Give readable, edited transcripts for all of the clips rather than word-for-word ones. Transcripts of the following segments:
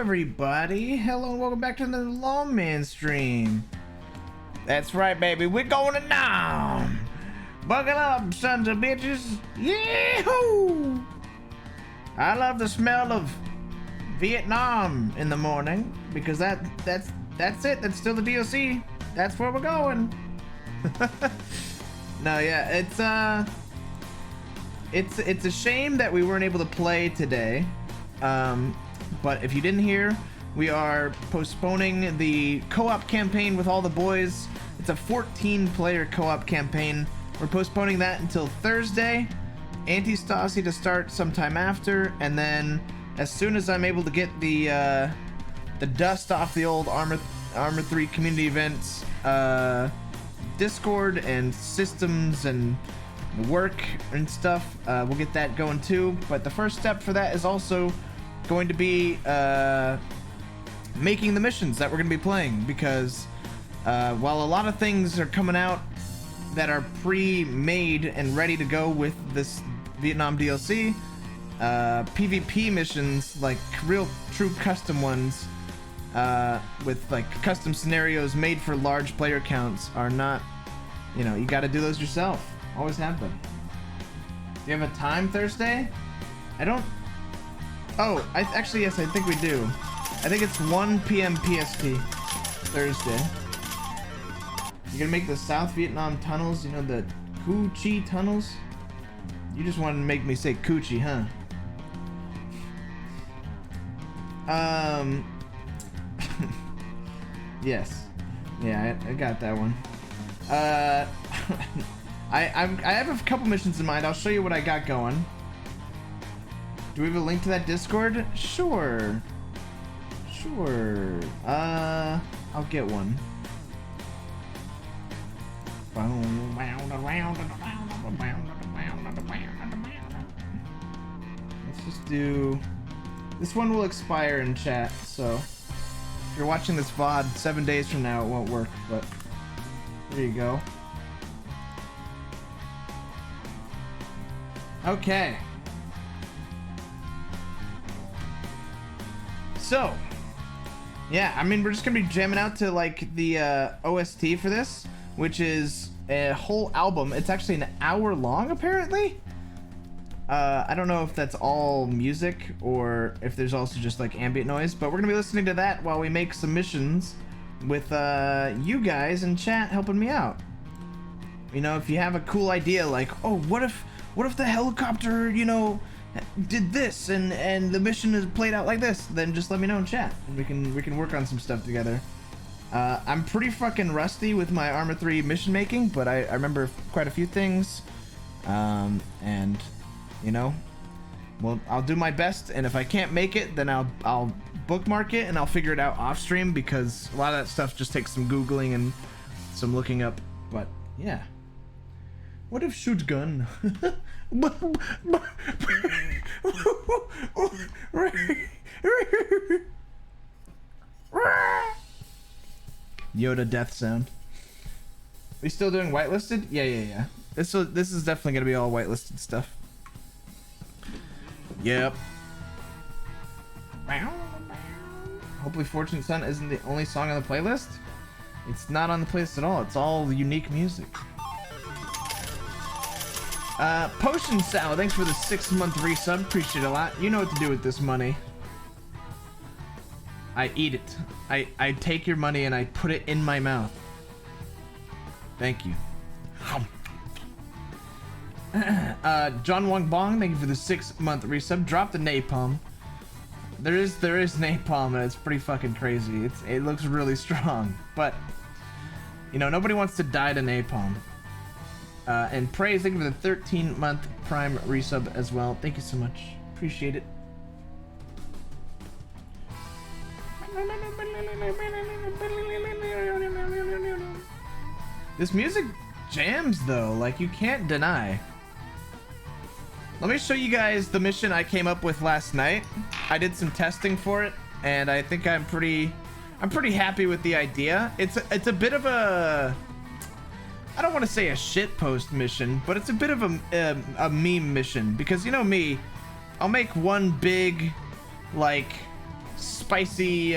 everybody. Hello and welcome back to the Lawman stream. That's right, baby. We're going to Nam. Buckle up, sons of bitches. Yee-hoo! I love the smell of Vietnam in the morning because that's it. That's still the DLC. That's where we're going. No, yeah, it's a shame that we weren't able to play today. But if you didn't hear, we are postponing the co-op campaign with all the boys. It's a 14-player co-op campaign. We're postponing that until Thursday. Anti-Stasi to start sometime after, and then as soon as I'm able to get the dust off the old Arma 3 community events, Discord and systems and work and stuff, we'll get that going too. But the first step for that is also going to be making the missions that we're going to be playing, because while a lot of things are coming out that are pre-made and ready to go with this Vietnam DLC, PvP missions, like real true custom ones with like custom scenarios made for large player counts, are not, you know, you got to do those yourself. Always have them. Do you have a time Thursday? I don't. Oh, actually, yes, I think we do. I think it's 1 p.m. PST Thursday. You're gonna make the South Vietnam tunnels, you know, the Cu Chi tunnels? You just wanted to make me say coochie, huh? Yes. Yeah, I got that one. I have a couple missions in mind. I'll show you what I got going. Do we have a link to that Discord? Sure. Sure. I'll get one. Let's just do... This one will expire in chat, so if you're watching this VOD 7 days from now, it won't work, but there you go. Okay. So, yeah, I mean, we're just gonna be jamming out to like the OST for this, which is a whole album. It's actually an hour long, apparently. I don't know if that's all music or if there's also just like ambient noise, but we're gonna be listening to that while we make submissions with you guys in chat helping me out. You know, if you have a cool idea, like, oh, what if the helicopter, you know, did this and the mission is played out like this, then just let me know in chat and we can work on some stuff together. I'm pretty fucking rusty with my Arma 3 mission making, but I remember quite a few things, and you know, well, I'll do my best, and if I can't make it, then I'll bookmark it and I'll figure it out off stream, because a lot of that stuff just takes some googling and some looking up. But yeah, what if shoot gun? Yoda death sound. We still doing whitelisted? Yeah. This is definitely gonna be all whitelisted stuff. Yep. Hopefully Fortunate Son isn't the only song on the playlist. It's not on the playlist at all. It's all unique music. Potion Sal, thanks for the 6-month resub. Appreciate it a lot. You know what to do with this money. I eat it. I take your money and I put it in my mouth. Thank you. John Wong Bong, thank you for the 6-month resub. Drop the napalm. There is napalm, and it's pretty fucking crazy. It looks really strong, but you know, nobody wants to die to napalm. And Praise, thank you for the 13-month Prime resub as well. Thank you so much. Appreciate it. This music jams though, like you can't deny. Let me show you guys the mission I came up with last night. I did some testing for it, and I think I'm pretty happy with the idea. It's a bit of a, I don't want to say a shitpost mission, but it's a bit of a meme mission, because you know me, I'll make one big like spicy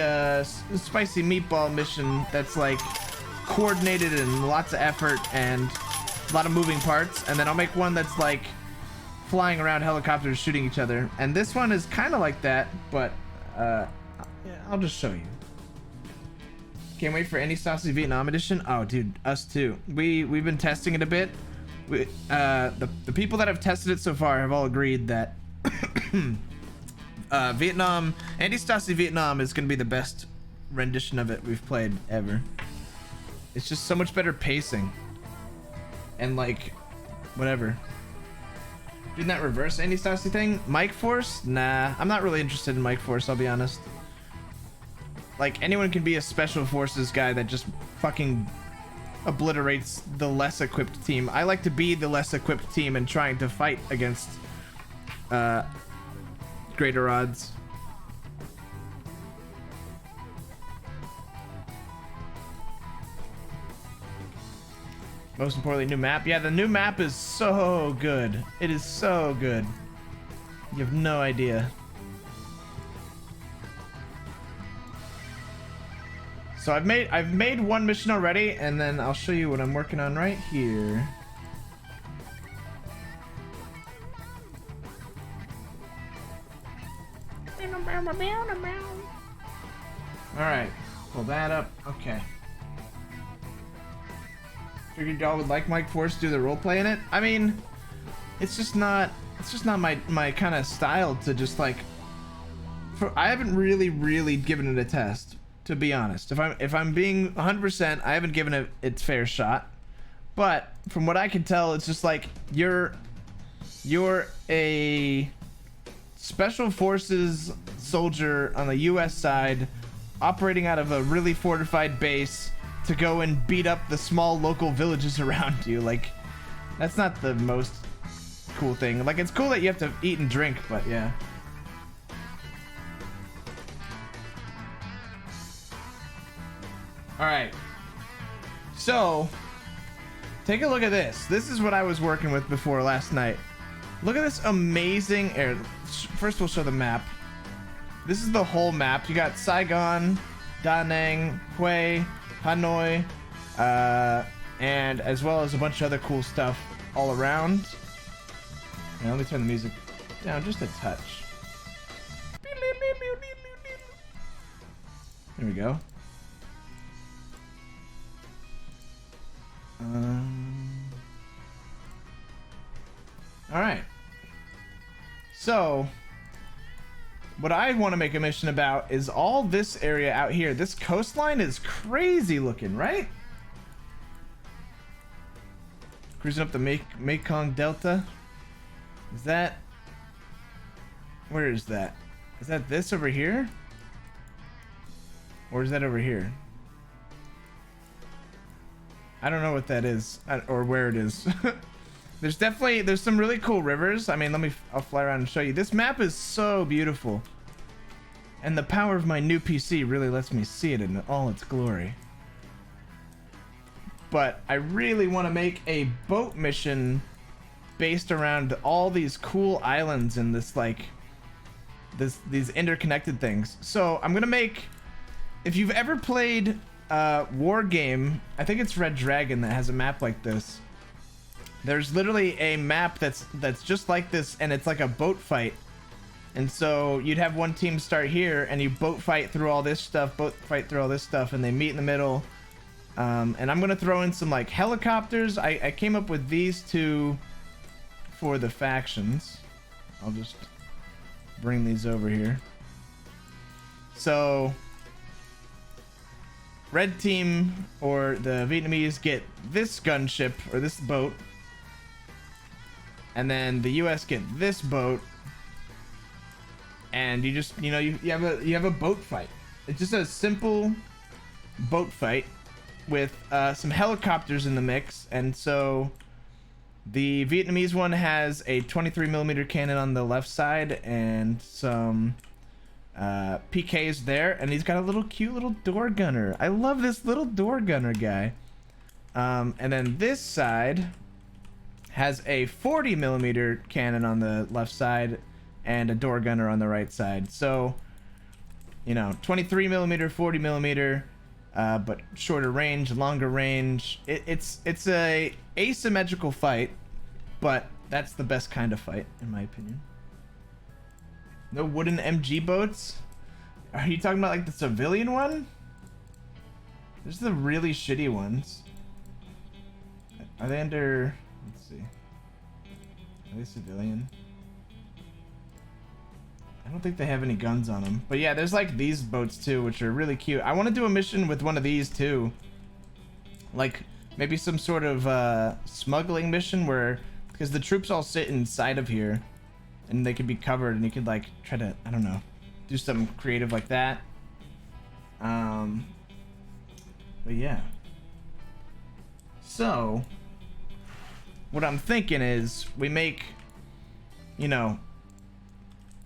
spicy meatball mission that's like coordinated and lots of effort and a lot of moving parts, and then I'll make one that's like flying around helicopters shooting each other, and this one is kind of like that, but yeah, I'll just show you. Can't wait for any Saucy Vietnam edition. Oh dude, us too. We've been testing it a bit. The people that have tested it so far have all agreed that Vietnam, Anti-Stasi Vietnam is gonna be the best rendition of it we've played ever. It's just so much better pacing and like whatever. Doing that reverse Anti-Stasi thing, Mike Force? Nah, I'm not really interested in Mike Force, I'll be honest. Like, anyone can be a special forces guy that just fucking obliterates the less equipped team. I like to be the less equipped team and trying to fight against greater odds. Most importantly, new map. Yeah, the new map is so good. It is so good. You have no idea. So I've made one mission already, and then I'll show you what I'm working on right here. Alright, pull that up. Okay. Figured y'all would like Mike Force to do the roleplay in it. I mean, it's just not my kind of style to just like I haven't really given it a test, to be honest. If I'm being 100%, I haven't given it its fair shot. But from what I can tell, it's just like you're a special forces soldier on the US side operating out of a really fortified base to go and beat up the small local villages around you. Like, that's not the most cool thing. Like, it's cool that you have to eat and drink, but yeah. Alright, so take a look at this. This is what I was working with before last night. Look at this amazing air. First we'll show the map. This is the whole map. You got Saigon, Da Nang, Hue, Hanoi, and as well as a bunch of other cool stuff all around. Now, let me turn the music down just a touch. There we go. All right. So, what I want to make a mission about is all this area out here. This coastline is crazy looking, right? Cruising up the Mekong Delta. Is that... Where is that? Is that this over here? Or is that over here? I don't know what that is, or where it is. There's some really cool rivers. I mean, I'll fly around and show you. This map is so beautiful. And the power of my new PC really lets me see it in all its glory. But I really want to make a boat mission based around all these cool islands and this, like, these interconnected things. So I'm gonna make, if you've ever played War Game, I think it's Red Dragon that has a map like this. There's literally a map that's just like this, and it's like a boat fight. And so you'd have one team start here, and you boat fight through all this stuff, and they meet in the middle. And I'm gonna throw in some like helicopters. I came up with these two for the factions. I'll just bring these over here. So red team, or the Vietnamese, get this gunship or this boat, and then the US get this boat, and you just, you know, you have a boat fight. It's just a simple boat fight with some helicopters in the mix. And so the Vietnamese one has a 23mm cannon on the left side and some PKs there, and he's got a little cute little door gunner. I love this little door gunner guy. And then this side has a 40mm cannon on the left side and a door gunner on the right side. So you know, 23 millimeter, 40 millimeter, but shorter range, longer range. It's a asymmetrical fight, but that's the best kind of fight, in my opinion. No wooden MG boats? Are you talking about like the civilian one? There's the really shitty ones. Are they under... Let's see. Are they civilian? I don't think they have any guns on them. But yeah, there's like these boats too, which are really cute. I want to do a mission with one of these too. Like maybe some sort of smuggling mission where... Because the troops all sit inside of here. And they could be covered and you could like try to, I don't know, do something creative like that. But yeah. So, what I'm thinking is we make, you know,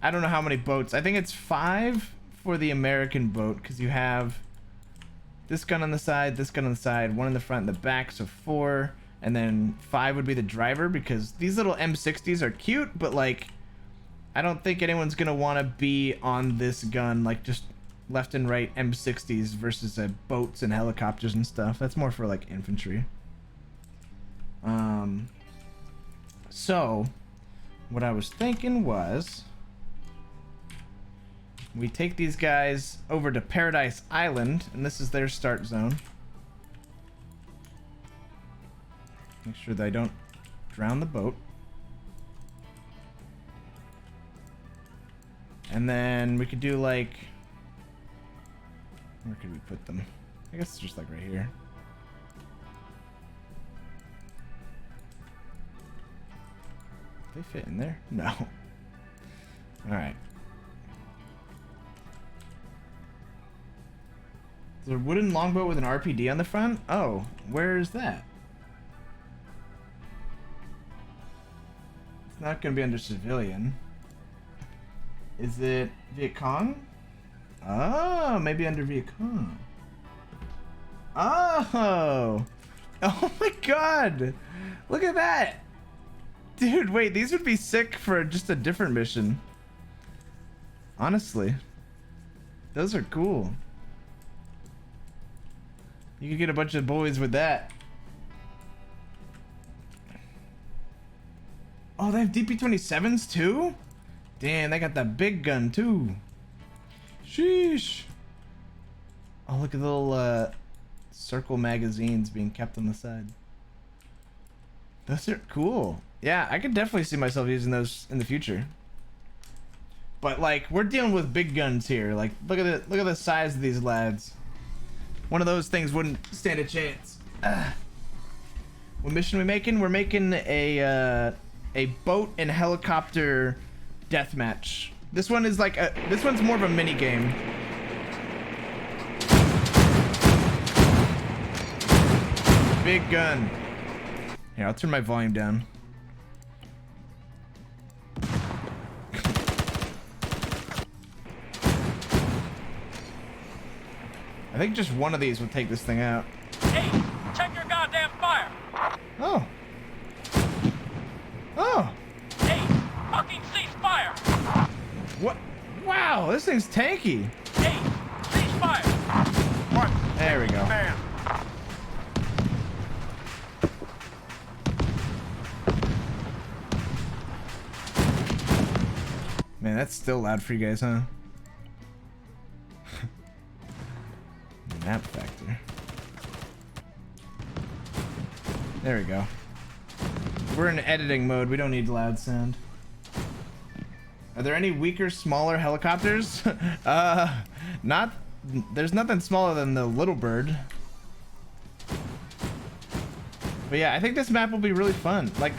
I don't know how many boats. I think it's 5 for the American boat because you have this gun on the side, this gun on the side, 1 in the front and the back, so 4. And then 5 would be the driver because these little M60s are cute, but like, I don't think anyone's gonna want to be on this gun, like just left and right M60s versus boats and helicopters and stuff. That's more for like infantry. So what I was thinking was we take these guys over to Paradise Island, and this is their start zone. Make sure they don't drown the boat. And then we could do like, where could we put them? I guess it's just like right here. They fit in there? No. All right. Is there a wooden longboat with an RPD on the front? Oh, where is that? It's not going to be under civilian. Is it Viet Cong? Oh, maybe under Viet Cong. Oh! Oh my god! Look at that! Dude, wait, these would be sick for just a different mission. Honestly. Those are cool. You could get a bunch of boys with that. Oh, they have DP-27s too? Damn, they got that big gun too. Sheesh. Oh, look at the little circle magazines being kept on the side. Those are cool. Yeah, I could definitely see myself using those in the future. But like, we're dealing with big guns here. Like, look at the size of these lads. One of those things wouldn't stand a chance. What mission are we making? We're making a boat and helicopter deathmatch. This one is like this one's more of a mini game. Big gun. Here, I'll turn my volume down. I think just one of these would take this thing out. Hey, check your goddamn fire. Oh. Oh. Hey, fucking cease fire. What? Wow, this thing's tanky. Hey, cease fire. What? There we go. Man. Man, that's still loud for you guys, huh? Map factor. There we go. We're in editing mode. We don't need loud sound. Are there any weaker, smaller helicopters? Not. There's nothing smaller than the Little Bird. But yeah, I think this map will be really fun. Like,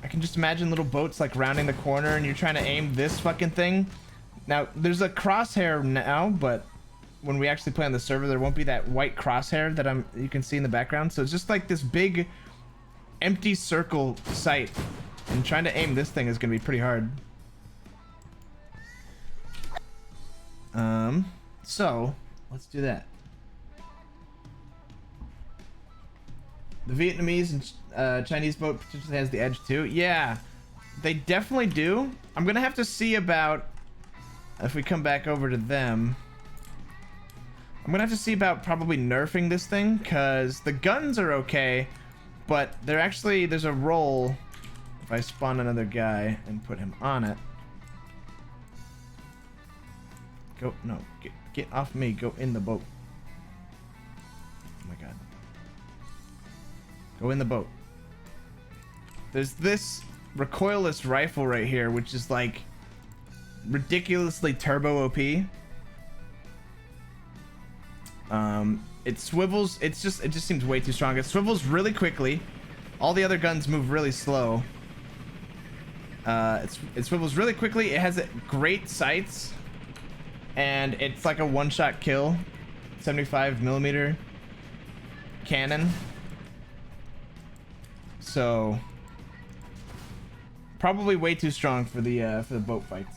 I can just imagine little boats like rounding the corner and you're trying to aim this fucking thing. Now, there's a crosshair now, but when we actually play on the server, there won't be that white crosshair that you can see in the background. So it's just like this big empty circle sight, and trying to aim this thing is gonna be pretty hard. So let's do that. The Vietnamese and Chinese boat potentially has the edge too. Yeah, they definitely do. I'm gonna have to see about if we come back over to them, I'm gonna have to see about probably nerfing this thing, because the guns are okay, but they're actually, there's a roll if I spawn another guy and put him on it. Go, no, get off me, go in the boat. Oh my god. Go in the boat. There's this recoilless rifle right here, which is like ridiculously turbo OP. It swivels, it just seems way too strong. It swivels really quickly. All the other guns move really slow. It swivels really quickly. It has great sights, and it's like a one-shot kill. 75mm cannon. So probably way too strong for the boat fights.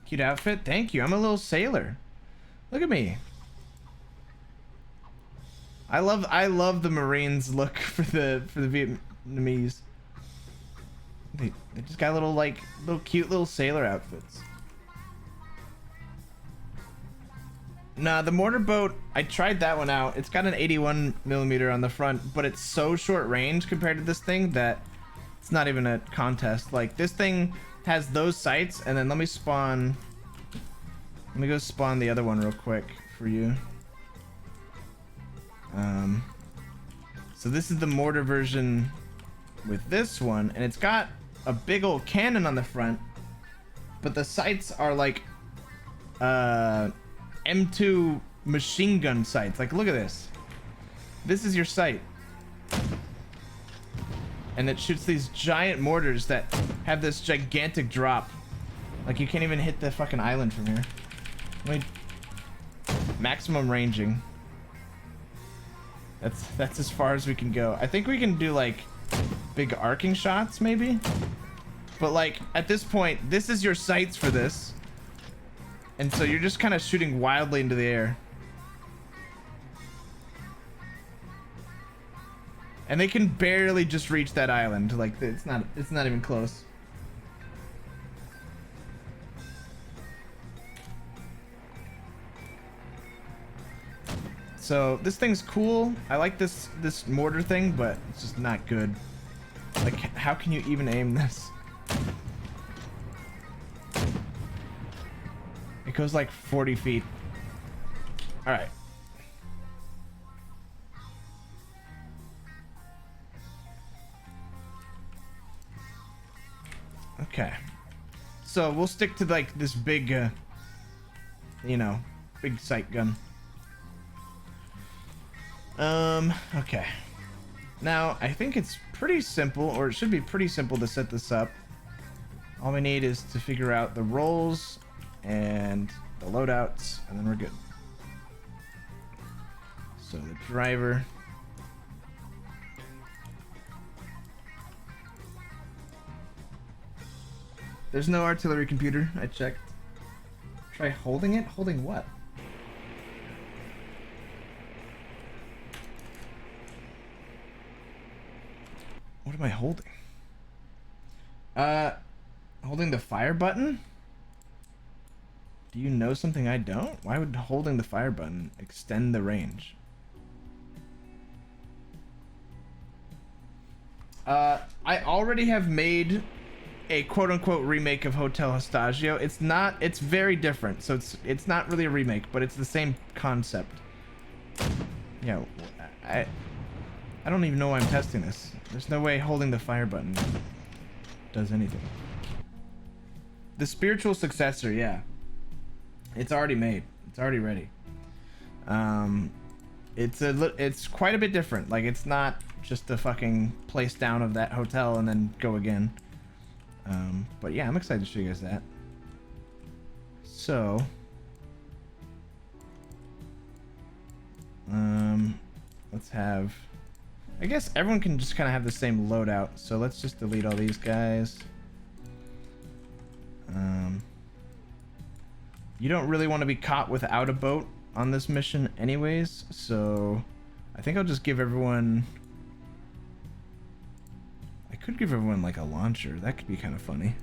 Cute outfit, thank you. I'm a little sailor. Look at me. I love the Marines look for the Vietnamese. They just got little cute little sailor outfits. Nah, the mortar boat, I tried that one out. It's got an 81mm on the front, but it's so short range compared to this thing that it's not even a contest. Like, this thing has those sights, and then let me go spawn the other one real quick for you. So this is the mortar version with this one, and it's got a big old cannon on the front, but the sights are like M2 machine gun sights. Like, look at this. This is your sight, and it shoots these giant mortars that have this gigantic drop. Like, you can't even hit the fucking island from here. Wait, maximum ranging. That's as far as we can go. I think we can do like big arcing shots maybe, but like at this point, this is your sights for this, and so you're just kind of shooting wildly into the air, and they can barely just reach that island. Like, it's not even close. So this thing's cool. I like this mortar thing, but it's just not good. Like, how can you even aim this? It goes like 40 feet. All right. Okay. So we'll stick to like this big, big sight gun. Okay. Now, I think it's pretty simple, or it should be pretty simple to set this up. All we need is to figure out the roles and the loadouts, and then we're good. So the driver. There's no artillery computer, I checked. Try holding it? Holding what? What am I holding? Holding the fire button? Do you know something I don't? Why would holding the fire button extend the range? I already have made a quote-unquote remake of Hotel Hostagio. It's very different, so it's not really a remake, but it's the same concept. Yeah, I don't even know why I'm testing this. There's no way holding the fire button does anything. The spiritual successor, yeah. It's already made. It's already ready. It's quite a bit different. Like, it's not just a fucking place down of that hotel and then go again. But yeah, I'm excited to show you guys that. So, let's have, I guess everyone can just kind of have the same loadout. So let's just delete all these guys. You don't really want to be caught without a boat on this mission anyways, so I think I'll just give everyone, I could give everyone like a launcher. That could be kind of funny.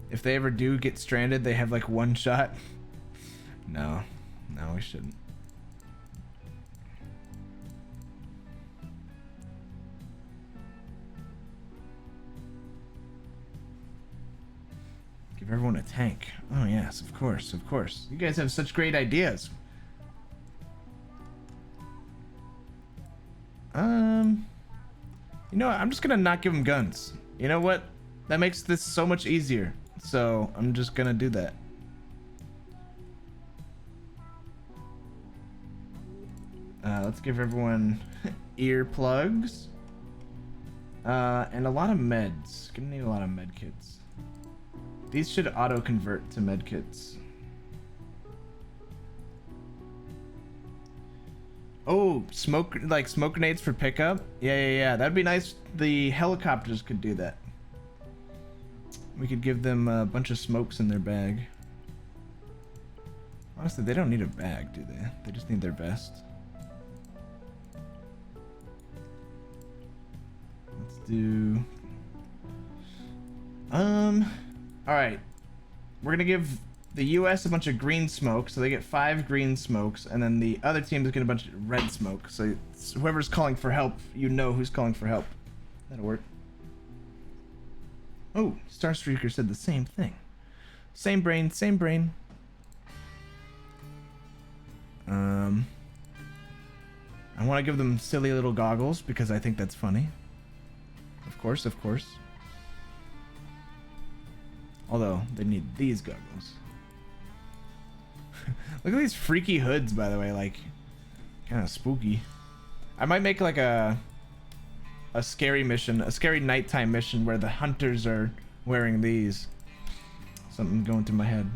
If they ever do get stranded, they have like one shot. No, we shouldn't. Give everyone a tank. Oh yes, of course, of course. You guys have such great ideas. You know what? I'm just gonna not give them guns. You know what? That makes this so much easier. So I'm just gonna do that. Let's give everyone earplugs. And a lot of meds. Gonna need a lot of med kits. These should auto convert to med kits. Oh, smoke grenades for pickup? Yeah. That'd be nice. The helicopters could do that. We could give them a bunch of smokes in their bag. Honestly, they don't need a bag, do they? They just need their vest. Let's do... Alright. We're gonna give the US a bunch of green smoke, so they get 5 green smokes, and then the other team is getting a bunch of red smoke. So whoever's calling for help, you know who's calling for help. That'll work. Oh, Starstreaker said the same thing. Same brain, same brain. I want to give them silly little goggles because I think that's funny. Of course, of course. Although, they need these goggles. Look at these freaky hoods, by the way, like, kind of spooky. I might make like a scary mission, a scary nighttime mission where the hunters are wearing these. Something going through my head.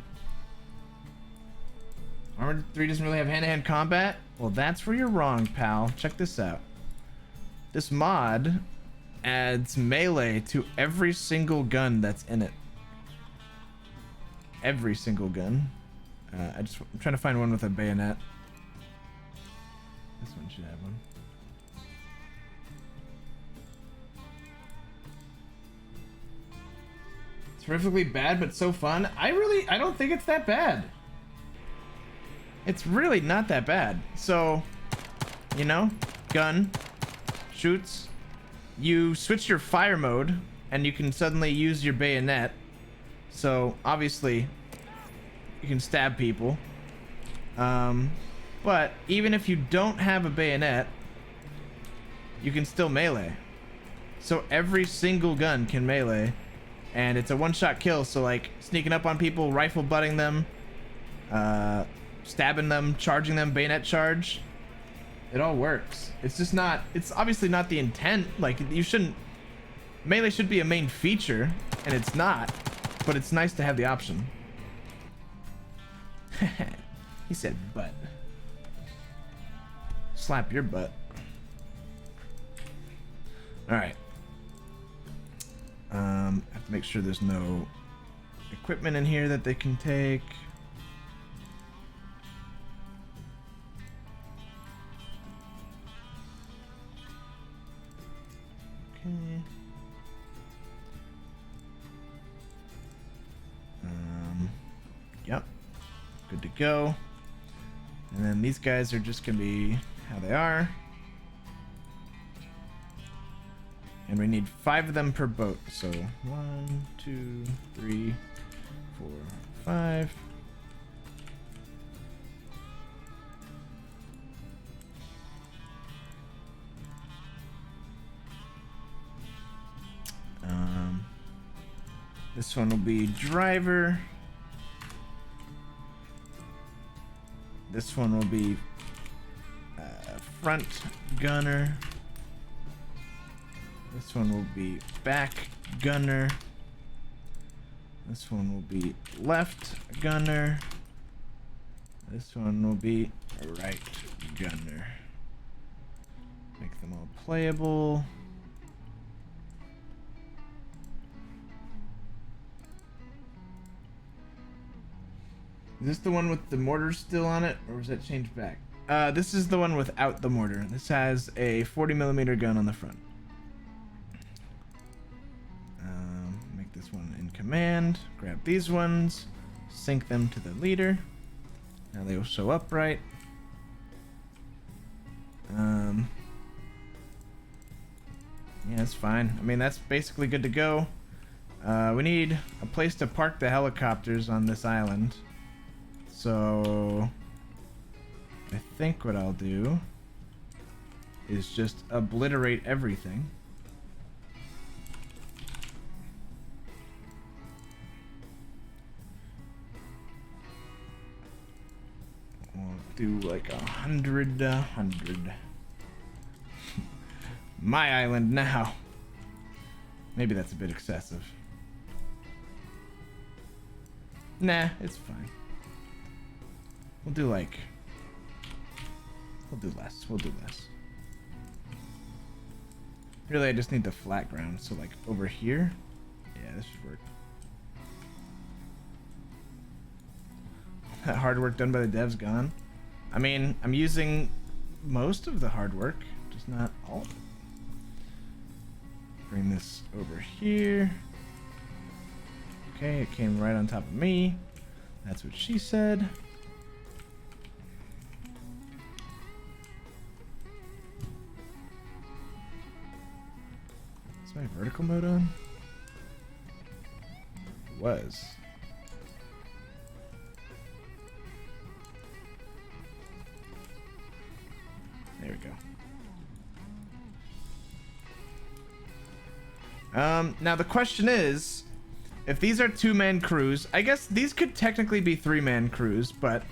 Armored 3 doesn't really have hand-to-hand combat? Well, that's where you're wrong, pal. Check this out. This mod adds melee to every single gun that's in it. Every single gun. I'm trying to find one with a bayonet. This one should have one. Terrifically bad, but so fun. I don't think it's that bad. It's really not that bad. So, you know, gun, shoots. You switch your fire mode, and you can suddenly use your bayonet. So, obviously, you can stab people. But even if you don't have a bayonet, you can still melee. So every single gun can melee. And it's a one-shot kill, so like sneaking up on people, rifle butting them, stabbing them, charging them, bayonet charge. It all works. It's just not, it's obviously not the intent. Like, you shouldn't, melee should be a main feature, and it's not, but it's nice to have the option. He said butt. Slap your butt. Alright. Have to make sure there's no equipment in here that they can take. Okay. Yep. Good to go. And then these guys are just gonna be how they are. And we need 5 of them per boat. So 1, 2, 3, 4, 5. This one will be driver. This one will be front gunner. This one will be back gunner. This one will be left gunner. This one will be right gunner. Make them all playable. Is this the one with the mortar still on it, or was that changed back? This is the one without the mortar. This has a 40mm gun on the front. Make this one in command. Grab these ones, sync them to the leader. Now they will show upright. Yeah, that's fine. I mean, that's basically good to go. We need a place to park the helicopters on this island. So I think what I'll do is just obliterate everything. We'll do like 100. My island now. Maybe that's a bit excessive. Nah, it's fine. We'll do like... We'll do less. We'll do less. Really, I just need the flat ground. So like over here. Yeah, this should work. That hard work done by the devs gone. I mean, I'm using most of the hard work, just not all of it. Bring this over here. Okay, it came right on top of me. That's what she said. Is my vertical mode on? It was. There we go. Now the question is, if these are 2-man crews, I guess these could technically be 3-man crews, but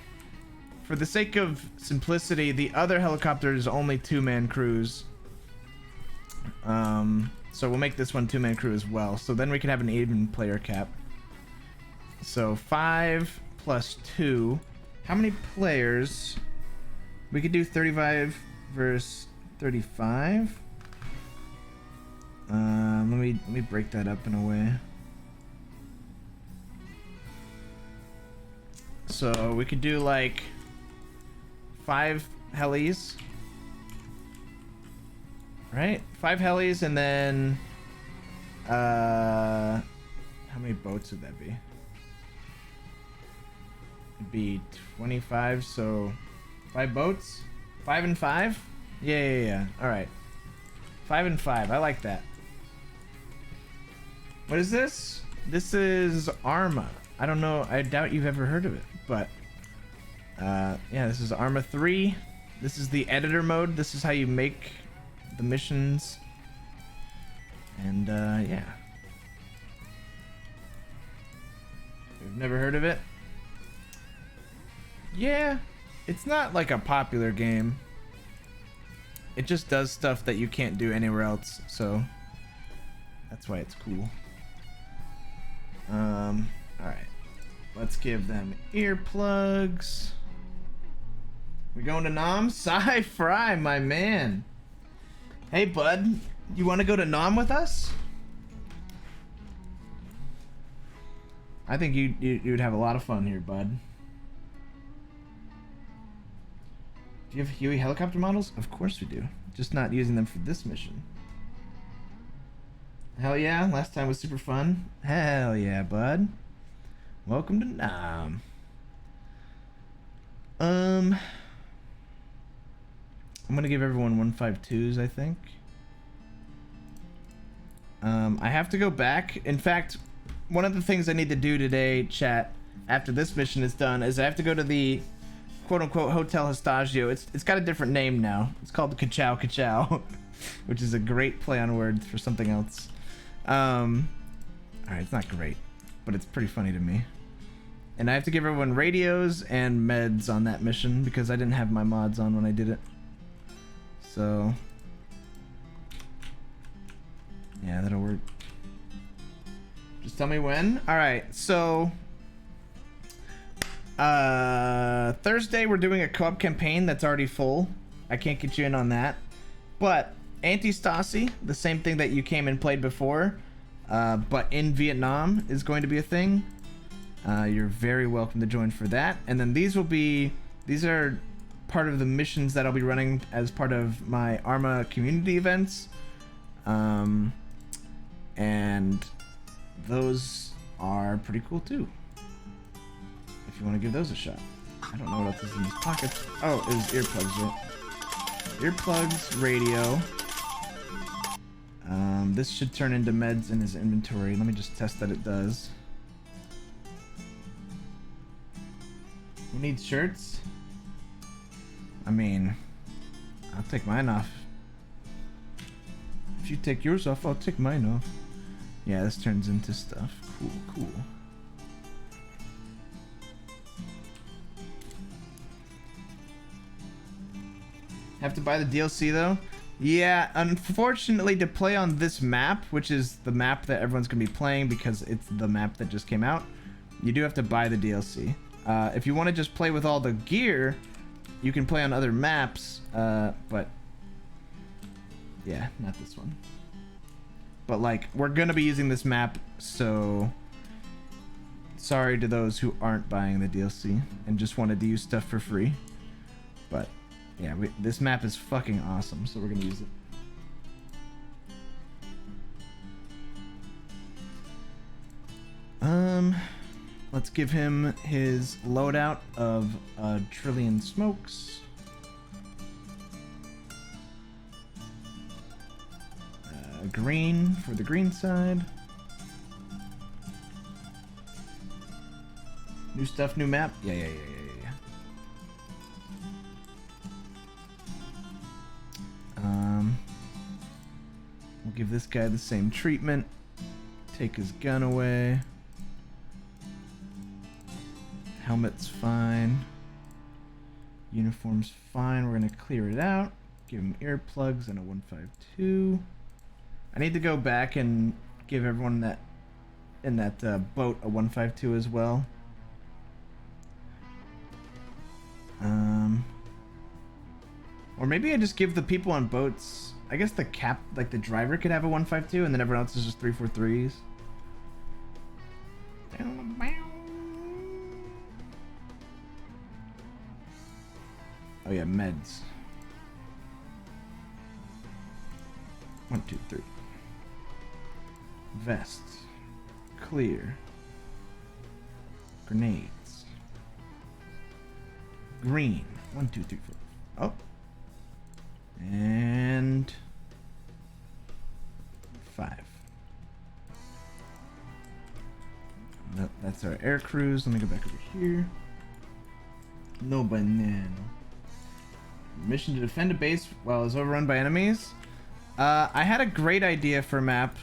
for the sake of simplicity, the other helicopter is only 2-man crews. So we'll make this one 2-man crew as well. So then we can have an even player cap. So 5 plus 2. How many players? We could do 35 versus 35. Let me break that up in a way. So we could do like 5 helis, right? 5 helis, and then how many boats would that be? It'd be 25, so 5 boats, 5 and 5. Yeah. All right, 5 and 5. I like that. What is this? This is Arma. I don't know. I doubt you've ever heard of it, but yeah, this is Arma 3. This is the editor mode. This is how you make the missions. And yeah. You've never heard of it? Yeah, it's not like a popular game. It just does stuff that you can't do anywhere else, so that's why it's cool. Alright. Let's give them earplugs. We going to Nom? Sci-Fry, my man. Hey, bud. You want to go to Nom with us? I think you'd have a lot of fun here, bud. Do you have Huey helicopter models? Of course we do. Just not using them for this mission. Hell yeah, last time was super fun. Hell yeah, bud. Welcome to Nam. I'm gonna give everyone 152s, I think. I have to go back. In fact, one of the things I need to do today, chat, after this mission is done, is I have to go to the quote-unquote Hotel Histagio. It's got a different name now. It's called the Ka-Chow Ka-Chow, which is a great play on words for something else. Alright, it's not great, but it's pretty funny to me. And I have to give everyone radios and meds on that mission because I didn't have my mods on when I did it. So yeah, that'll work. Just tell me when. Alright, so Thursday we're doing a co-op campaign that's already full. I can't get you in on that. But Anti-Stasi, the same thing that you came and played before, but in Vietnam, is going to be a thing. You're very welcome to join for that. And then these are part of the missions that I'll be running as part of my Arma community events. And those are pretty cool too. If you want to give those a shot. I don't know what else is in these pockets. Oh, it was earplugs, right? Earplugs, radio. This should turn into meds in his inventory. Let me just test that it does. Who needs shirts? I mean, I'll take mine off. If you take yours off, I'll take mine off. Yeah, this turns into stuff. Cool, cool. Have to buy the DLC though? Yeah, unfortunately to play on this map, which is the map that everyone's gonna be playing because it's the map that just came out, you do have to buy the DLC. If you want to just play with all the gear, you can play on other maps, but yeah, not this one. But like, we're gonna be using this map, so sorry to those who aren't buying the DLC and just wanted to use stuff for free. But yeah, this map is fucking awesome, so we're gonna use it. Let's give him his loadout of a trillion smokes. Green for the green side. New stuff, new map. Yeah. We'll give this guy the same treatment. Take his gun away. Helmet's fine. Uniform's fine. We're gonna clear it out. Give him earplugs and a 152. I need to go back and give everyone that in that boat a 152 as well. Or maybe I just give the people on boats. I guess the like the driver could have a 152, and then everyone else is just 343s. Oh yeah, meds. 1, 2, 3. Vests. Clear. Grenades. Green. 1, 2, 3, 4. Oh. And 5. Nope, that's our air cruise. Let me go back over here. No banana. Mission to defend a base while it's overrun by enemies. I had a great idea for a map.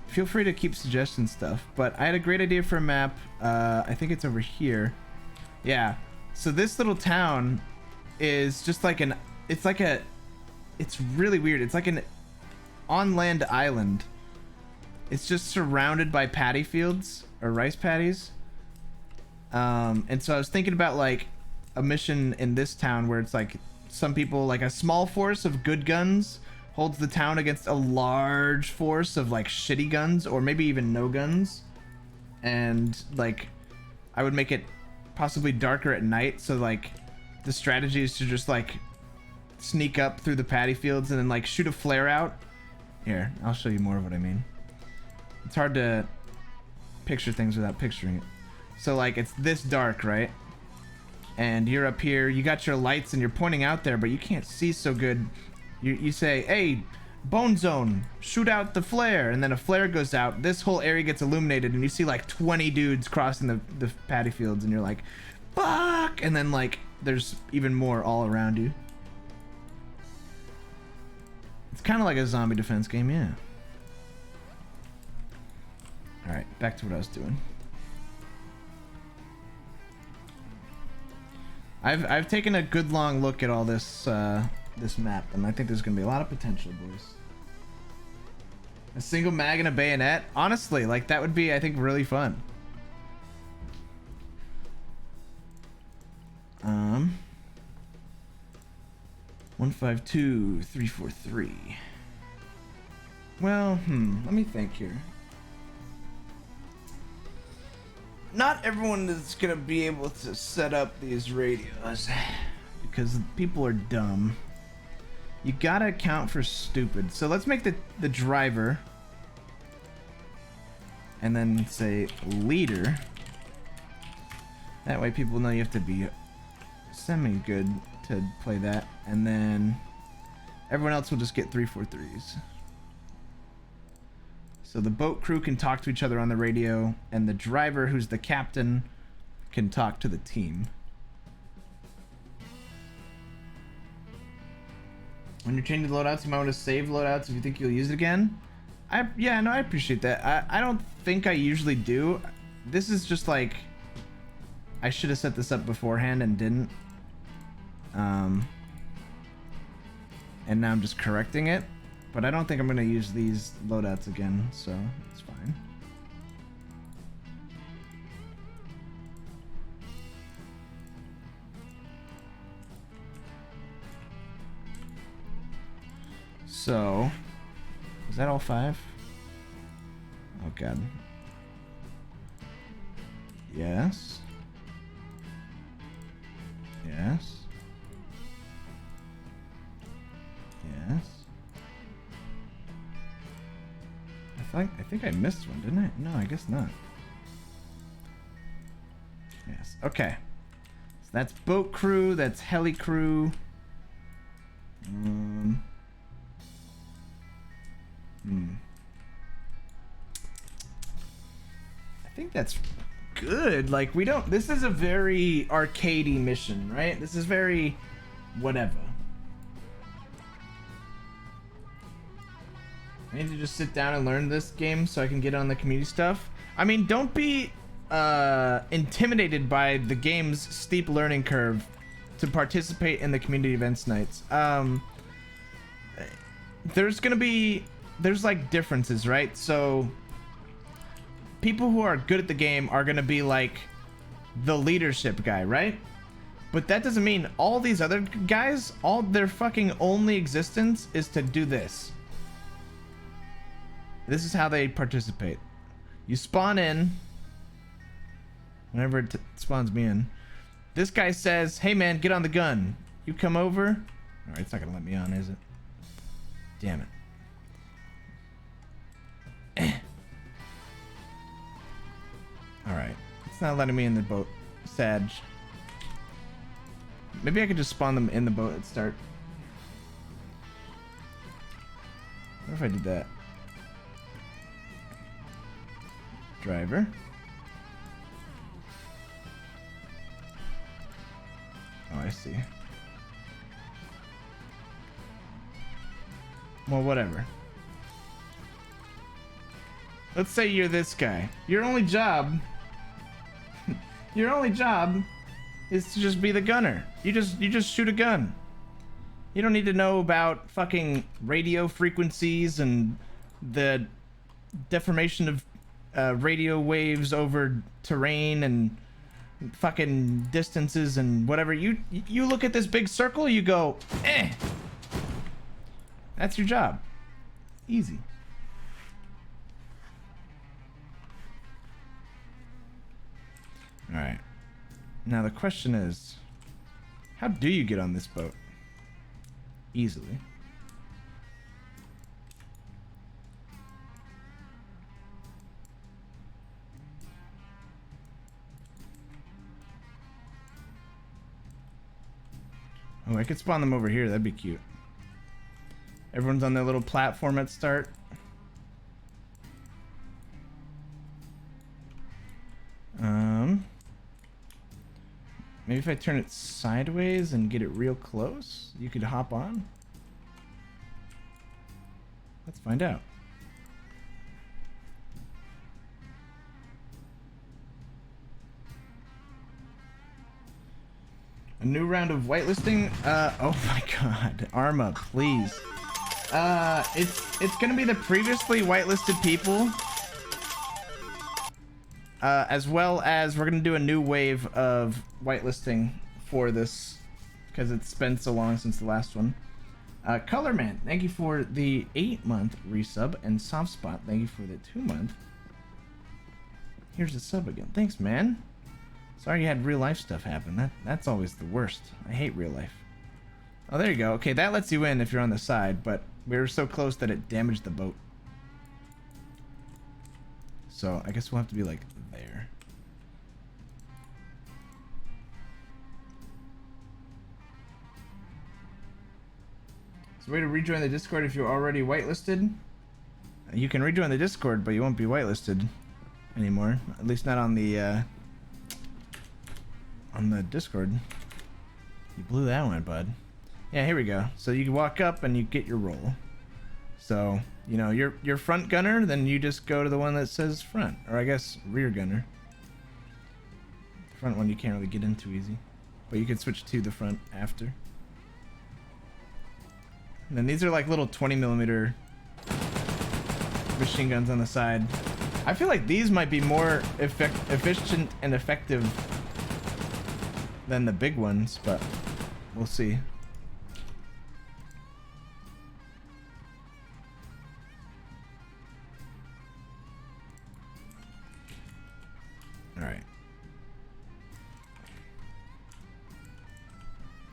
Feel free to keep suggesting stuff, but I had a great idea for a map. I think it's over here. Yeah. So this little town is just like an... It's really weird. It's like an on-land island. It's just surrounded by paddy fields or rice paddies. And so I was thinking about like a mission in this town where it's like some people, like a small force of good guns holds the town against a large force of like shitty guns or maybe even no guns. And like I would make it possibly darker at night, so like the strategy is to just like sneak up through the paddy fields and then like shoot a flare out. Here, I'll show you more of what I mean. It's hard to picture things without picturing it. So like it's this dark, right? And you're up here, you got your lights and you're pointing out there, but you can't see so good. You say, hey, bone zone, shoot out the flare, and then a flare goes out. This whole area gets illuminated and you see like 20 dudes crossing the paddy fields and you're like, fuck! And then like there's even more all around you. It's kind of like a zombie defense game, yeah. Alright, back to what I was doing. I've taken a good long look at all this this map, and I think there's gonna be a lot of potential, boys. A single mag and a bayonet? Honestly, like that would be, I think, really fun. 152 343. Well, let me think here. Not everyone is gonna be able to set up these radios because people are dumb. You gotta account for stupid. So let's make the driver and then say leader. That way people know you have to be semi-good to play that, and then everyone else will just get 343s. So the boat crew can talk to each other on the radio, and the driver, who's the captain, can talk to the team. When you're changing loadouts, you might want to save loadouts if you think you'll use it again. Yeah, no, I appreciate that. I don't think I usually do. This is just like, I should have set this up beforehand and didn't. And now I'm just correcting it. But I don't think I'm going to use these loadouts again, so it's fine. So, is that all 5? Oh god. Yes. Yes. Yes. I think I missed one, didn't I? No, I guess not. Yes. Okay. So that's boat crew. That's heli crew. I think that's good. Like, we don't... This is a very arcadey mission, right? This is very... whatever. I need to just sit down and learn this game so I can get on the community stuff. I mean, don't be intimidated by the game's steep learning curve to participate in the community events nights. There's like differences, right? So people who are good at the game are gonna be like the leadership guy, right? But that doesn't mean all these other guys, all their fucking only existence is to do this. This is how they participate. You spawn in. Whenever it spawns me in. This guy says, hey man, get on the gun. You come over. Alright, it's not gonna let me on, is it? Damn it. Alright. It's not letting me in the boat. Sag. Maybe I could just spawn them in the boat at start. What if I did that? Driver. Oh, I see. Well, whatever. Let's say you're this guy. Your only job is to just be the gunner. You just shoot a gun. You don't need to know about fucking radio frequencies and the deformation of radio waves over terrain and fucking distances and whatever. You look at this big circle, you go, eh. That's your job. Easy. Alright. Now the question is, how do you get on this boat? Easily. Oh, I could spawn them over here. That'd be cute. Everyone's on their little platform at start. Maybe if I turn it sideways and get it real close, you could hop on. Let's find out. A new round of whitelisting? Oh my god. Arma, please. It's gonna be the previously whitelisted people. As well as we're gonna do a new wave of whitelisting for this, because it's been so long since the last one. Colorman, thank you for the 8-month resub, and Softspot, thank you for the 2-month. Here's the sub again. Thanks, man. Sorry you had real life stuff happen. That's always the worst. I hate real life. Oh, there you go. Okay, that lets you in if you're on the side, but we were so close that it damaged the boat. So I guess we'll have to be like there. Is there a way to rejoin the Discord if you're already whitelisted? You can rejoin the Discord, but you won't be whitelisted anymore. At least not on the Discord. You blew that one, bud. Yeah, here we go. So you can walk up and you get your roll. So, you know, you're front gunner, then you just go to the one that says front. Or I guess rear gunner. The front one you can't really get into easy. But you can switch to the front after. And then these are like little 20mm machine guns on the side. I feel like these might be more efficient and effective than the big ones, but we'll see. All right.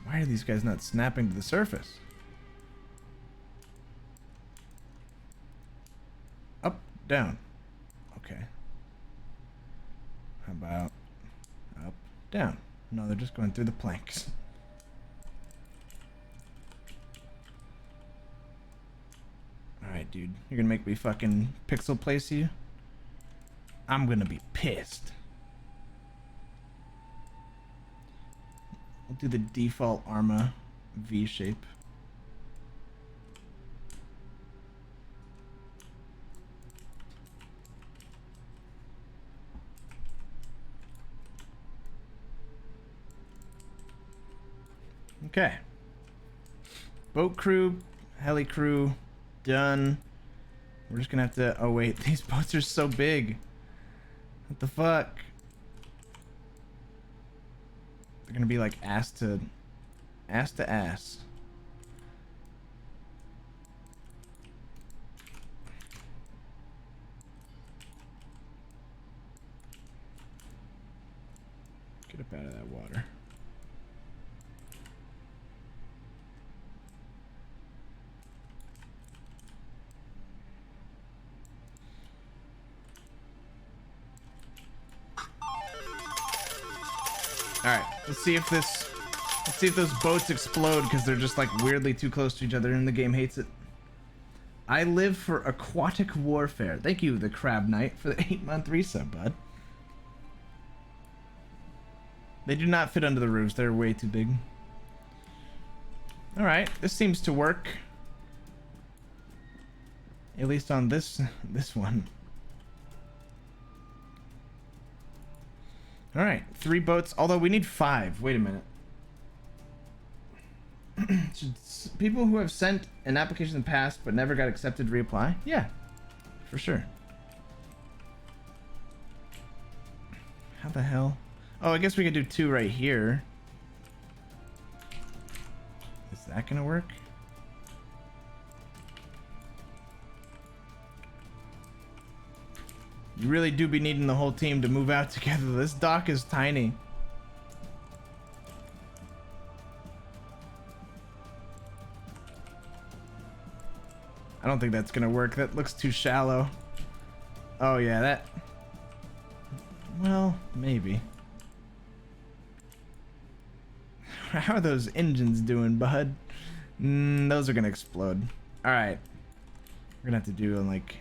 Why are these guys not snapping to the surface? Up, down. Okay. How about up, down? No, they're just going through the planks. Alright, dude. You're gonna make me fucking pixel place you? I'm gonna be pissed. We'll do the default Arma V shape. Okay. Boat crew, heli crew, done. We're just gonna have to... Oh wait, these boats are so big. What the fuck? They're gonna be like ass to ass. Get up out of that water. Alright, let's see if those boats explode because they're just like weirdly too close to each other and the game hates it. I live for aquatic warfare. Thank you, the Crab Knight, for the 8-month resub, bud. They do not fit under the roofs. They're way too big. Alright, this seems to work. At least on this one. Alright, 3 boats, although we need 5. Wait a minute. Should people who have sent an application in the past but never got accepted reapply? Yeah, for sure. How the hell? Oh, I guess we could do 2 right here. Is that gonna work? You really do be needing the whole team to move out together. This dock is tiny. I don't think that's gonna work. That looks too shallow. Oh yeah, that... Well, maybe. How are those engines doing, bud? Those are gonna explode. Alright. We're gonna have to do like...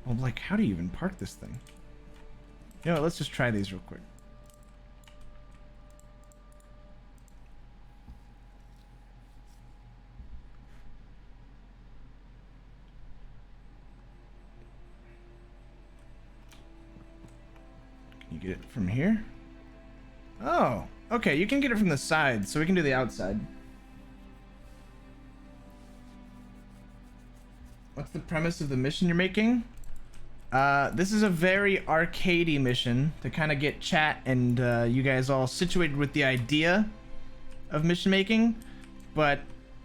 Well, like, how do you even park this thing? You know what, let's just try these real quick. Can you get it from here? Oh, okay, you can get it from the side, so we can do the outside. What's the premise of the mission you're making? This is a very arcadey mission to kind of get chat and you guys all situated with the idea of mission making. But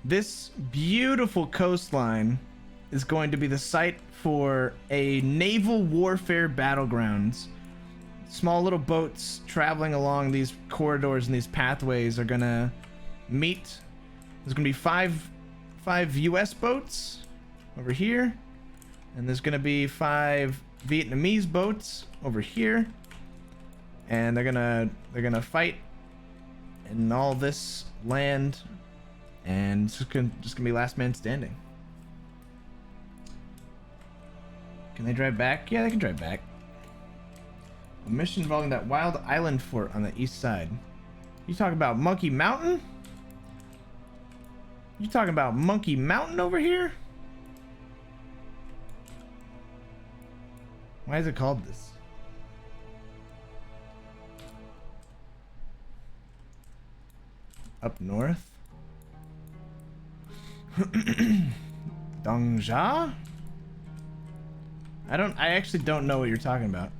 this beautiful coastline is going to be the site for a naval warfare battlegrounds. Small little boats traveling along these corridors and these pathways are gonna meet. There's gonna be five US boats over here. And there's gonna be 5 Vietnamese boats over here. And they're gonna fight in all this land. And it's just gonna be last man standing. Can they drive back? Yeah, they can drive back. A mission involving that wild island fort on the east side. You talking about Monkey Mountain? You talking about Monkey Mountain over here? Why is it called this? Up north? Dongja? I actually don't know what you're talking about.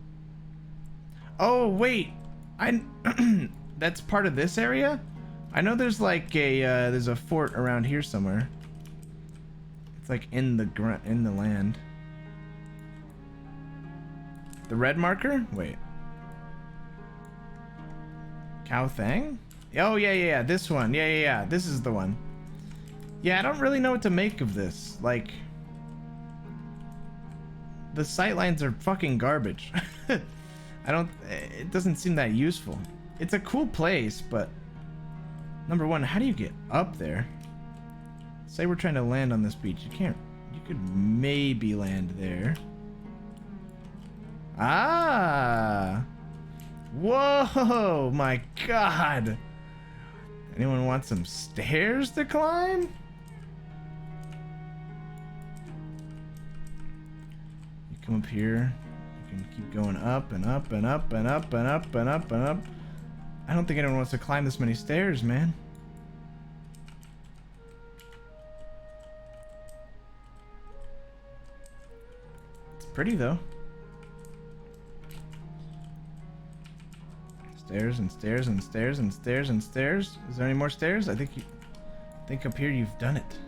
Oh, wait. That's part of this area? I know there's like there's a fort around here somewhere. It's like in the land. The red marker? Wait. Khao Thang? Oh, yeah. This one. Yeah. This is the one. Yeah, I don't really know what to make of this. Like, the sightlines are fucking garbage. It doesn't seem that useful. It's a cool place, but number one, how do you get up there? Say we're trying to land on this beach. You could maybe land there. Ah! Whoa, my God. Anyone want some stairs to climb? You come up here. You can keep going up and up and up and up and up and up and up. I don't think anyone wants to climb this many stairs, man. It's pretty though. Stairs and stairs and stairs and stairs and stairs. Is there any more stairs? I think up here you've done it.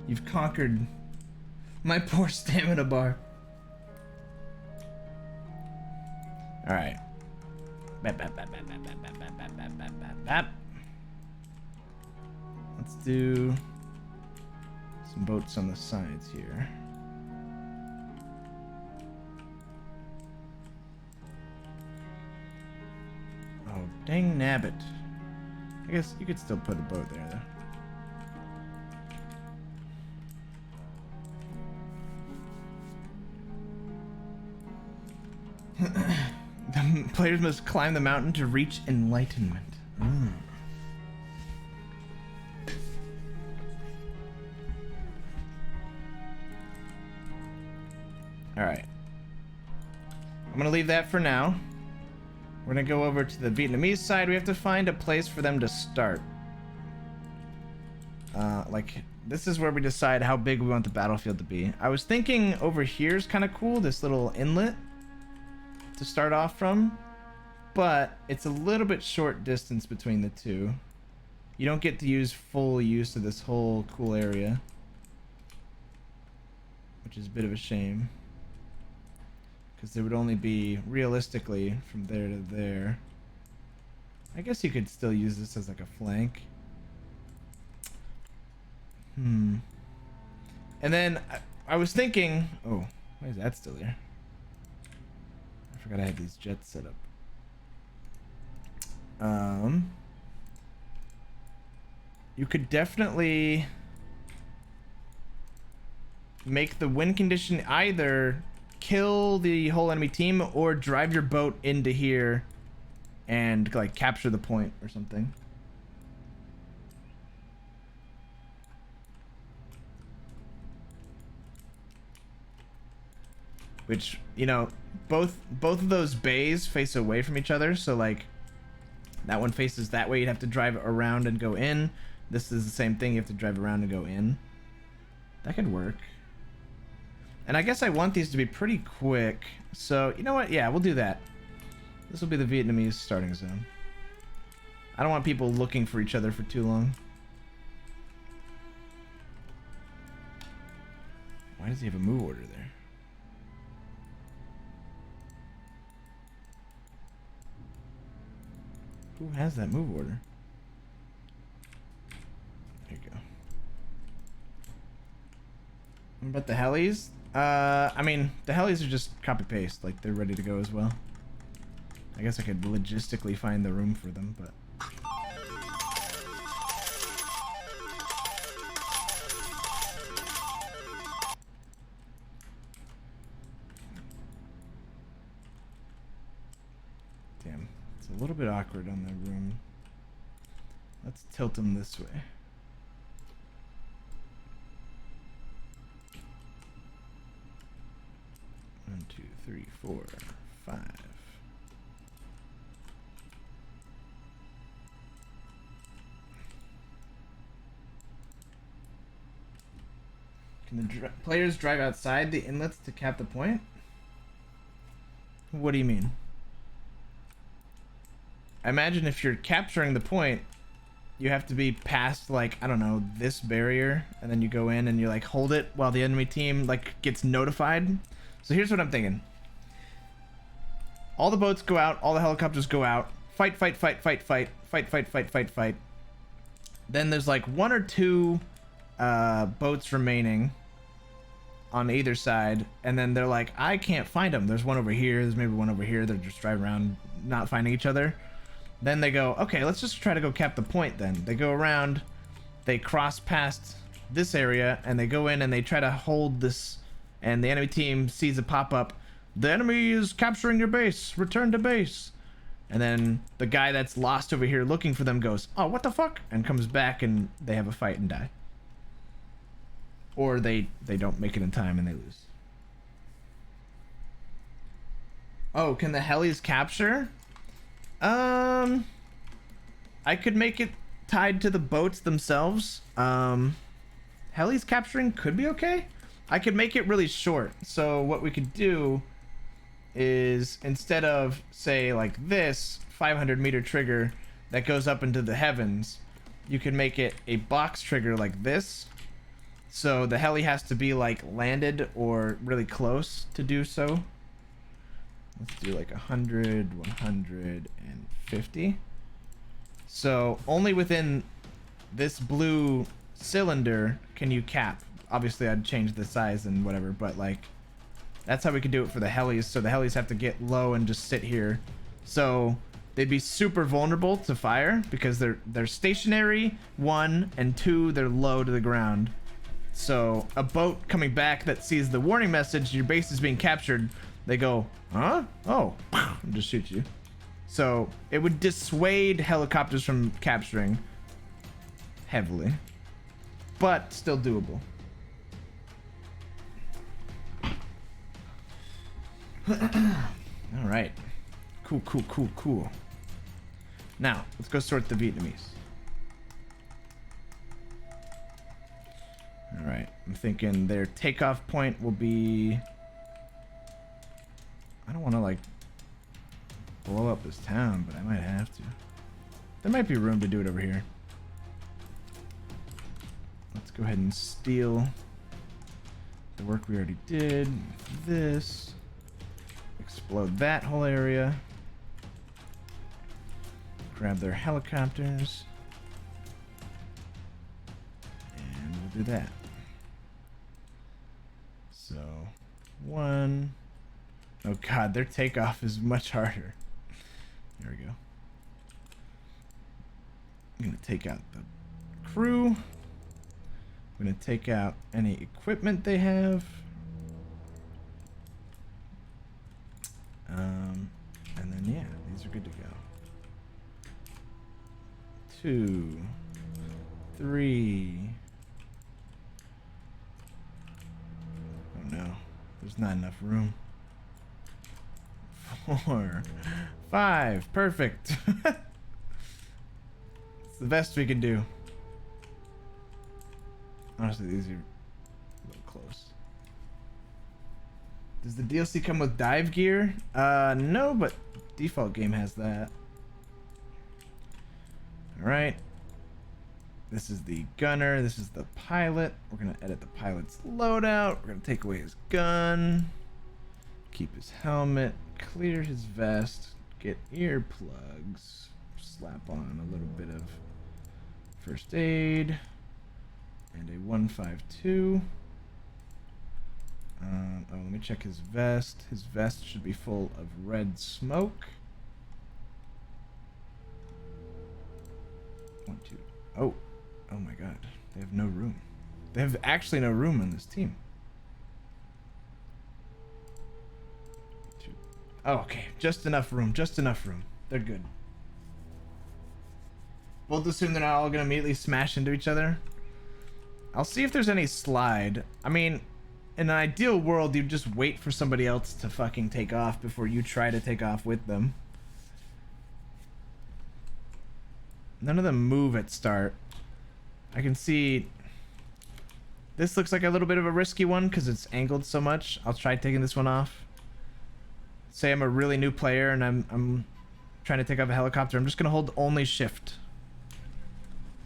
You've conquered my poor stamina bar. All right. Let's do some boats on the sides here. Oh, dang nabbit. I guess you could still put a boat there, though. The players must climb the mountain to reach enlightenment. Alright. I'm gonna leave that for now. We're gonna go over to the Vietnamese side. We have to find a place for them to start. Like, this is where we decide how big we want the battlefield to be. I was thinking over here is kind of cool, this little inlet to start off from, but it's a little bit short distance between the two. You don't get to use full use of this whole cool area, which is a bit of a shame, because there would only be realistically from there to there. I guess you could still use this as like a flank. And then I was thinking, oh, why is that still there? I forgot I had these jets set up. You could definitely make the win condition either kill the whole enemy team or drive your boat into here and like capture the point or something. Which, you know, both of those bays face away from each other, so like that one faces that way, you'd have to drive around and go in. This is the same thing, you have to drive around and go in. That could work. And I guess I want these to be pretty quick, so you know what, yeah, we'll do that. This will be the Vietnamese starting zone. I don't want people looking for each other for too long. Why does he have a move order there? Who has that move order? There you go. What about the helis? I mean, the helis are just copy paste, like they're ready to go as well. I guess I could logistically find the room for them, but. Damn, it's a little bit awkward on the room. Let's tilt them this way. 1, 2, 3, 4, 5. Can the players drive outside the inlets to cap the point? What do you mean? I imagine if you're capturing the point, you have to be past, like, I don't know, this barrier, and then you go in and you like hold it while the enemy team like gets notified. So here's what I'm thinking. All the boats go out, all the helicopters go out, fight, fight, fight, fight, fight, fight, fight, fight, fight, fight. Then there's like 1 or 2 boats remaining on either side, and then they're like, I can't find them. There's one over here, there's maybe one over here. They're just driving around not finding each other. Then they go, okay, let's just try to go cap the point then. They go around, they cross past this area, and they go in and they try to hold this, and the enemy team sees a pop-up. The enemy is capturing your base. Return to base. And then the guy that's lost over here looking for them goes, oh, what the fuck? And comes back and they have a fight and die. Or they don't make it in time and they lose. Oh, can the helis capture? I could make it tied to the boats themselves. Helis capturing could be okay. I could make it really short. So what we could do is, instead of, say, like this 500-meter trigger that goes up into the heavens, you can make it a box trigger like this. So the heli has to be like landed or really close to do so. Let's do like 100, 150. So only within this blue cylinder can you cap. Obviously I'd change the size and whatever, but like that's how we could do it for the helis. So the helis have to get low and just sit here. So they'd be super vulnerable to fire because they're stationary, 1, and 2, they're low to the ground. So a boat coming back that sees the warning message, your base is being captured, they go, huh? Oh, and just shoot you. So it would dissuade helicopters from capturing heavily, but still doable. All right. Cool, cool, cool, cool. Now, let's go sort the Vietnamese. All right. I'm thinking their takeoff point will be... I don't want to, like, blow up this town, but I might have to. There might be room to do it over here. Let's go ahead and steal the work we already did. This. Explode that whole area. Grab their helicopters. And we'll do that. So, 1. Oh god, their takeoff is much harder. There we go. I'm gonna take out the crew. I'm gonna take out any equipment they have. And then yeah, these are good to go. 2, 3. Oh no, there's not enough room. 4, 5, perfect. It's the best we can do. Honestly, these are a little close. Does the DLC come with dive gear? No, but default game has that. Alright. This is the gunner. This is the pilot. We're going to edit the pilot's loadout. We're going to take away his gun. Keep his helmet. Clear his vest. Get earplugs. Slap on a little bit of first aid. And a 152. Oh, let me check his vest. His vest should be full of red smoke. 1, 2. Oh my god. They have no room. They have actually no room on this team. 2. Oh, okay. Just enough room. Just enough room. They're good. We'll assume they're not all gonna immediately smash into each other. I'll see if there's any slide. I mean, in an ideal world, you'd just wait for somebody else to fucking take off before you try to take off with them. None of them move at start. I can see this looks like a little bit of a risky one because it's angled so much. I'll try taking this one off. Say I'm a really new player and I'm trying to take off a helicopter. I'm just gonna hold only shift.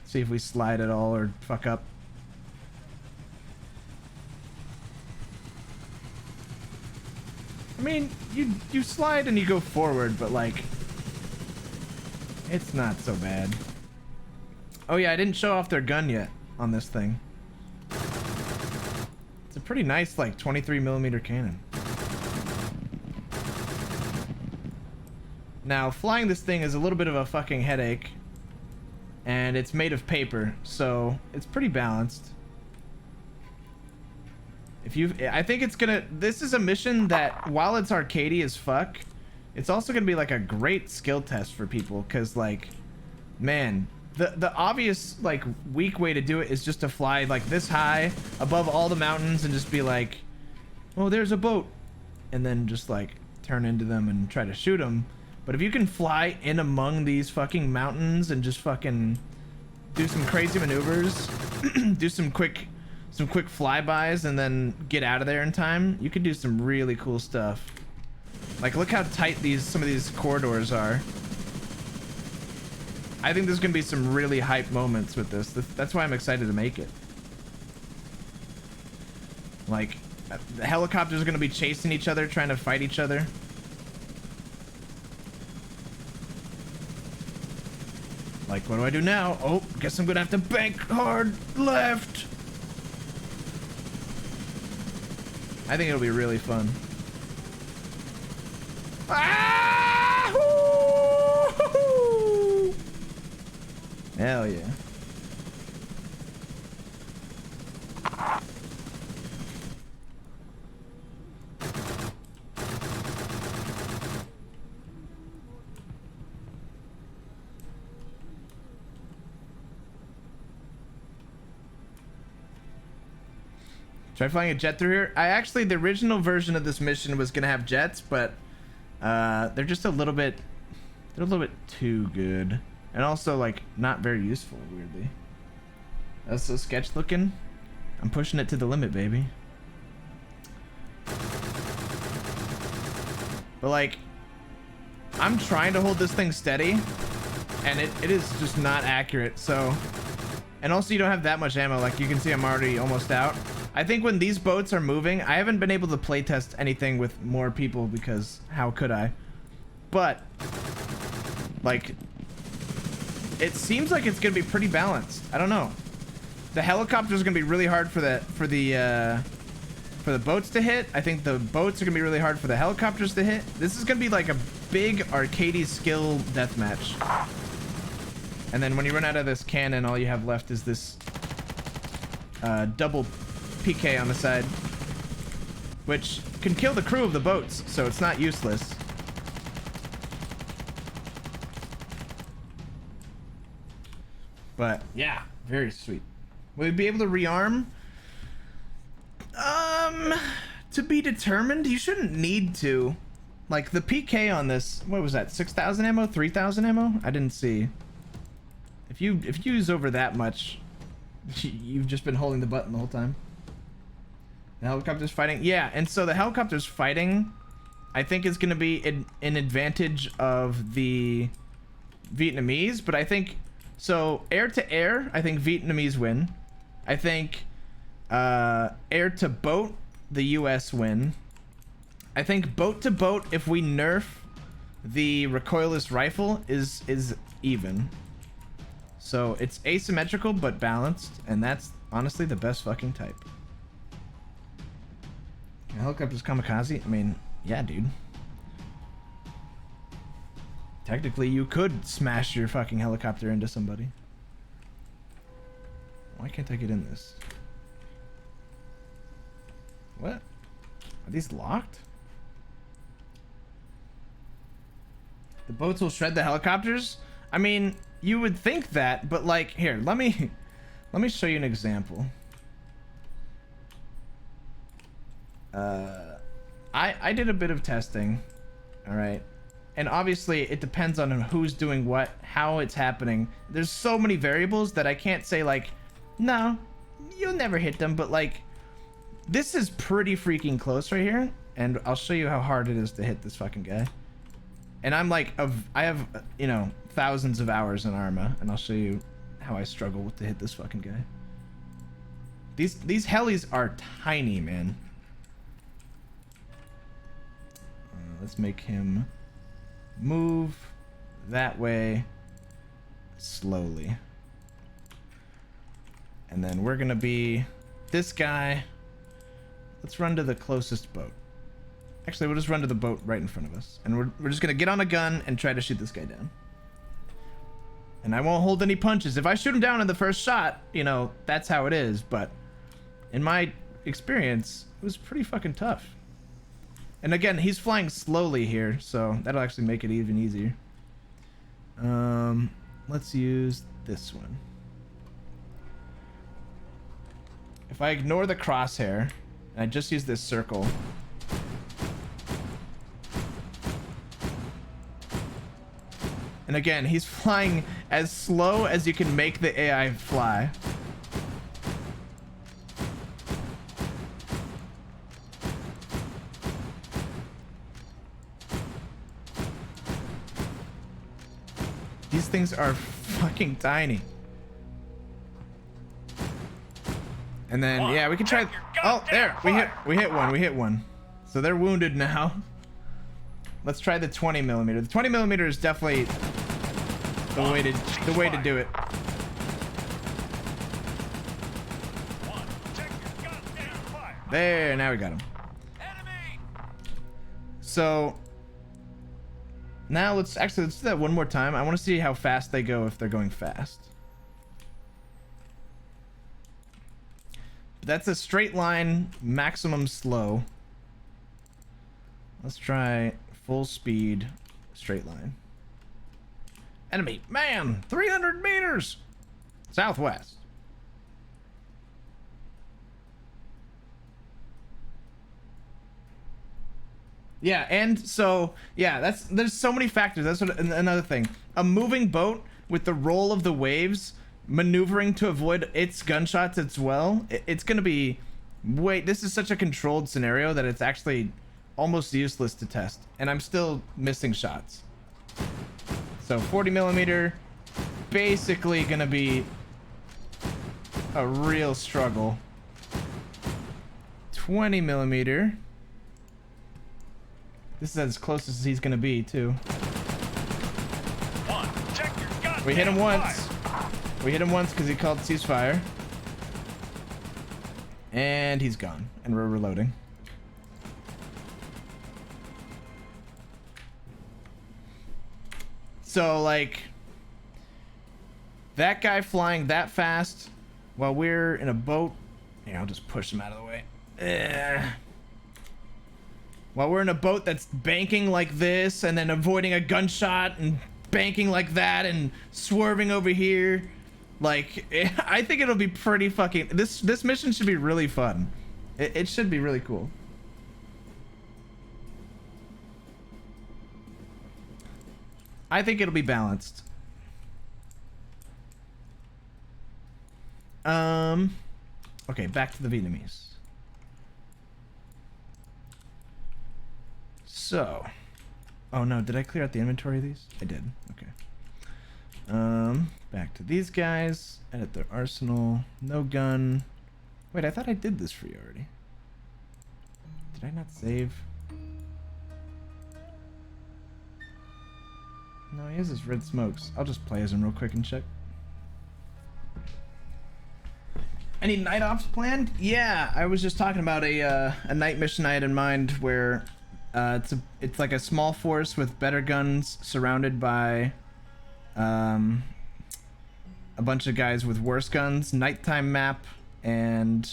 See if we slide at all or fuck up. I mean, you slide and you go forward, but like, it's not so bad. Oh yeah, I didn't show off their gun yet on this thing. It's a pretty nice, like, 23mm cannon. Now, flying this thing is a little bit of a fucking headache. And it's made of paper, so it's pretty balanced. I think it's gonna, this is a mission that, while it's arcadey as fuck, it's also gonna be like a great skill test for people, cause like, man, the obvious like weak way to do it is just to fly like this high above all the mountains and just be like, oh, there's a boat, and then just like turn into them and try to shoot them. But if you can fly in among these fucking mountains and just fucking do some crazy maneuvers, do some quick flybys, and then get out of there in time, you could do some really cool stuff. Like, look how tight some of these corridors are. I think there's gonna be some really hype moments with this. That's why I'm excited to make it. Like, the helicopters are gonna be chasing each other, trying to fight each other. Like, what do I do now? Oh, guess I'm gonna have to bank hard left. I think it'll be really fun. Ah! Hoo-hoo-hoo! Hell yeah. Try flying a jet through here. The original version of this mission was gonna have jets, but they're just a little bit too good, and also like not very useful, weirdly. That's so sketch looking. I'm pushing it to the limit, baby. But like, I'm trying to hold this thing steady, and it is just not accurate. So, and also you don't have that much ammo. Like you can see, I'm already almost out. I think when these boats are moving, I haven't been able to playtest anything with more people because how could I? But like, it seems like it's gonna be pretty balanced. I don't know. The helicopter is gonna be really hard for the boats to hit. I think the boats are gonna be really hard for the helicopters to hit. This is gonna be like a big arcadey skill deathmatch. And then when you run out of this cannon, all you have left is this double PK on the side, which can kill the crew of the boats, so it's not useless. But yeah, very sweet. Will we be able to rearm? To be determined. You shouldn't need to. Like the PK on this, what was that? 6,000 ammo, 3,000 ammo? I didn't see. If you use over that much, you've just been holding the button the whole time. The helicopter's fighting. Yeah, and so the helicopter's fighting, I think, is going to be an advantage of the Vietnamese, but I think, so air to air, I think Vietnamese win. I think air to boat, the US win. I think boat to boat, if we nerf the recoilless rifle, is even. So it's asymmetrical but balanced, and that's honestly the best fucking type. A helicopter's kamikaze? I mean, yeah, dude. Technically, you could smash your fucking helicopter into somebody. Why can't I get in this? What? Are these locked? The boats will shred the helicopters? I mean, you would think that, but like, here, let me show you an example. I did a bit of testing, all right? And obviously it depends on who's doing what, how it's happening. There's so many variables that I can't say like, no, you'll never hit them, but like, this is pretty freaking close right here. And I'll show you how hard it is to hit this fucking guy. And I'm like, I have, you know, thousands of hours in Arma, and I'll show you how I struggle to hit this fucking guy. These helis are tiny, man. Let's make him move that way slowly. And then we're gonna be this guy. Let's run to the closest boat. Actually, we'll just run to the boat right in front of us. And we're just gonna get on a gun and try to shoot this guy down. And I won't hold any punches. If I shoot him down in the first shot, you know, that's how it is. But in my experience, it was pretty fucking tough. And again, he's flying slowly here, so that'll actually make it even easier. Let's use this one. If I ignore the crosshair, and I just use this circle. And again, he's flying as slow as you can make the AI fly. These things are fucking tiny. And then, yeah, we can try. Oh, there, we hit one. So they're wounded now. Let's try the 20 millimeter. The 20 millimeter is definitely the way to do it. There, now we got him. So now let's do that one more time. I want to see how fast they go if they're going fast. That's a straight line, maximum slow. Let's try full speed, straight line. Enemy, man, 300 meters southwest. Yeah, and so, yeah, there's so many factors. That's what, another thing. A moving boat with the roll of the waves, maneuvering to avoid its gunshots as well, it's gonna be, this is such a controlled scenario that it's actually almost useless to test, and I'm still missing shots. So 40 millimeter, basically gonna be a real struggle. 20 millimeter. This is as close as he's gonna be too. We hit him once. We hit him once because he called ceasefire. And he's gone. And we're reloading. So, like, that guy flying that fast while we're in a boat. Yeah, I'll just push him out of the way. While we're in a boat that's banking like this and then avoiding a gunshot and banking like that and swerving over here. Like, I think it'll be pretty fucking... This mission should be really fun. It should be really cool. I think it'll be balanced. Okay, back to the Vietnamese. So, oh no, did I clear out the inventory of these? I did. Okay. Back to these guys. Edit their arsenal. No gun. Wait, I thought I did this for you already. Did I not save? No, he has his red smokes. I'll just play as him real quick and check. Any night ops planned? Yeah, I was just talking about a night mission I had in mind where it's like a small force with better guns surrounded by a bunch of guys with worse guns, nighttime map, and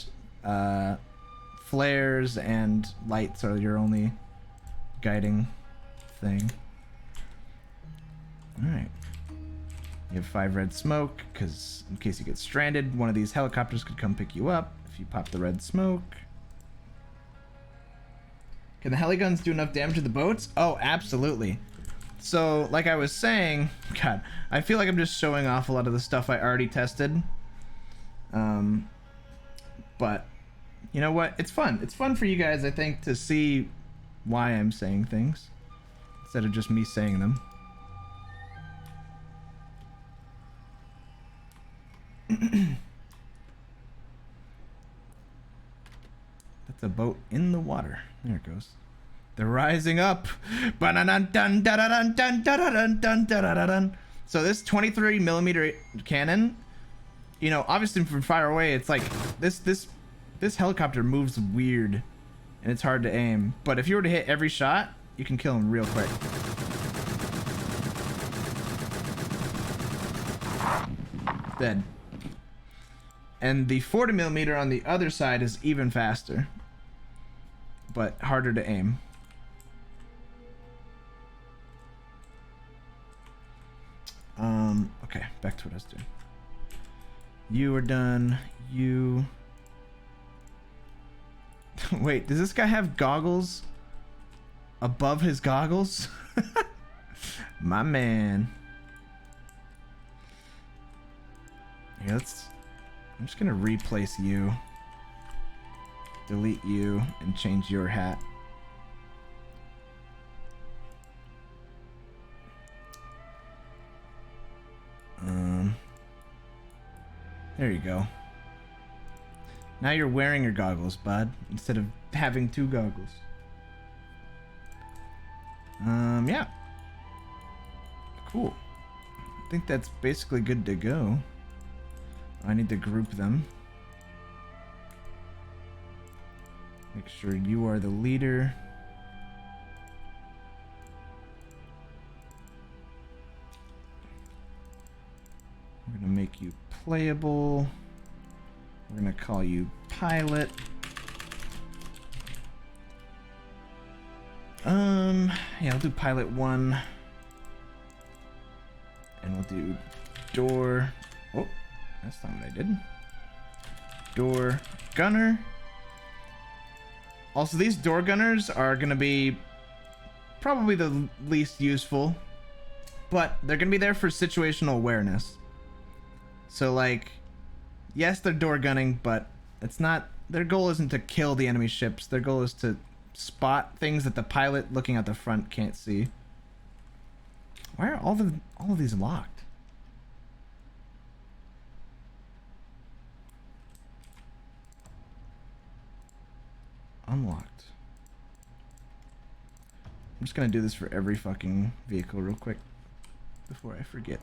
flares and lights are your only guiding thing. Alright. You have 5 red smoke, because in case you get stranded, one of these helicopters could come pick you up if you pop the red smoke. Can the heli guns do enough damage to the boats? Oh, absolutely. So, like I was saying, God, I feel like I'm just showing off a lot of the stuff I already tested. But, you know what? It's fun. It's fun for you guys, I think, to see why I'm saying things, instead of just me saying them. That's a boat in the water. There it goes. They're rising up. So this 23mm cannon, you know, obviously from far away, it's like this helicopter moves weird, and it's hard to aim. But if you were to hit every shot, you can kill him real quick. Dead. And the 40mm on the other side is even faster, but harder to aim. Okay, back to what I was doing. You are done. You... Wait, does this guy have goggles above his goggles? My man. Here, I'm just gonna replace you, delete you, and change your hat. There you go. Now you're wearing your goggles, bud, instead of having 2 goggles. Yeah. Cool. I think that's basically good to go. I need to group them. Make sure you are the leader. We're gonna make you playable. We're gonna call you pilot. Yeah, I'll do pilot 1. And we'll do door. Oh, that's not what I did. Door gunner. Also, these door gunners are gonna be probably the least useful, but they're gonna be there for situational awareness. So, like, yes, they're door gunning, but it's not. Their goal isn't to kill the enemy ships. Their goal is to spot things that the pilot looking at the front can't see. Why are all of these locked? Unlocked. I'm just gonna do this for every fucking vehicle real quick before I forget.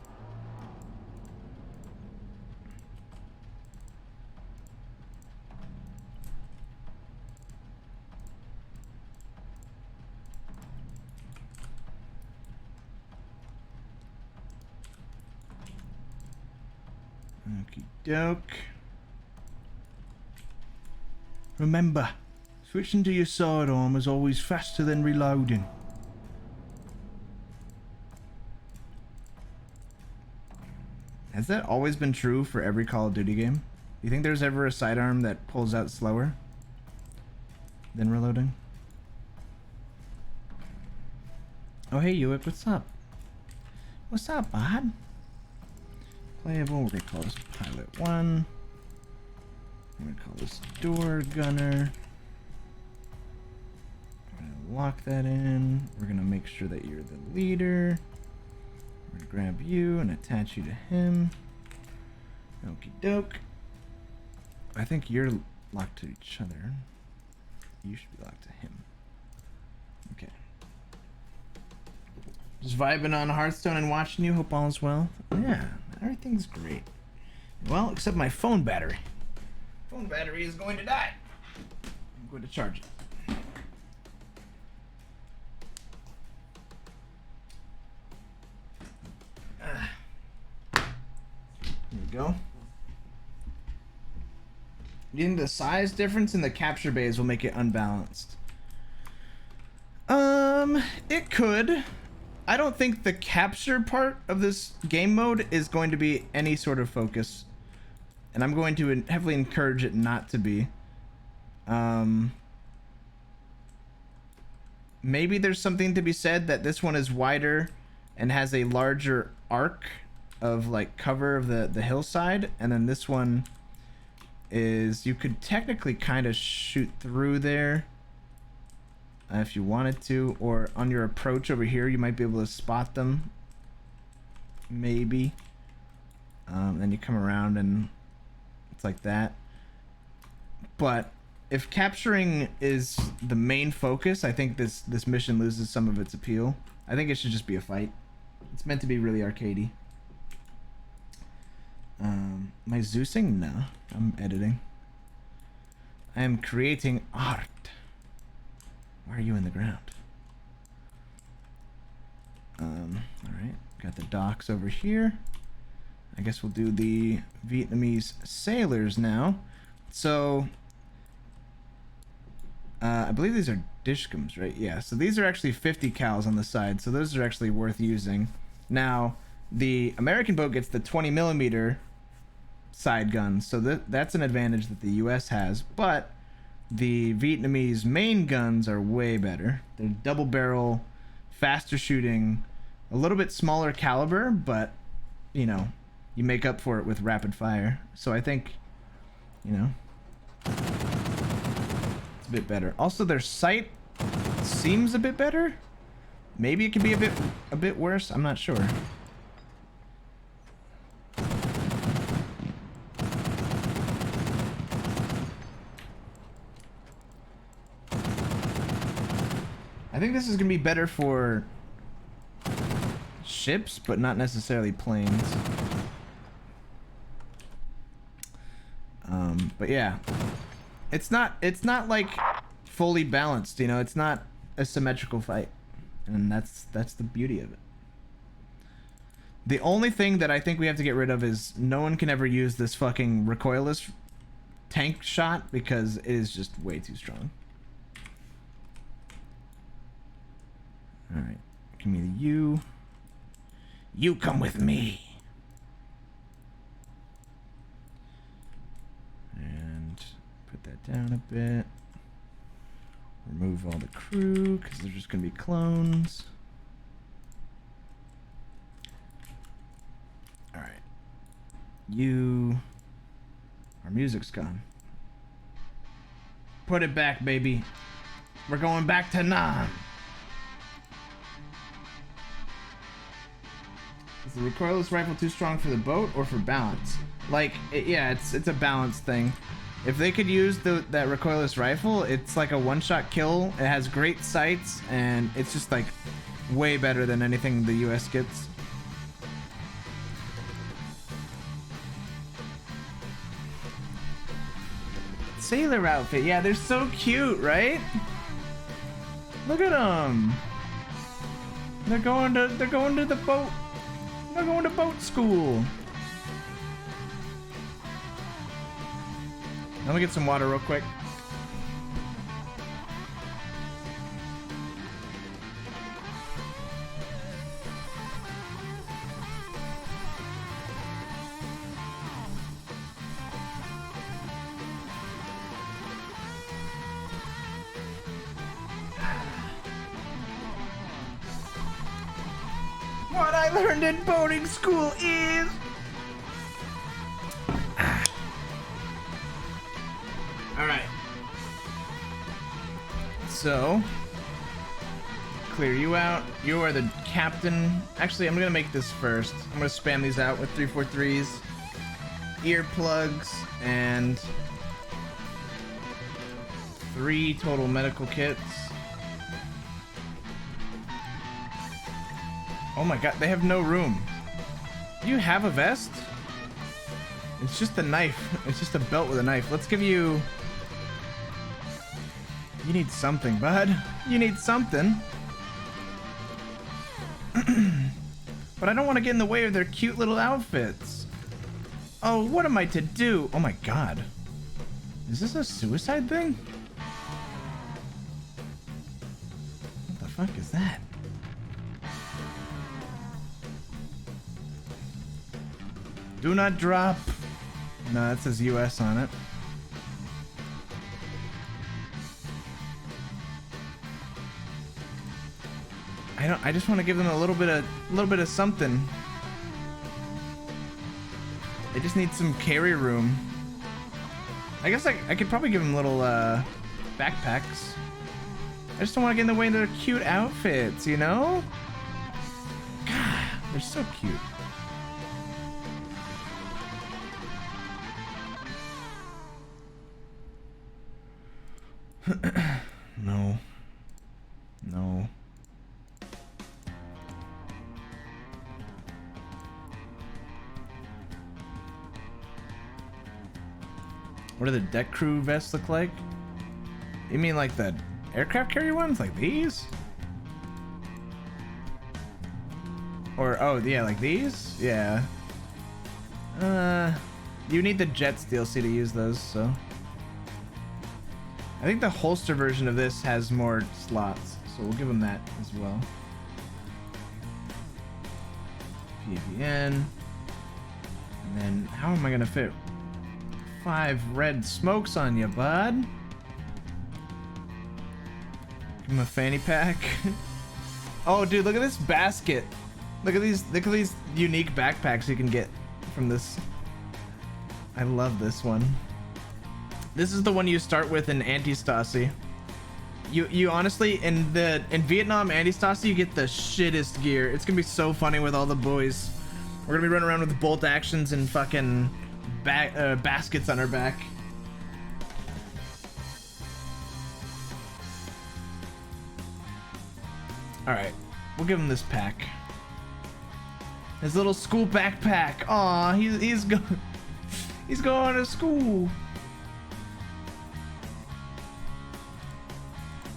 Okie doke. Remember, switching to your sidearm is always faster than reloading. Has that always been true for every Call of Duty game? Do you think there's ever a sidearm that pulls out slower than reloading? Oh, hey, Ewick, what's up? What's up, bud? Playable, we're gonna call this Pilot 1. I'm gonna call this Door Gunner. We're gonna lock that in. We're gonna make sure that you're the leader. We're gonna grab you and attach you to him. Okie doke. I think you're locked to each other. You should be locked to him. Okay. Just vibing on Hearthstone and watching you. Hope all is well. Yeah, everything's great. Well, except my phone battery. Phone battery is going to die. I'm going to charge it. Here we go. You think the size difference in the capture bays will make it unbalanced? It could. I don't think the capture part of this game mode is going to be any sort of focus. And I'm going to heavily encourage it not to be. Maybe there's something to be said that this one is wider and has a larger arc of like cover of the hillside, and then this one is, you could technically kind of shoot through there if you wanted to, or on your approach over here you might be able to spot them maybe. Then you come around and it's like that. But if capturing is the main focus, I think this mission loses some of its appeal. I think it should just be a fight. It's meant to be really arcadey. Am I Zeusing? No, I'm editing. I am creating art. Why are you in the ground? Alright, got the docks over here. I guess we'll do the Vietnamese sailors now. So, I believe these are dishkums, right? Yeah, so these are actually 50 cals on the side, so those are actually worth using. Now, the American boat gets the 20mm side guns, so that's an advantage that the US has, but the Vietnamese main guns are way better. They're double barrel, faster shooting, a little bit smaller caliber, but, you know, you make up for it with rapid fire. So I think, you know, it's a bit better. Also, their sight seems a bit better. Maybe it could be a bit worse. I'm not sure. I think this is gonna be better for ships, but not necessarily planes. But yeah, it's not like fully balanced, you know. It's not a symmetrical fight, and that's the beauty of it. The only thing that I think we have to get rid of is no one can ever use this fucking recoilless tank shot because it is just way too strong. All right, give me the U. You come with me. And put that down a bit. Remove all the crew because they're just gonna be clones. All right, you. Our music's gone. Put it back, baby. We're going back to Nam. Is the recoilless rifle too strong for the boat or for balance? Like, yeah, it's a balance thing. If they could use that recoilless rifle, it's like a one-shot kill. It has great sights, and it's just like way better than anything the US gets. Sailor outfit, yeah, they're so cute, right? Look at them. They're going to the boat. They're going to boat school. Let me get some water real quick. What I learned in boating school is... Alright. So, clear you out. You are the captain. Actually, I'm gonna make this first. I'm gonna spam these out with 343s, earplugs, and 3 total medical kits. Oh my god, they have no room. Do you have a vest? It's just a knife. It's just a belt with a knife. Let's give you... You need something, bud. You need something. But I don't want to get in the way of their cute little outfits. Oh, what am I to do? Oh my god. Is this a suicide thing? What the fuck is that? Do not drop. No, that says US on it. I just want to give them a little bit of something. They just need some carry room. I guess I could probably give them little backpacks. I just don't want to get in the way of their cute outfits, you know? God, they're so cute. No. No. What do the deck crew vests look like? You mean like the aircraft carrier ones? Like these? Or, oh, yeah, like these? Yeah. You need the Jets DLC to use those, so. I think the holster version of this has more slots, so we'll give them that as well. PVN. And then, how am I gonna fit 5 red smokes on you, bud? Give him a fanny pack. Oh, dude, look at this basket. Look at these unique backpacks you can get from this. I love this one. This is the one you start with in Anti-Stasi. You honestly, in Vietnam Anti-Stasi, you get the shittest gear. It's gonna be so funny with all the boys. We're gonna be running around with bolt actions and fucking baskets on our back. All right, we'll give him this pack. His little school backpack. Aw, he's going to school.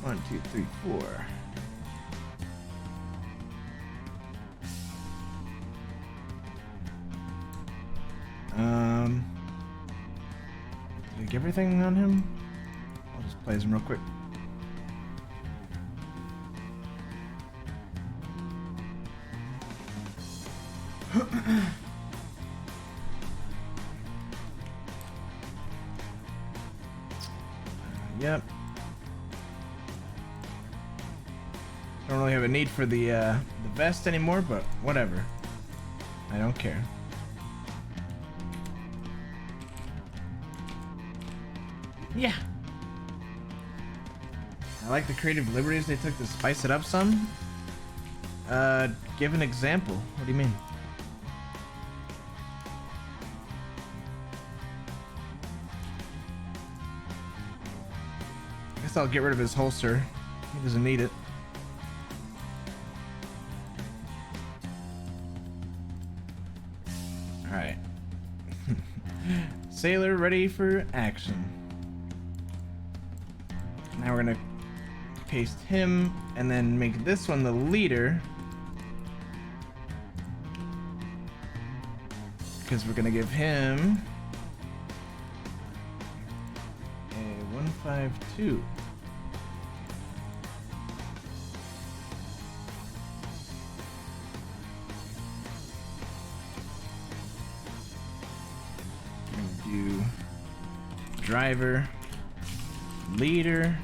1, 2, 3, 4. Did I get everything on him? I'll just play him real quick. Yep. Don't really have a need for the vest anymore, but whatever. I don't care. Yeah. I like the creative liberties they took to spice it up some. Give an example. What do you mean? I guess I'll get rid of his holster. He doesn't need it. Alright. Sailor ready for action. Now we're gonna paste him and then make this one the leader. Because we're gonna give him a 152. Do driver, leader,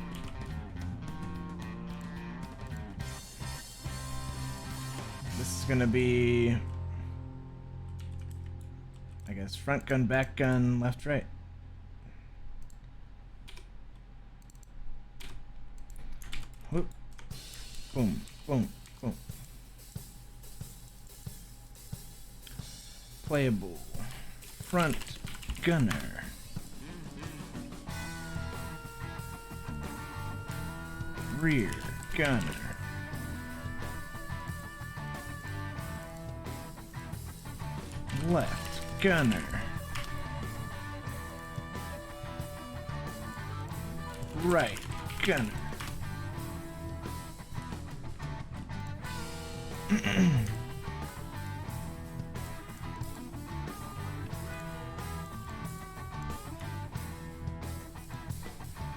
this is gonna be, I guess, front gun, back gun, left, right. Whoop. Boom, boom, boom. Playable, front gunner. Rear gunner. Left gunner. right, gunner.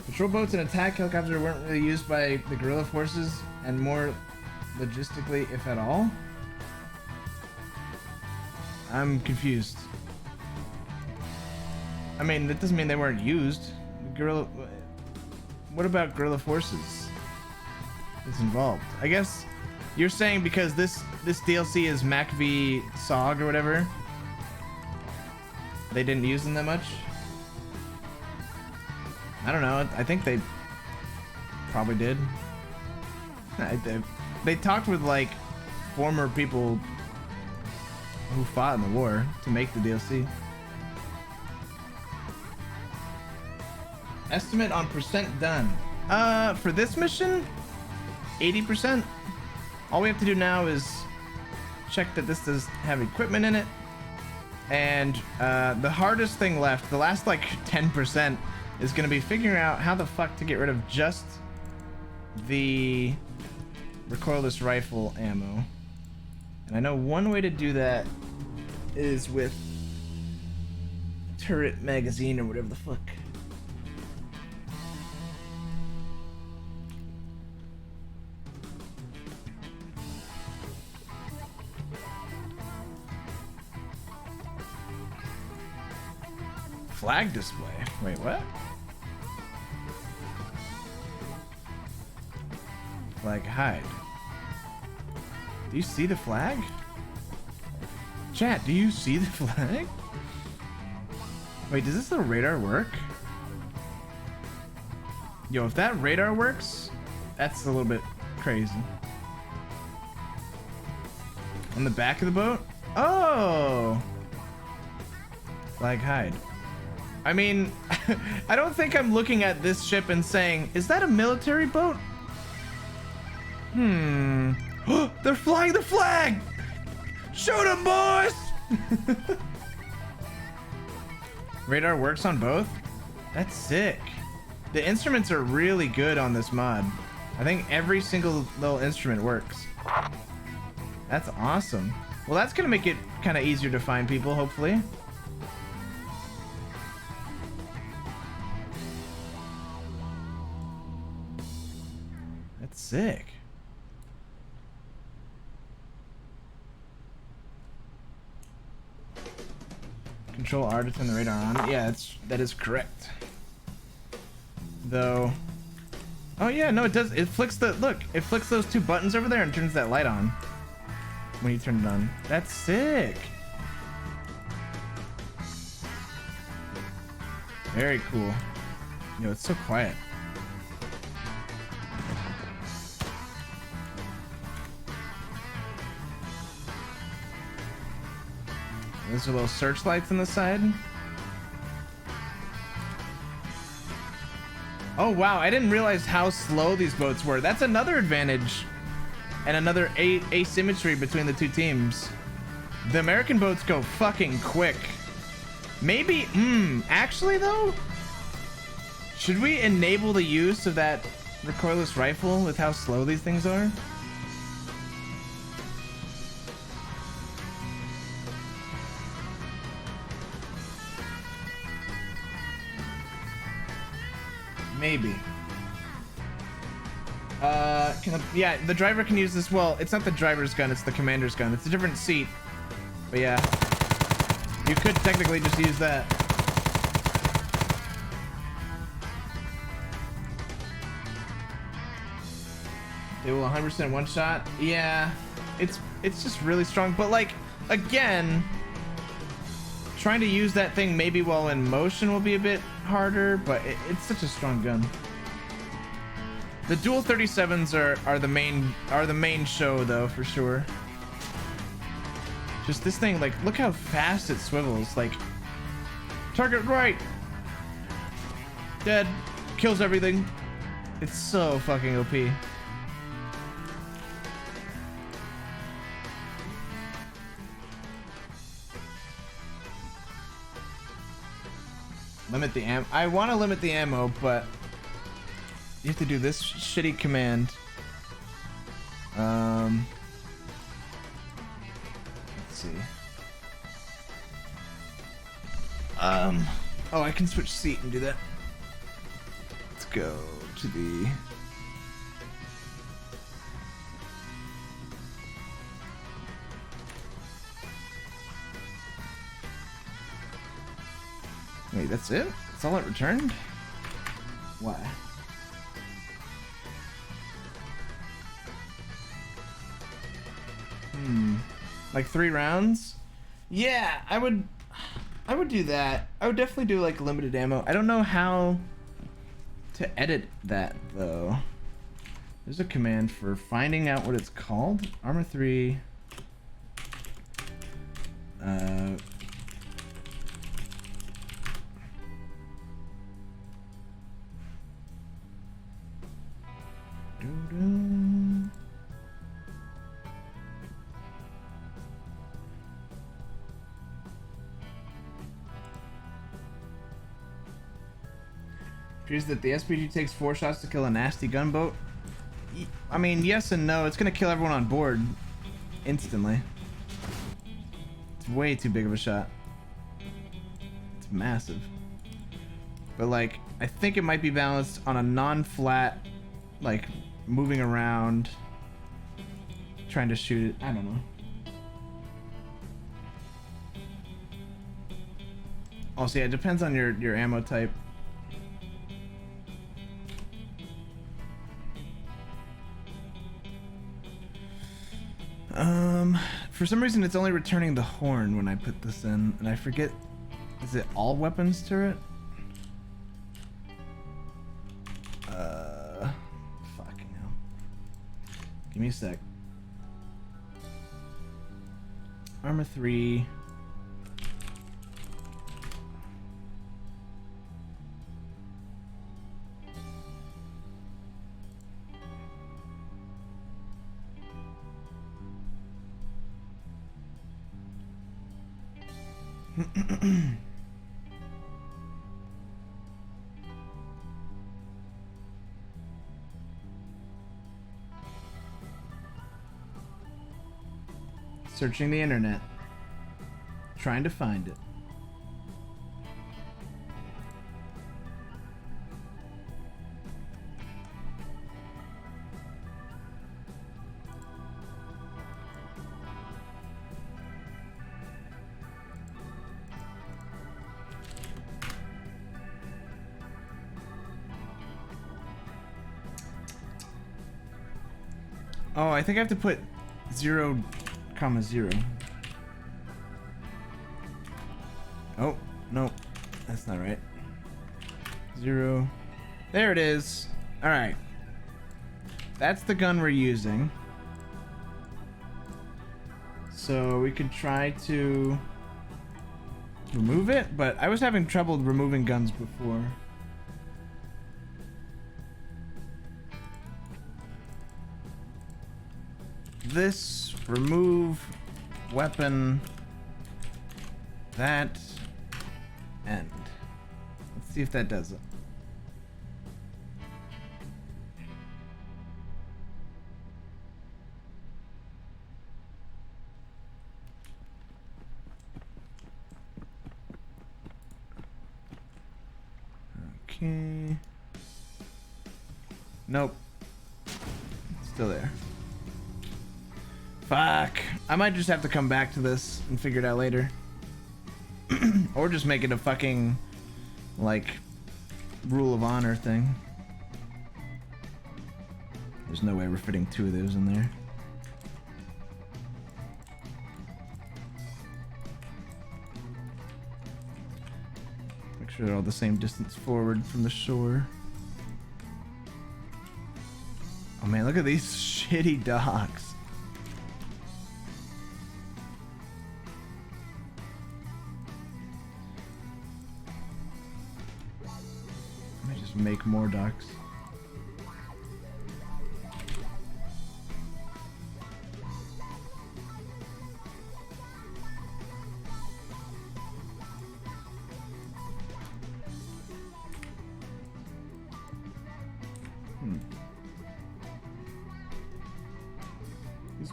Patrol boats and attack helicopters weren't really used by the guerrilla forces, and more logistically, if at all. I'm confused. I mean, that doesn't mean they weren't used. Guerrilla. What about guerrilla forces that's involved? I guess you're saying because this DLC is Mac v SOG or whatever, they didn't use them that much. I don't know. I think they probably did. They talked with like former people who fought in the war to make the DLC. Estimate on percent done. For this mission, 80%. All we have to do now is check that this does have equipment in it. And the hardest thing left, the last like 10%, is gonna be figuring out how the fuck to get rid of just the recoilless rifle ammo. And I know one way to do that is with turret magazine or whatever the fuck. Flag display. Wait, what? Flag hide. Do you see the flag? Chat, do you see the flag? Wait, does this little radar work? Yo, if that radar works, that's a little bit crazy. On the back of the boat? Oh! Flag hide. I mean, I don't think I'm looking at this ship and saying, is that a military boat? They're flying the flag! Shoot 'em, boys! Radar works on both? That's sick. The instruments are really good on this mod. I think every single little instrument works. That's awesome. Well, that's gonna make it kind of easier to find people, hopefully. That's sick. Control R to turn the radar on. Yeah, that is correct. Though, oh yeah, no, it does. It flicks the look. It flicks those two buttons over there and turns that light on when you turn it on. That's sick. Very cool. Yo, it's so quiet. There's a little searchlights on the side. Oh wow, I didn't realize how slow these boats were. That's another advantage and another asymmetry between the two teams. The American boats go fucking quick. Maybe, actually though, should we enable the use of that recoilless rifle with how slow these things are? Maybe. Yeah, the driver can use this. Well, it's not the driver's gun, it's the commander's gun. It's a different seat. But yeah, you could technically just use that. They will 100% one shot. Yeah, it's just really strong. But like, again, trying to use that thing maybe while in motion will be a bit harder, but it's such a strong gun. The dual 37s are the main show though, for sure. Just this thing, like, look how fast it swivels. Like, target right, dead, kills everything. It's so fucking OP. Limit the ammo. I want to limit the ammo, but You have to do this shitty command. Let's see. Oh, I can switch seat and do that. Let's go to the... Wait, that's it? That's all it returned? Why? Like 3 rounds? Yeah, I would do that. I would definitely do like limited ammo. I don't know how to edit that though. There's a command for finding out what it's called. Arma 3. Appears that the SPG takes 4 shots to kill a nasty gunboat. I mean, yes and no. It's gonna kill everyone on board instantly. It's way too big of a shot. It's massive. But like, I think it might be balanced on a non-flat, like moving around, trying to shoot it. I don't know. Also, yeah, it depends on your ammo type. For some reason it's only returning the horn when I put this in, and I forget, is it all weapons turret? Fucking hell. Give me a sec. Arma 3. Searching the internet, trying to find it. Oh, I think I have to put 0,0. Oh, no, that's not right. 0. There it is. All right. That's the gun we're using. So we could try to remove it, but I was having trouble removing guns before. This, remove weapon, that, end. Let's see if that does it. Okay. Nope. Still there. Fuck. I might just have to come back to this and figure it out later. Or just make it a fucking, like, rule of honor thing. There's no way we're fitting 2 of those in there. Make sure they're all the same distance forward from the shore. Oh man, look at these shitty docks. Make more docks.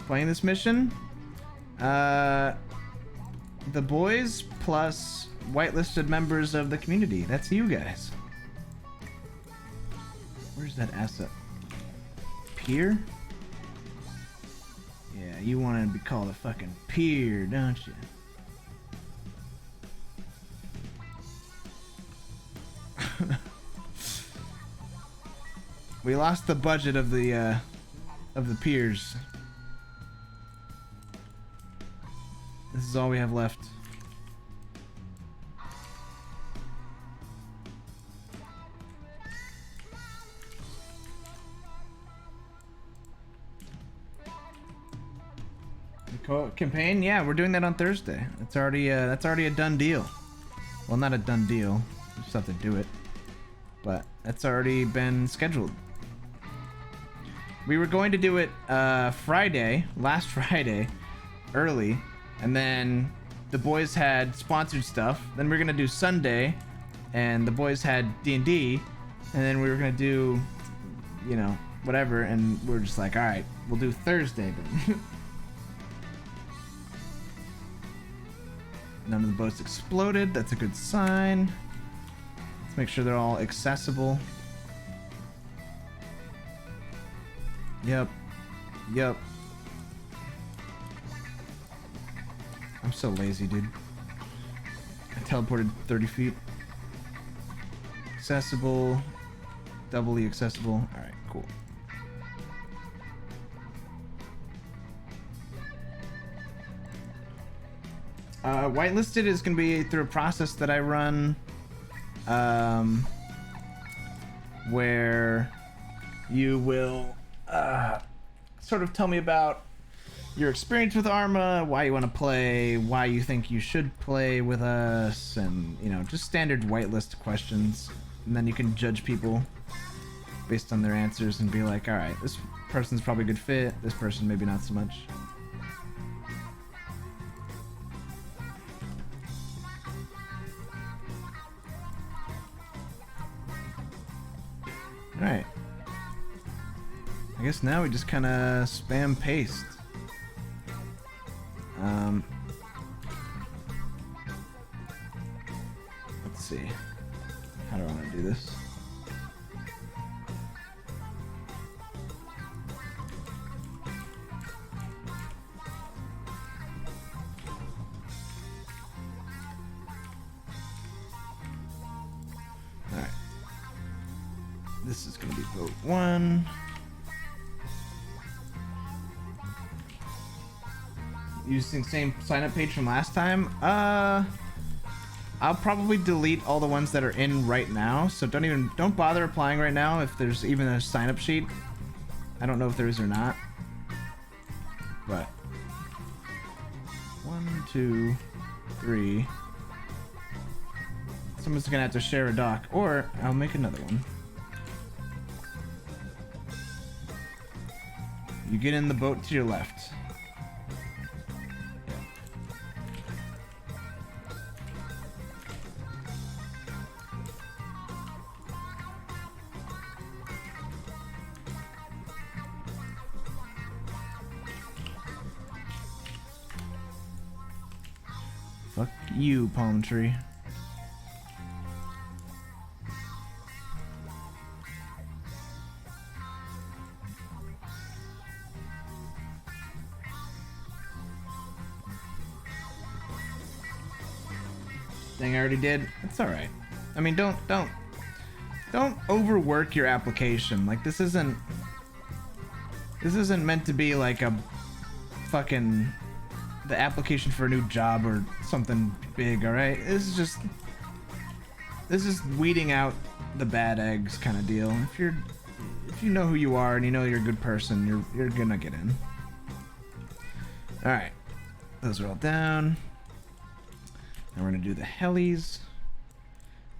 playing this mission. The boys plus whitelisted members of the community. That's you guys. Where's that asset? Peer? Yeah, you want to be called a fucking peer, don't you? We lost the budget of the peers. This is all we have left. The campaign? Yeah, we're doing that on Thursday. It's already that's already a done deal. Well, not a done deal. We just have to do it. But that's already been scheduled. We were going to do it Friday, last Friday, early, and then the boys had sponsored stuff. Then we are gonna do Sunday, and the boys had D&D, and then we were gonna do, you know, whatever, and we were just like, all right, we'll do Thursday then. None of the boats exploded. That's a good sign. Let's make sure they're all accessible. Yep. Yep. I'm so lazy, dude. I teleported 30 feet. Accessible. Doubly accessible. Alright, cool. Whitelisted is going to be through a process that I run where you will sort of tell me about your experience with Arma, why you want to play, why you think you should play with us, and, you know, just standard whitelist questions. And then you can judge people based on their answers and be like, all right, this person's probably a good fit, this person maybe not so much. Alright. I guess now we just kind of spam paste. Let's see. How do I want to do this? Alright. This is going to be vote 1. Using same sign up page from last time. I'll probably delete all the ones that are in right now, so don't bother applying right now if there's even a sign up sheet. I don't know if there is or not. But 1, 2, 3. Someone's gonna have to share a doc, or I'll make another one. You get in the boat to your left. Fuck you, palm tree. Thing I already did. It's all right. I mean, don't overwork your application. Like this isn't meant to be like a fucking the application for a new job or something big, all right? This is weeding out the bad eggs kind of deal. If you know who you are and you know you're a good person, you're gonna get in. All right, those are all down. Now we're gonna do the helis.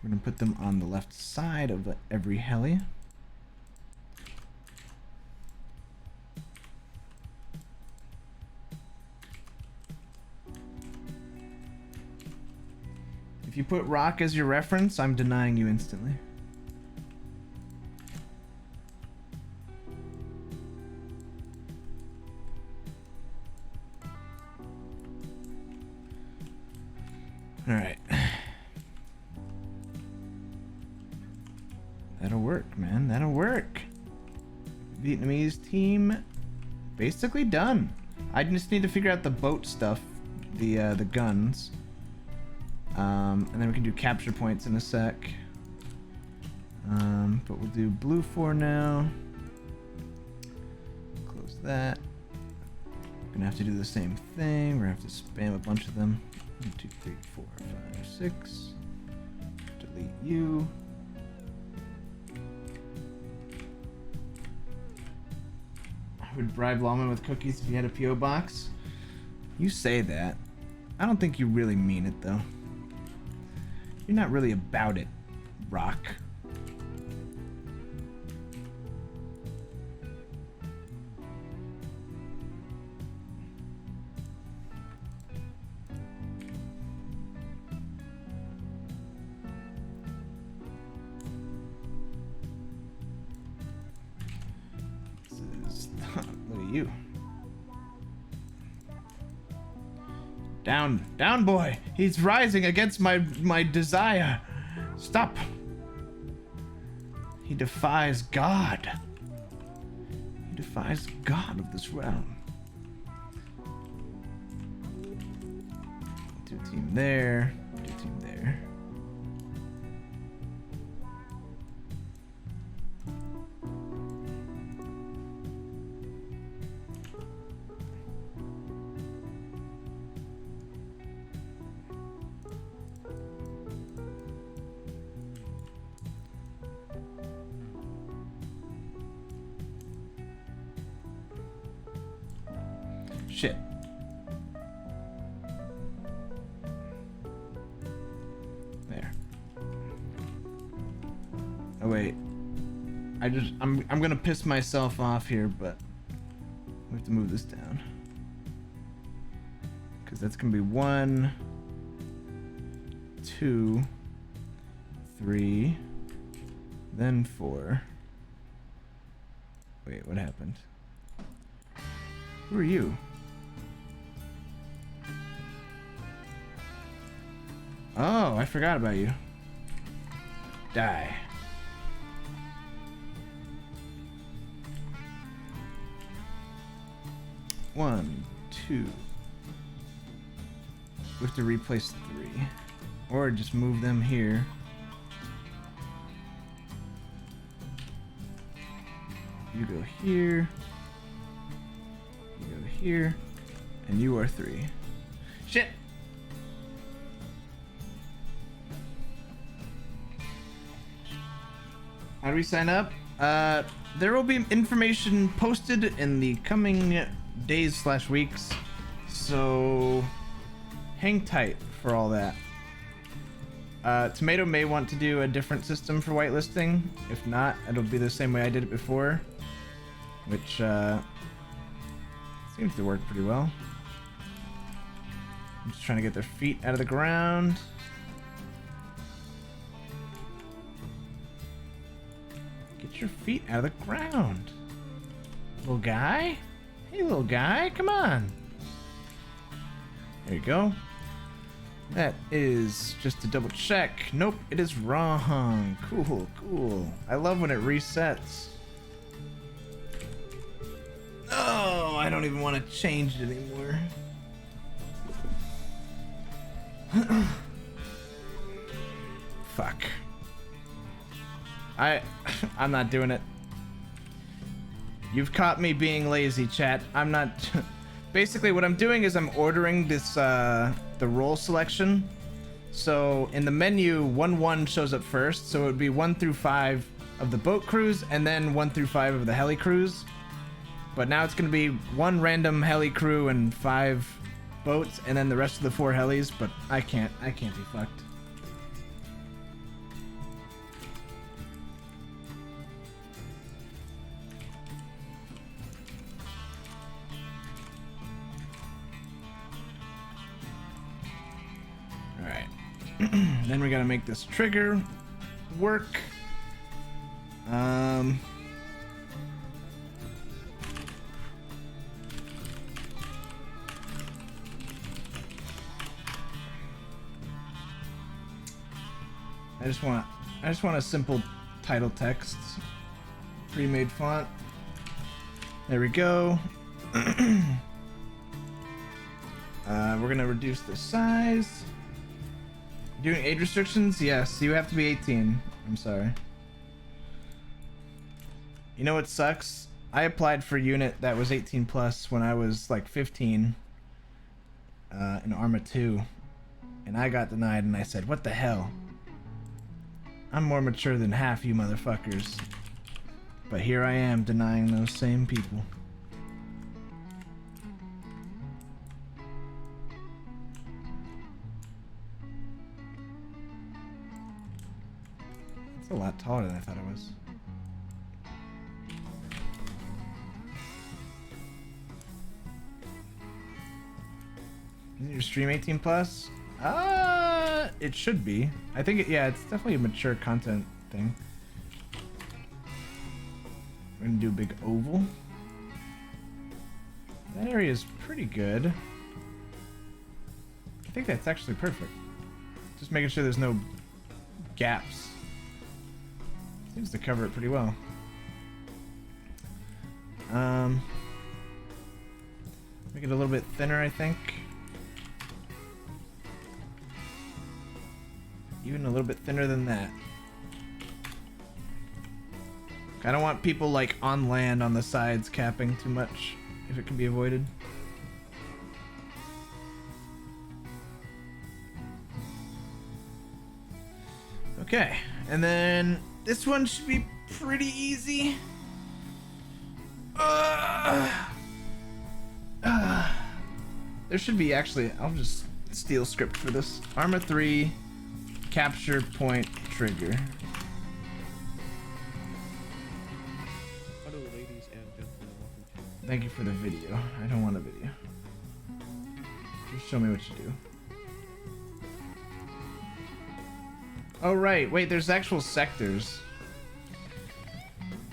We're gonna put them on the left side of every heli. If you put rock as your reference, I'm denying you instantly. All right. That'll work, man. That'll work. Vietnamese team basically done. I just need to figure out the boat stuff, the guns. And then we can do capture points in a sec. But we'll do blue 4 now. Close that. We're gonna have to do the same thing. We're gonna have to spam a bunch of them. 1, 2, 3, 4, 5, 6. Delete you. I would bribe Lawman with cookies if he had a PO box. You say that. I don't think you really mean it though. You're not really about it, Rock. Look at you. Down, boy. He's rising against my desire. Stop. He defies God. He defies God of this realm. Do a team there. Do a team there. Shit. There. Oh wait. I'm gonna piss myself off here, but we have to move this down. Cause that's gonna be 1, 2, 3, then 4. Wait, what happened? Who are you? Oh, I forgot about you. Die. One, 2. We have to replace 3. Or just move them here. You go here. You go here. And you are 3. Shit! How do we sign up? There will be information posted in the coming days/weeks, so hang tight for all that. Tomato may want to do a different system for whitelisting. If not, it'll be the same way I did it before, which seems to work pretty well. I'm just trying to get their feet out of the ground. Get your feet out of the ground. Little guy? Hey, little guy, come on. There you go. That is just to double check. Nope, it is wrong. Cool, cool. I love when it resets. Oh, I don't even want to change it anymore. Fuck. I'm not doing it. You've caught me being lazy, chat. I'm not. Basically, what I'm doing is I'm ordering this the role selection. So in the menu, 1-1 shows up first. So it would be 1 through 5 of the boat crews, and then 1 through 5 of the heli crews. But now it's gonna be 1 random heli crew and 5 boats, and then the rest of the 4 helis. But I can't be fucked. Then we gotta make this trigger work. I just want a simple title text. Pre-made font. There we go. We're gonna reduce the size. Doing age restrictions? Yes, you have to be 18. I'm sorry. You know what sucks? I applied for a unit that was 18 plus when I was like 15 in Arma 2, and I got denied, and I said, what the hell? I'm more mature than half you motherfuckers. But here I am denying those same people. It's a lot taller than I thought it was. Isn't your stream 18 plus? It should be. I think yeah, it's definitely a mature content thing. We're gonna do a big oval. That area is pretty good. I think that's actually perfect. Just making sure there's no gaps. Seems to cover it pretty well. Make it a little bit thinner, I think. Even a little bit thinner than that. I don't want people like on land on the sides capping too much if it can be avoided. Okay, and then this one should be pretty easy. There should be actually, I'll just steal script for this. Arma 3 capture point trigger. Hello, ladies and gentlemen. Welcome to. Thank you for the video. I don't want a video. Just show me what you do. Oh right, wait, there's actual sectors.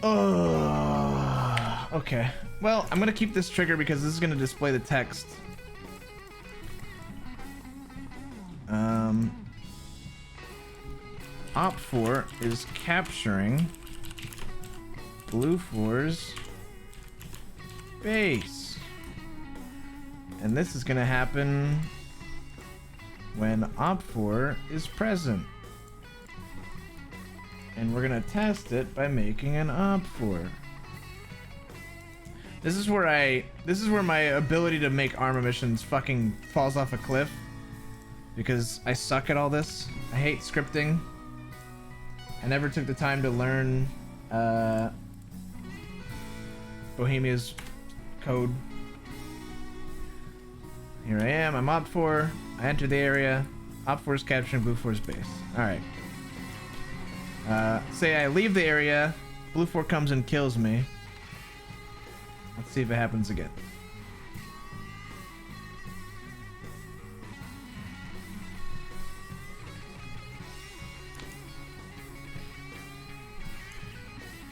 Oh, okay. Well, I'm gonna keep this trigger because this is gonna display the text. Op 4 is capturing Blue 4's base. And this is gonna happen when Op 4 is present. And we're gonna test it by making an Op 4. This is where my ability to make Arma missions fucking falls off a cliff. Because I suck at all this. I hate scripting. I never took the time to learn Bohemia's code. Here I am, I'm Op 4. I enter the area. Op 4 is capturing Blue 4's base. Alright. Say I leave the area. Blue 4 comes and kills me. Let's see if it happens again.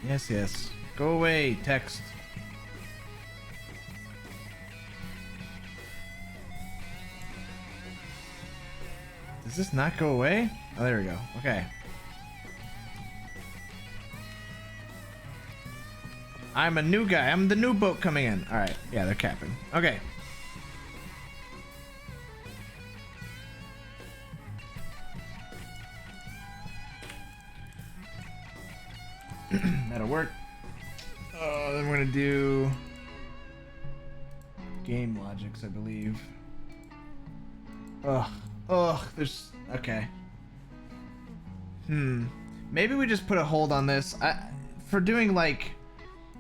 Yes, yes. Go away, text. Does this not go away? Oh, there we go. Okay. I'm a new guy. I'm the new boat coming in. Alright. Yeah, they're capping. Okay. That'll work. Then we're gonna do game logics, I believe. Ugh, there's okay. Maybe we just put a hold on this. For doing like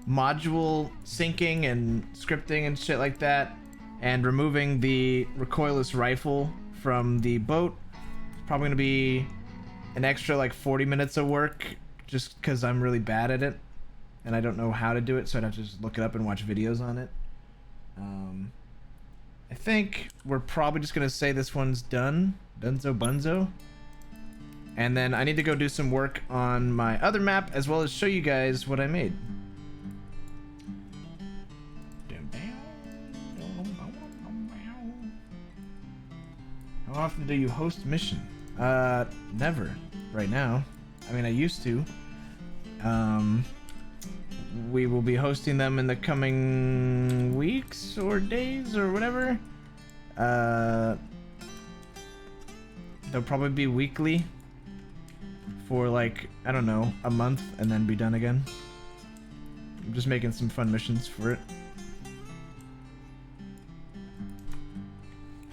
module syncing and scripting and shit like that, and removing the recoilless rifle from the boat, it's probably gonna be an extra like 40 minutes of work. Just because I'm really bad at it and I don't know how to do it, so I'd have to just look it up and watch videos on it. I think we're probably just gonna say this one's done. Dunzo bunzo. And then I need to go do some work on my other map as well as show you guys what I made. How often do you host mission? Never. right now. I mean, I used to. We will be hosting them in the coming weeks or days or whatever. They'll probably be weekly for like, I don't know, a month and then be done again. I'm just making some fun missions for it.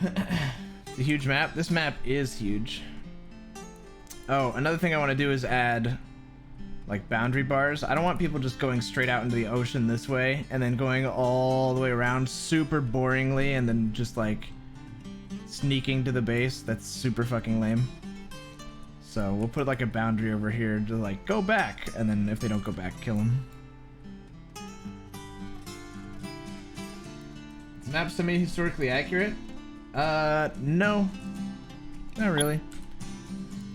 It's a huge map. This map is huge. Oh, another thing I want to do is add like boundary bars. I don't want people just going straight out into the ocean this way and then going all the way around super boringly and then just like sneaking to the base. That's super fucking lame. So we'll put like a boundary over here to like go back, and then if they don't go back, kill them. Is map semi-historically accurate? No, not really.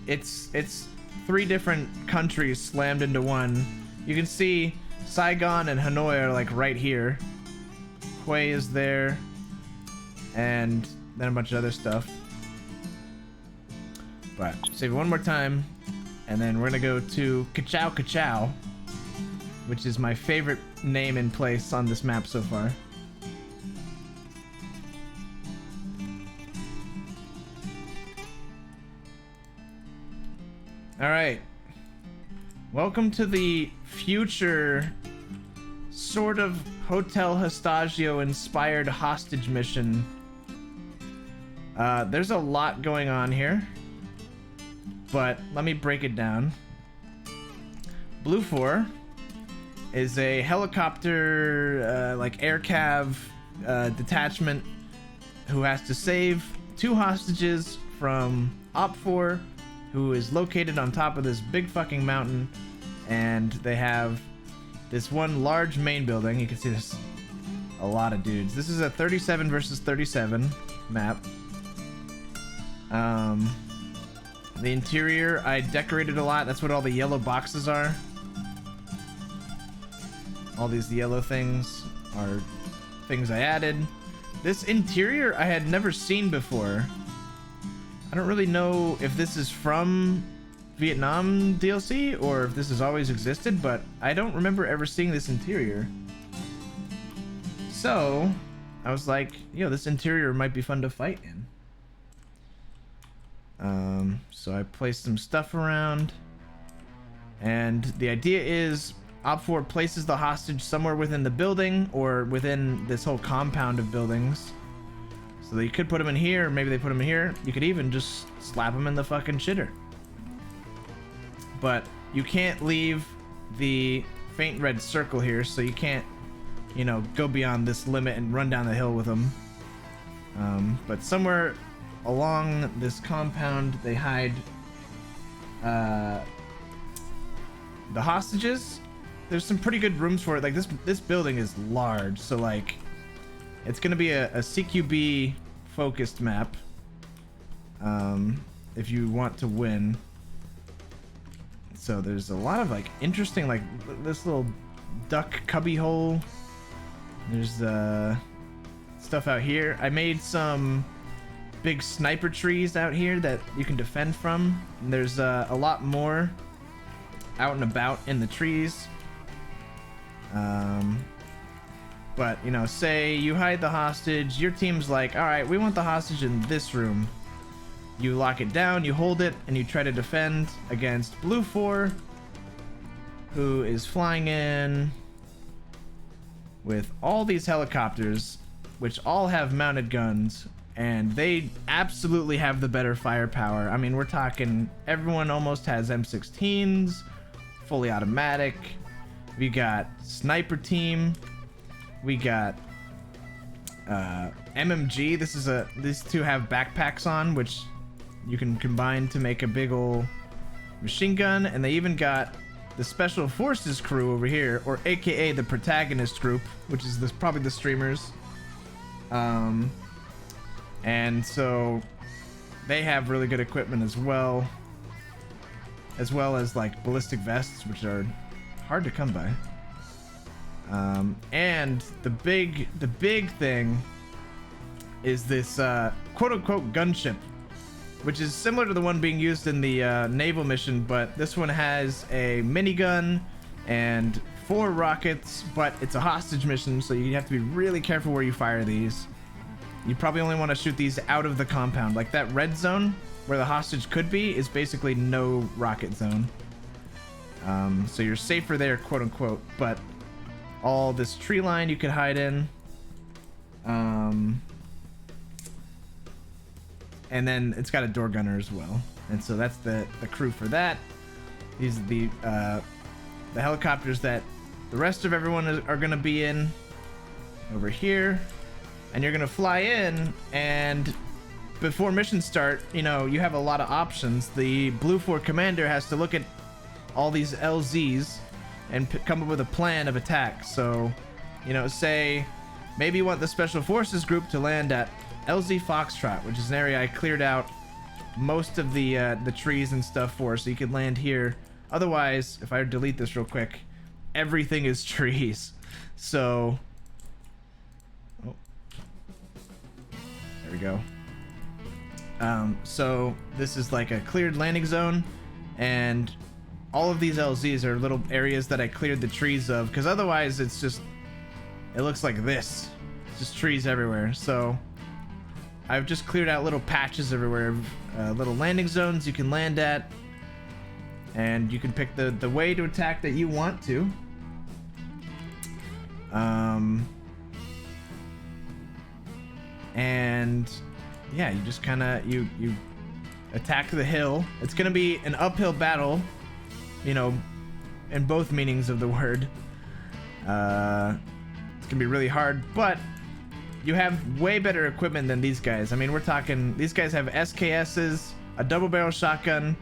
It's 3 different countries slammed into one. You can see Saigon and Hanoi are like right here. Hue is there, and then a bunch of other stuff. But save it one more time, and then we're gonna go to Ka-Chow Ka-Chow, which is my favorite name and place on this map so far. Alright. Welcome to the future sort of Hotel Hostagio inspired hostage mission. There's a lot going on here, but let me break it down. Blue 4 is a helicopter, like air cav detachment who has to save 2 hostages from Op 4, who is located on top of this big fucking mountain, and they have this one large main building. You can see there's a lot of dudes. This is a 37 versus 37 map. The interior I decorated a lot. That's what all the yellow boxes are. All these yellow things are things I added. This interior I had never seen before. I don't really know if this is from Vietnam DLC or if this has always existed, but I don't remember ever seeing this interior. So I was like, yo, this interior might be fun to fight in. So I placed some stuff around, and the idea is Op 4 places the hostage somewhere within the building or within this whole compound of buildings. So they could put him in here, or maybe they put him in here. You could even just slap him in the fucking shitter. But you can't leave the faint red circle here, so you can't, you know, go beyond this limit and run down the hill with them. But somewhere along this compound, they hide the hostages. There's some pretty good rooms for it. Like this building is large, so like it's gonna be a CQB focused map. If you want to win. So there's a lot of like interesting, like this little duck cubby hole. There's stuff out here. I made some big sniper trees out here that you can defend from. And there's a lot more out and about in the trees. But you know, say you hide the hostage, your team's like, all right, we want the hostage in this room. You lock it down, you hold it, and you try to defend against Blue 4, who is flying in with all these helicopters, which all have mounted guns, and they absolutely have the better firepower. I mean, we're talking everyone almost has M16s, fully automatic. We got sniper team. We got MMG. These two have backpacks on, which you can combine to make a big ol' machine gun. And they even got the Special Forces crew over here, or AKA the protagonist group, which is probably the streamers. And so they have really good equipment as well as like ballistic vests, which are hard to come by. And the big thing is this quote-unquote gunship which is similar to the one being used in the naval mission, but this one has a minigun and 4 rockets, but it's a hostage mission, so you have to be really careful where you fire these. You probably only want to shoot these out of the compound. Like that red zone where the hostage could be is basically no rocket zone. So you're safer there, quote unquote, but all this tree line you could hide in. And then it's got a door gunner as well. And so that's the crew for that. These are the helicopters that the rest of everyone are going to be in over here. And you're going to fly in, and before missions start, you know, you have a lot of options. The Blue 4 commander has to look at all these LZs and come up with a plan of attack. So, you know, say maybe you want the Special Forces group to land at LZ Foxtrot, which is an area I cleared out most of the trees and stuff for, so you could land here. Otherwise, if I delete this real quick, everything is trees. So, oh, there we go. So this is like a cleared landing zone, and all of these LZs are little areas that I cleared the trees of, because otherwise it's just, it looks like this. It's just trees everywhere. So I've just cleared out little patches everywhere, little landing zones you can land at, and you can pick the way to attack that you want to. And yeah, you just kind of you attack the hill. It's gonna be an uphill battle, you know, in both meanings of the word. It's gonna be really hard, but you have way better equipment than these guys. I mean, we're talking, these guys have SKSs, a double barrel shotgun.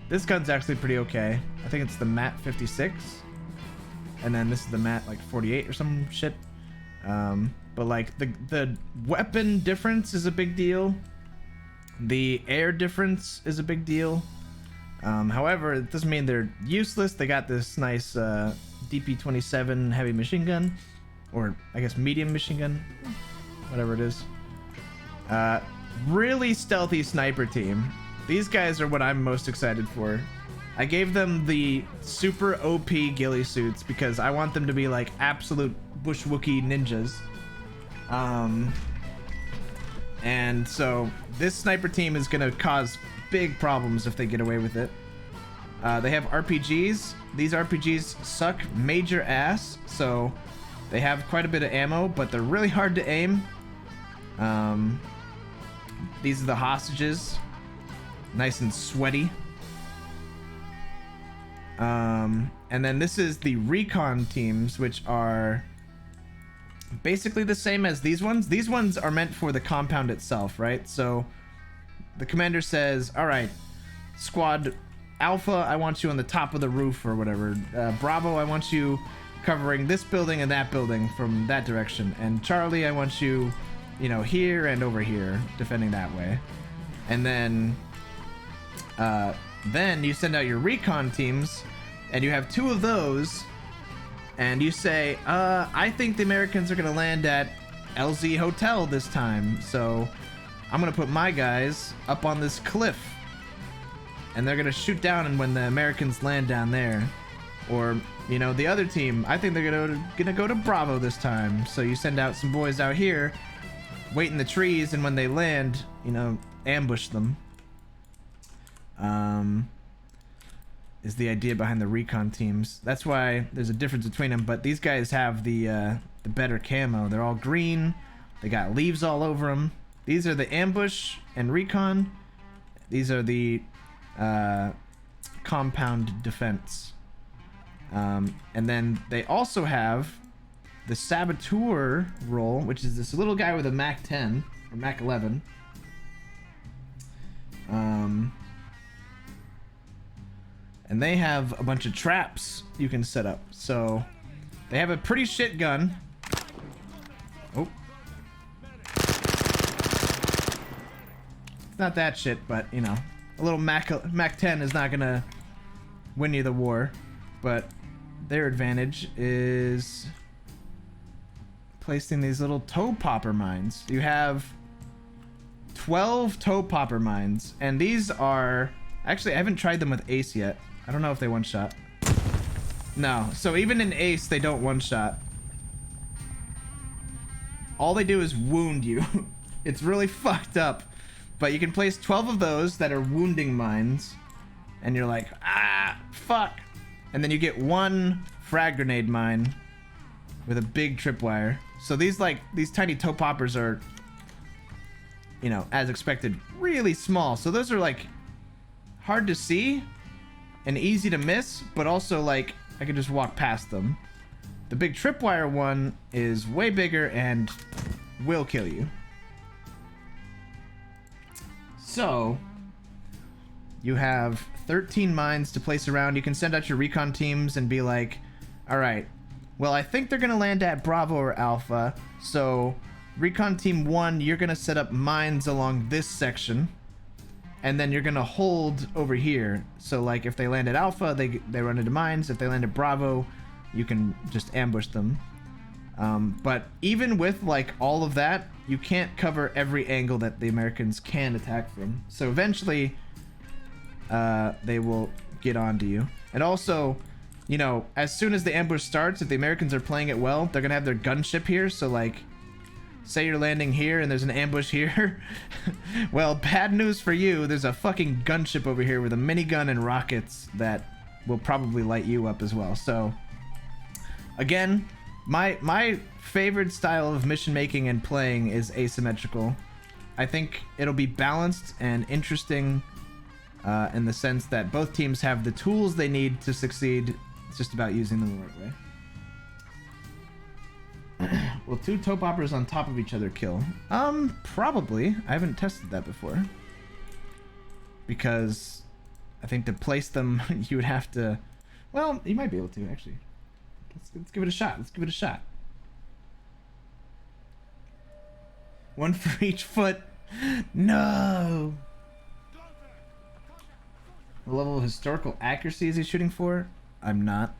This gun's actually pretty okay. I think it's the MAT 56, and then this is the MAT like 48 or some shit. But like the weapon difference is a big deal. The air difference is a big deal. However, it doesn't mean they're useless. They got this nice DP-27 heavy machine gun, or I guess medium machine gun, whatever it is. Really stealthy sniper team. These guys are what I'm most excited for. I gave them the super OP ghillie suits because I want them to be like absolute bush Wookiee ninjas. And so this sniper team is gonna cause big problems if they get away with it. They have RPGs. These RPGs suck major ass, so they have quite a bit of ammo, but they're really hard to aim. These are the hostages, nice and sweaty. And then this is the recon teams, which are basically the same as these ones. These ones are meant for the compound itself, right? So the commander says, all right, squad Alpha, I want you on the top of the roof or whatever. Bravo, I want you covering this building and that building from that direction. And Charlie, I want you, you know, here and over here, defending that way. And then you send out your recon teams, and you have 2 of those, and you say, I think the Americans are gonna land at LZ Hotel this time, so I'm gonna put my guys up on this cliff, and they're gonna shoot down, and when the Americans land down there, or, you know, the other team, I think they're gonna go to Bravo this time, so you send out some boys out here, wait in the trees, and when they land, you know, ambush them. Is the idea behind the recon teams. That's why there's a difference between them, but these guys have the better camo. They're all green. They got leaves all over them. These are the ambush and recon. These are the compound defense. And then they also have the saboteur role, which is this little guy with a Mac 10 or Mac 11. And they have a bunch of traps you can set up. So they have a pretty shit gun. Oh. It's not that shit, but you know, a little Mac 10 is not gonna win you the war. But their advantage is placing these little toe popper mines. You have 12 toe popper mines, and these are actually, I haven't tried them with Ace yet. I don't know if they one shot. No, so even in Ace they don't one shot. All they do is wound you. It's really fucked up. But you can place 12 of those that are wounding mines, and you're like, ah, fuck. And then you get one frag grenade mine with a big tripwire. So these tiny toe poppers are, you know, as expected, really small. So those are like hard to see and easy to miss, but also like I can just walk past them. The big tripwire one is way bigger and will kill you. So you have 13 mines to place around. You can send out your recon teams and be like, all right, well, I think they're gonna land at Bravo or Alpha, so recon team 1, you're gonna set up mines along this section, and then you're gonna hold over here. So like if they land at Alpha, they run into mines. If they land at Bravo, you can just ambush them. But even with like all of that, you can't cover every angle that the Americans can attack from. So eventually they will get onto you. And also, you know, as soon as the ambush starts, if the Americans are playing it well, they're gonna have their gunship here. So like, say you're landing here and there's an ambush here. Well, bad news for you, there's a fucking gunship over here with a minigun and rockets that will probably light you up as well. So again, my favorite style of mission making and playing is asymmetrical. I think it'll be balanced and interesting in the sense that both teams have the tools they need to succeed. It's just about using them the right way. Will two toe poppers on top of each other kill? Probably. I haven't tested that before. Because I think to place them, you would have to... Well, you might be able to, actually. Let's give it a shot. Let's give it a shot. One for each foot. No! The level of historical accuracy is he shooting for? I'm not.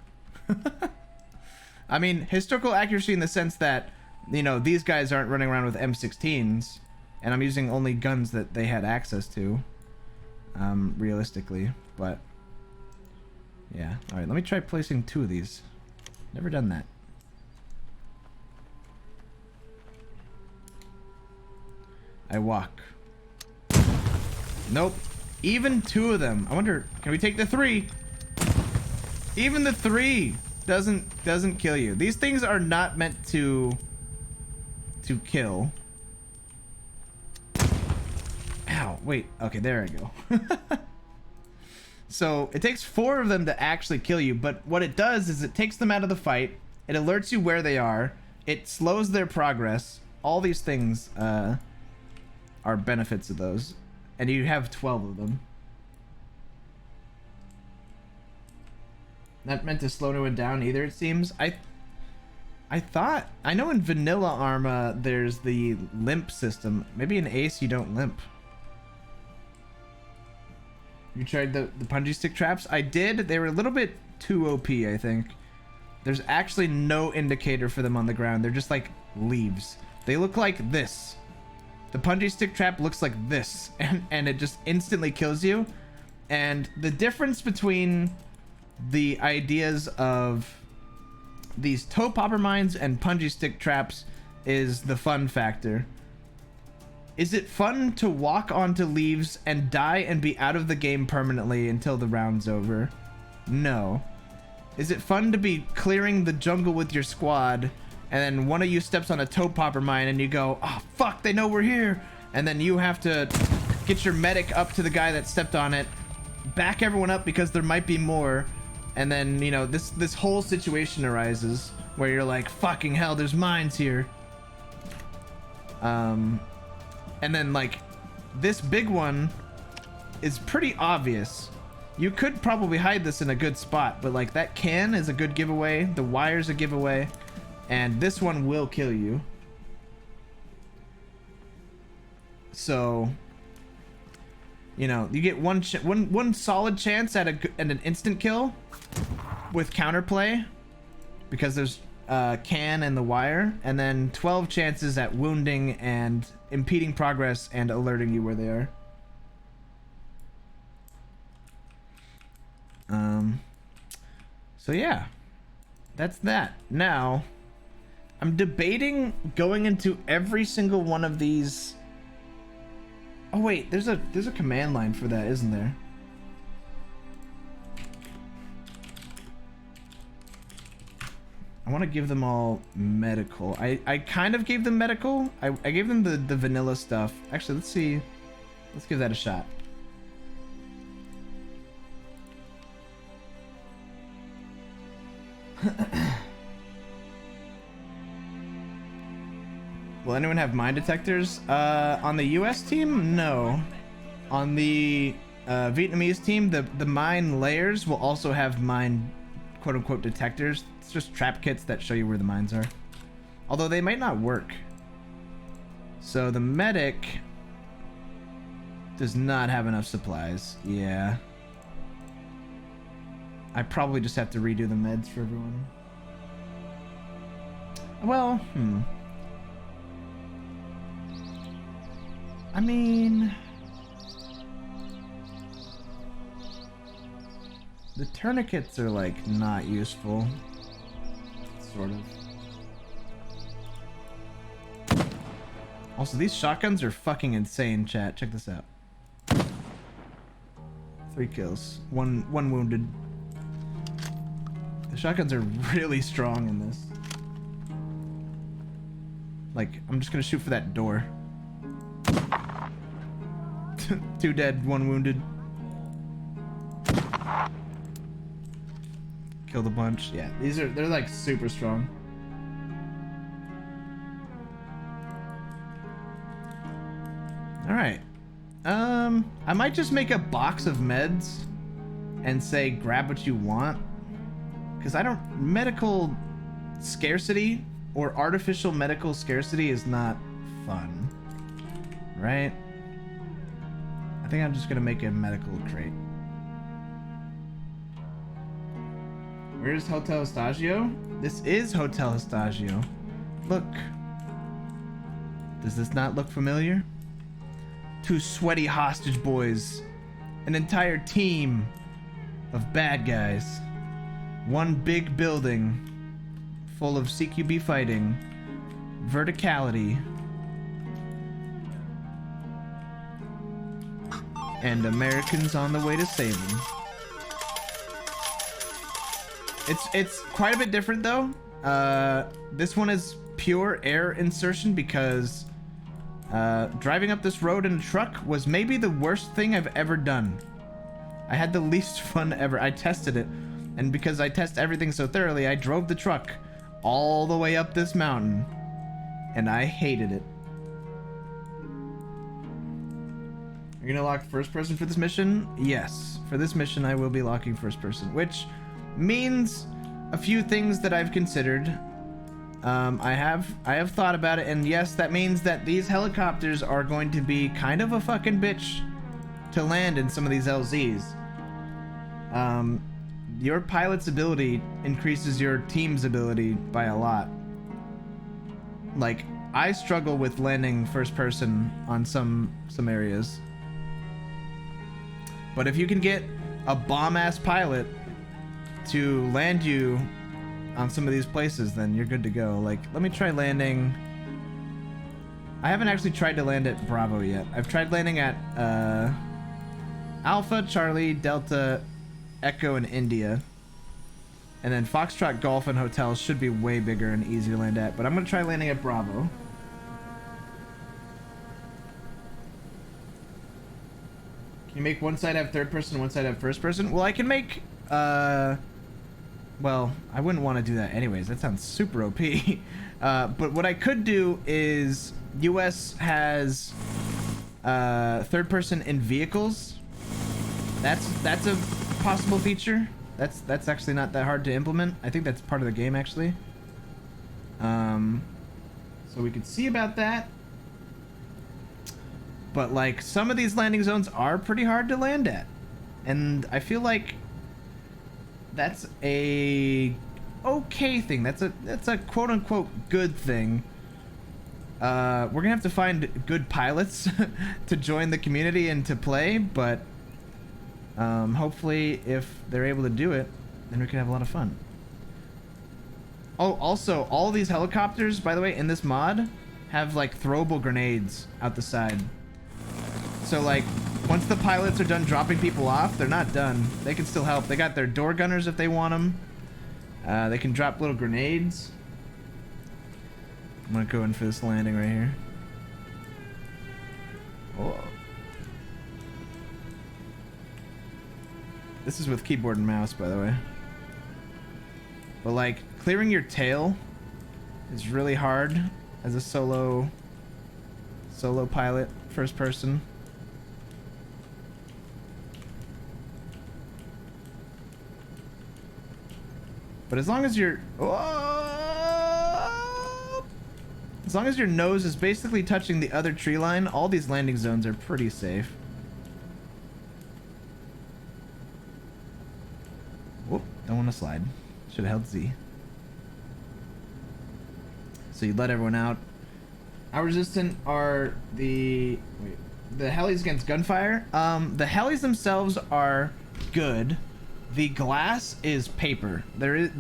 I mean, historical accuracy in the sense that, you know, these guys aren't running around with M16s, and I'm using only guns that they had access to, realistically, but, yeah. Alright, let me try placing 2 of these. Never done that. I walk. Nope. Even 2 of them. I wonder, can we take the 3? Even the 3 doesn't kill you. These things are not meant to kill. Ow, wait. Okay, there I go. So it takes 4 of them to actually kill you, but what it does is it takes them out of the fight, it alerts you where they are, it slows their progress. All these things are benefits of those, and you have 12 of them. Not meant to slow no one down either, it seems. I thought, I know in vanilla Arma there's the limp system. Maybe in Ace you don't limp. You tried the punji stick traps? I did. They were a little bit too OP, I think. There's actually no indicator for them on the ground. They're just like leaves. They look like this. The punji stick trap looks like this, and it just instantly kills you. And the difference between the ideas of these toe popper mines and punji stick traps is the fun factor. Is it fun to walk onto leaves and die and be out of the game permanently until the round's over? No. Is it fun to be clearing the jungle with your squad and then one of you steps on a toe popper mine and you go, oh fuck, they know we're here, and then you have to get your medic up to the guy that stepped on it, back everyone up because there might be more, and then, you know, this whole situation arises where you're like, fucking hell, there's mines here. And then like this big one is pretty obvious. You could probably hide this in a good spot, but like that can is a good giveaway, the wire's a giveaway, and this one will kill you. So, you know, you get one solid chance at an instant kill with counterplay, because there's can and the wire, and then 12 chances at wounding and impeding progress and alerting you where they are. So yeah, that's that. Now, I'm debating going into every single one of these. Oh wait, there's a command line for that, isn't there? I want to give them all medical. I kind of gave them medical. I gave them the vanilla stuff. Actually, let's see. Let's give that a shot. Will anyone have mine detectors? On the US team, no. On the Vietnamese team, the mine layers will also have mine quote-unquote detectors. It's just trap kits that show you where the mines are. Although they might not work. So the medic does not have enough supplies. Yeah. I probably just have to redo the meds for everyone. Well, I mean, the tourniquets are like not useful, sort of. Also, these shotguns are fucking insane, chat. Check this out. 3 kills, one wounded. The shotguns are really strong in this. Like, I'm just gonna shoot for that door. 2 dead, 1 wounded. Killed a bunch. Yeah, they're like super strong. All right. I might just make a box of meds and say grab what you want, because medical scarcity or artificial medical scarcity is not fun, right? I think I'm just gonna make a medical crate. Where's Hotel Estagio? This is Hotel Estagio. Look. Does this not look familiar? 2 sweaty hostage boys. An entire team of bad guys. 1 big building full of CQB fighting. Verticality. And Americans on the way to save them. It's quite a bit different though. This one is pure air insertion because driving up this road in a truck was maybe the worst thing I've ever done. I had the least fun ever. I tested it, and because I test everything so thoroughly, I drove the truck all the way up this mountain, and I hated it. You're gonna lock first person for this mission? Yes. For this mission, I will be locking first person, which means a few things that I've considered. I have thought about it, and yes, that means that these helicopters are going to be kind of a fucking bitch to land in some of these LZs. Your pilot's ability increases your team's ability by a lot. Like, I struggle with landing first person on some areas. But if you can get a bomb-ass pilot to land you on some of these places, then you're good to go. Like, let me try landing. I haven't actually tried to land at Bravo yet. I've tried landing at Alpha, Charlie, Delta, Echo, and India. And then Foxtrot, Golf, and Hotels should be way bigger and easier to land at. But I'm going to try landing at Bravo. Can you make one side have third person, one side have first person? Well, I can make... Well, I wouldn't want to do that anyways. That sounds super OP. But what I could do is... US has third person in vehicles. That's a possible feature. That's actually not that hard to implement. I think that's part of the game, actually. So we could see about that. But like, some of these landing zones are pretty hard to land at, and I feel like that's a okay thing. That's a quote unquote good thing. We're gonna have to find good pilots to join the community and to play, but hopefully if they're able to do it, then we can have a lot of fun. Oh, also, all these helicopters, by the way, in this mod, have like throwable grenades out the side. So like, once the pilots are done dropping people off, they're not done. They can still help. They got their door gunners if they want them. They can drop little grenades. I'm gonna go in for this landing right here. Oh. This is with keyboard and mouse, by the way. But like, clearing your tail is really hard as a solo pilot, first person. But as long as your as long as your nose is basically touching the other tree line, all these landing zones are pretty safe. Whoop, don't want to slide. Should have held Z. So you let everyone out. How resistant are the helis against gunfire? The helis themselves are good. The glass is paper. There is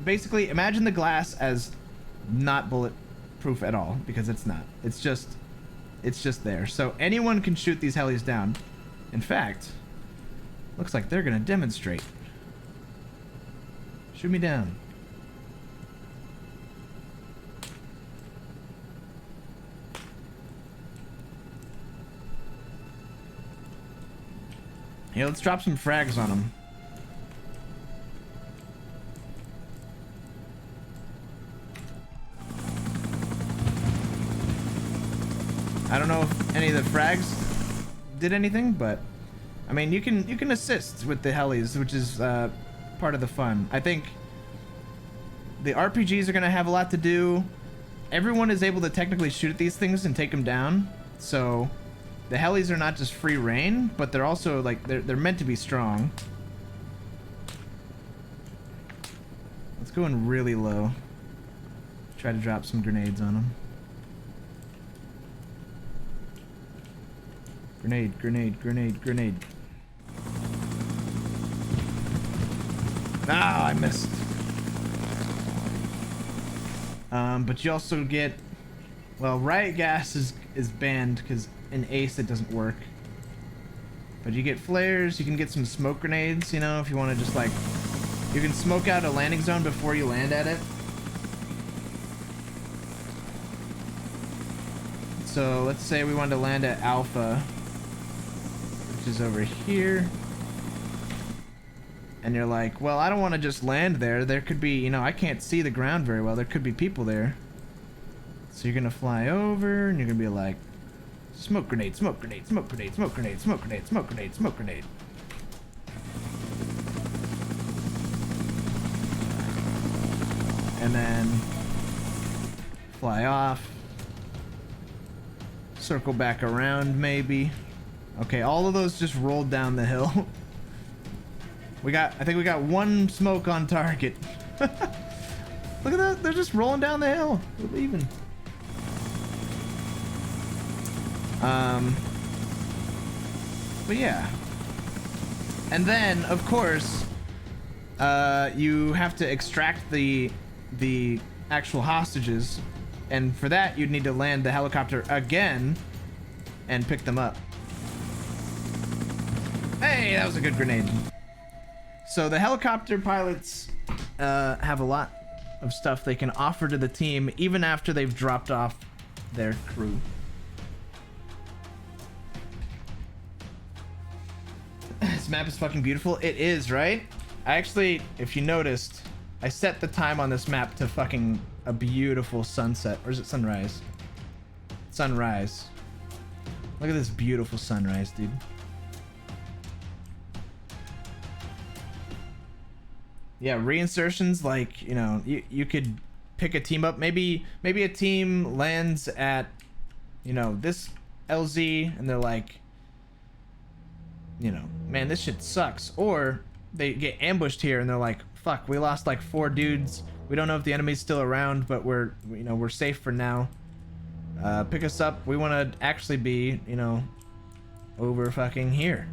basically, imagine the glass as not bulletproof at all, because it's not. It's just there. So anyone can shoot these helis down. In fact, looks like they're gonna demonstrate. Shoot me down. Yeah, let's drop some frags on them. I don't know if any of the frags did anything, but I mean, you can assist with the helis, which is part of the fun. I think the RPGs are gonna have a lot to do. Everyone is able to technically shoot at these things and take them down, so the helis are not just free reign, but they're also like they're meant to be strong. Let's go in really low. Try to drop some grenades on them. Grenade, grenade, grenade, grenade. Ah, I missed. But you also get, well, riot gas is banned because in Ace it doesn't work. But you get flares, you can get some smoke grenades, you know, if you want to just like, you can smoke out a landing zone before you land at it. So let's say we wanted to land at Alpha, which is over here. And you're like, well, I don't want to just land there. There could be, you know, I can't see the ground very well. There could be people there. So you're going to fly over and you're going to be like, smoke grenade, smoke grenade, smoke grenade, smoke grenade, smoke grenade, smoke grenade, smoke grenade. And then fly off. Circle back around maybe. Okay, all of those just rolled down the hill. I think we got one smoke on target. Look at that, they're just rolling down the hill. We're leaving. But yeah. And then, of course, you have to extract the actual hostages. And for that, you'd need to land the helicopter again and pick them up. Hey, that was a good grenade. So the helicopter pilots have a lot of stuff they can offer to the team even after they've dropped off their crew. This map is fucking beautiful. It is, right? I actually, if you noticed, I set the time on this map to fucking a beautiful sunset. Or is it sunrise? Sunrise. Look at this beautiful sunrise, dude. Yeah, reinsertions, like, you know, you could pick a team up. Maybe a team lands at, you know, this LZ and they're like, you know, man, this shit sucks. Or they get ambushed here and they're like, fuck, we lost like 4 dudes. We don't know if the enemy's still around, but we're safe for now. Pick us up. We want to actually be, over fucking here,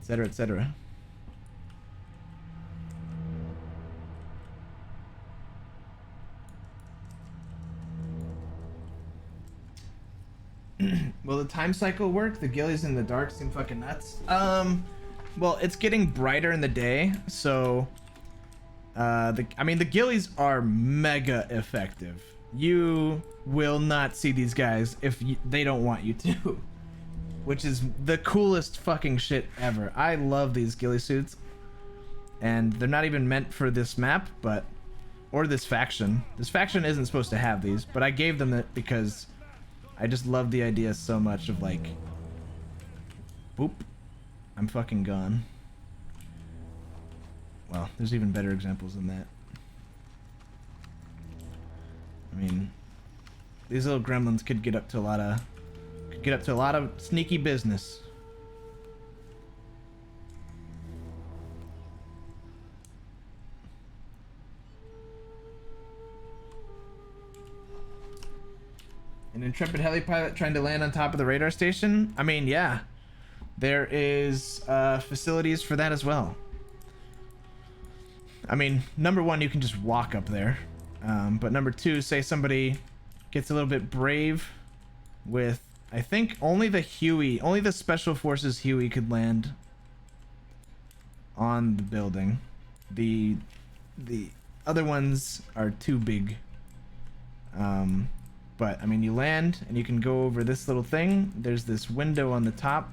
etc., etc. Will the time cycle work? The ghillies in the dark seem fucking nuts. Well, it's getting brighter in the day, so the ghillies are mega effective. You will not see these guys if they don't want you to, which is the coolest fucking shit ever. I love these ghillie suits, and they're not even meant for this map, or this faction. This faction isn't supposed to have these, but I gave them it because I just love the idea so much of like, boop, I'm fucking gone. Well, there's even better examples than that. I mean, these little gremlins could get up to a lot of sneaky business. An intrepid heli pilot trying to land on top of the radar station? I mean, yeah. There is facilities for that as well. I mean, number one, you can just walk up there. But number two, say somebody gets a little bit brave with, I think only the Special Forces Huey could land on the building. The other ones are too big. But I mean, you land and you can go over this little thing. There's this window on the top,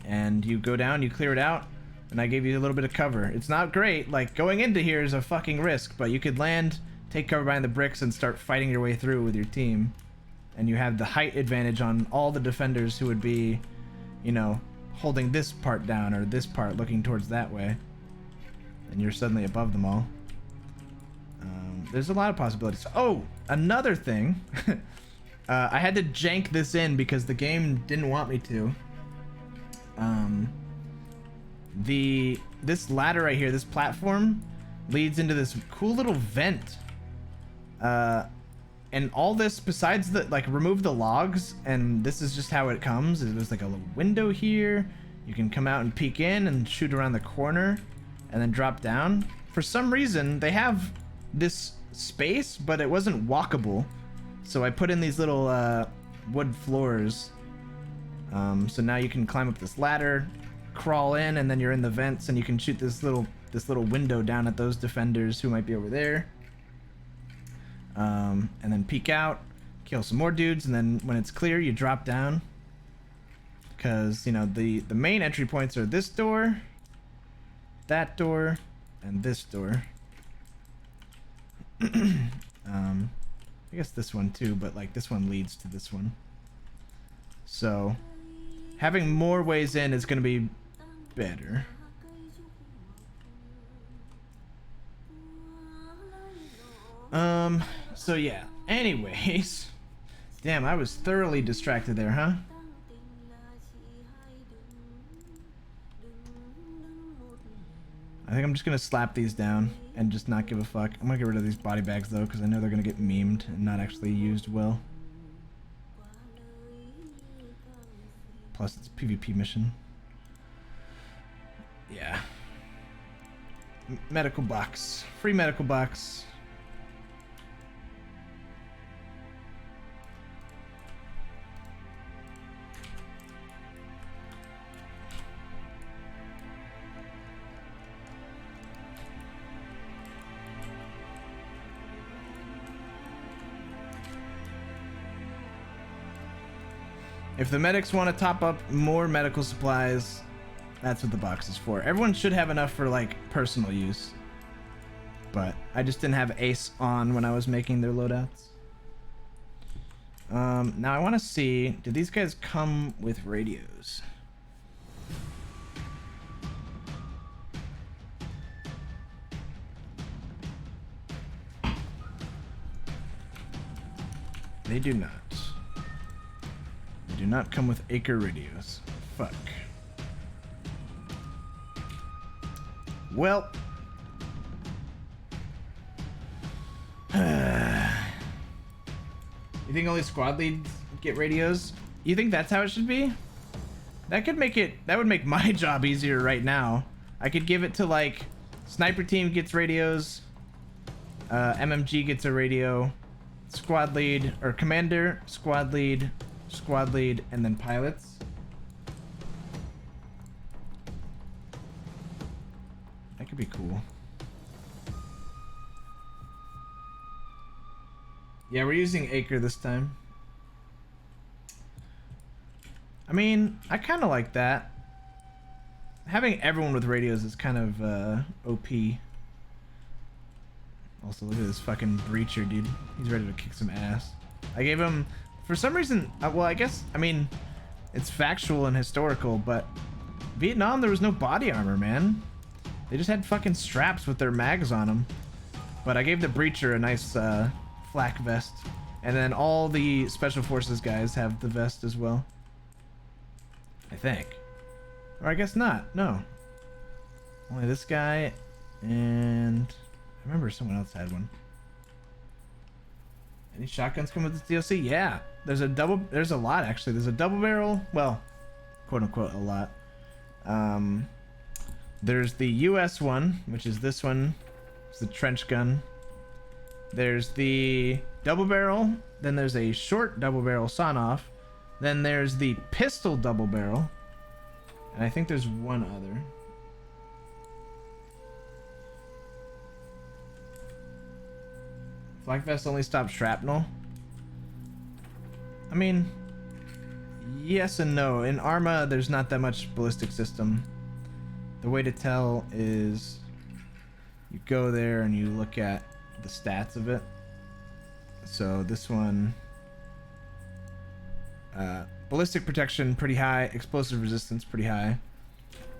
and you go down, you clear it out, and I gave you a little bit of cover. It's not great, like going into here is a fucking risk, but you could land, take cover behind the bricks, and start fighting your way through with your team. And you have the height advantage on all the defenders who would be, holding this part down or this part looking towards that way. And you're suddenly above them all. There's a lot of possibilities. Oh, another thing. I had to jank this in because the game didn't want me to. This ladder right here, this platform, leads into this cool little vent. And all this, besides the, remove the logs, and this is just how it comes. There's like a little window here. You can come out and peek in and shoot around the corner and then drop down. For some reason, they have this space, but it wasn't walkable. So I put in these little wood floors. So now you can climb up this ladder, crawl in, and then you're in the vents, and you can shoot this little window down at those defenders who might be over there. And then peek out, kill some more dudes, and then when it's clear, you drop down. Because, the main entry points are this door, that door, and this door. I guess this one too, but this one leads to this one. So having more ways in is going to be better. So yeah, anyways, damn, I was thoroughly distracted there, huh? I think I'm just gonna slap these down and just not give a fuck. I'm gonna get rid of these body bags though, because I know they're gonna get memed and not actually used well. Plus it's a PvP mission. Yeah. Medical box. Free medical box. If the medics want to top up more medical supplies, that's what the box is for. Everyone should have enough for personal use. But I just didn't have Ace on when I was making their loadouts. Now I want to see, do these guys come with radios? They do not. They do not come with Acre radios. Fuck. Well. You think only squad leads get radios? You think that's how it should be? That would make my job easier right now. I could give it to like sniper team gets radios, MMG gets a radio, squad lead or commander, squad lead, and then pilots. That could be cool. Yeah, we're using Acre this time. I mean, I kind of like that. Having everyone with radios is kind of OP. Also, look at this fucking breacher, dude. He's ready to kick some ass. I gave him, for some reason, well, I guess, I mean, it's factual and historical, but Vietnam, there was no body armor, man. They just had fucking straps with their mags on them. But I gave the breacher a nice flak vest. And then all the special forces guys have the vest as well. I think. Or I guess not. No. Only this guy and I remember someone else had one. Any shotguns come with this DLC? Yeah. There's a lot actually. There's a double barrel. Well, quote unquote a lot. There's the US one, which is this one. It's the trench gun. There's the double barrel. Then there's a short double barrel sawn-off. Then there's the pistol double barrel. And I think there's one other. Flak vest only stops shrapnel. I mean, yes and no. In Arma, there's not that much ballistic system. The way to tell is you go there and you look at the stats of it. So this one, ballistic protection pretty high, explosive resistance pretty high.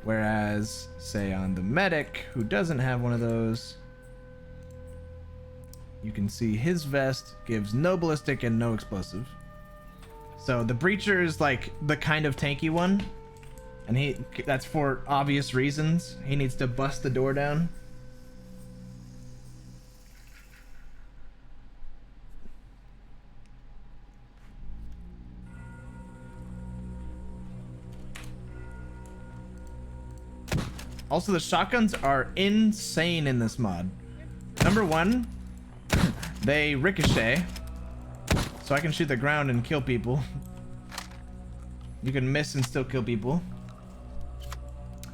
Whereas, say on the medic, who doesn't have one of those, you can see his vest gives no ballistic and no explosive. So the breacher is like the kind of tanky one, and that's for obvious reasons. He needs to bust the door down. Also, the shotguns are insane in this mod. Number one, they ricochet, so I can shoot the ground and kill people. You can miss and still kill people.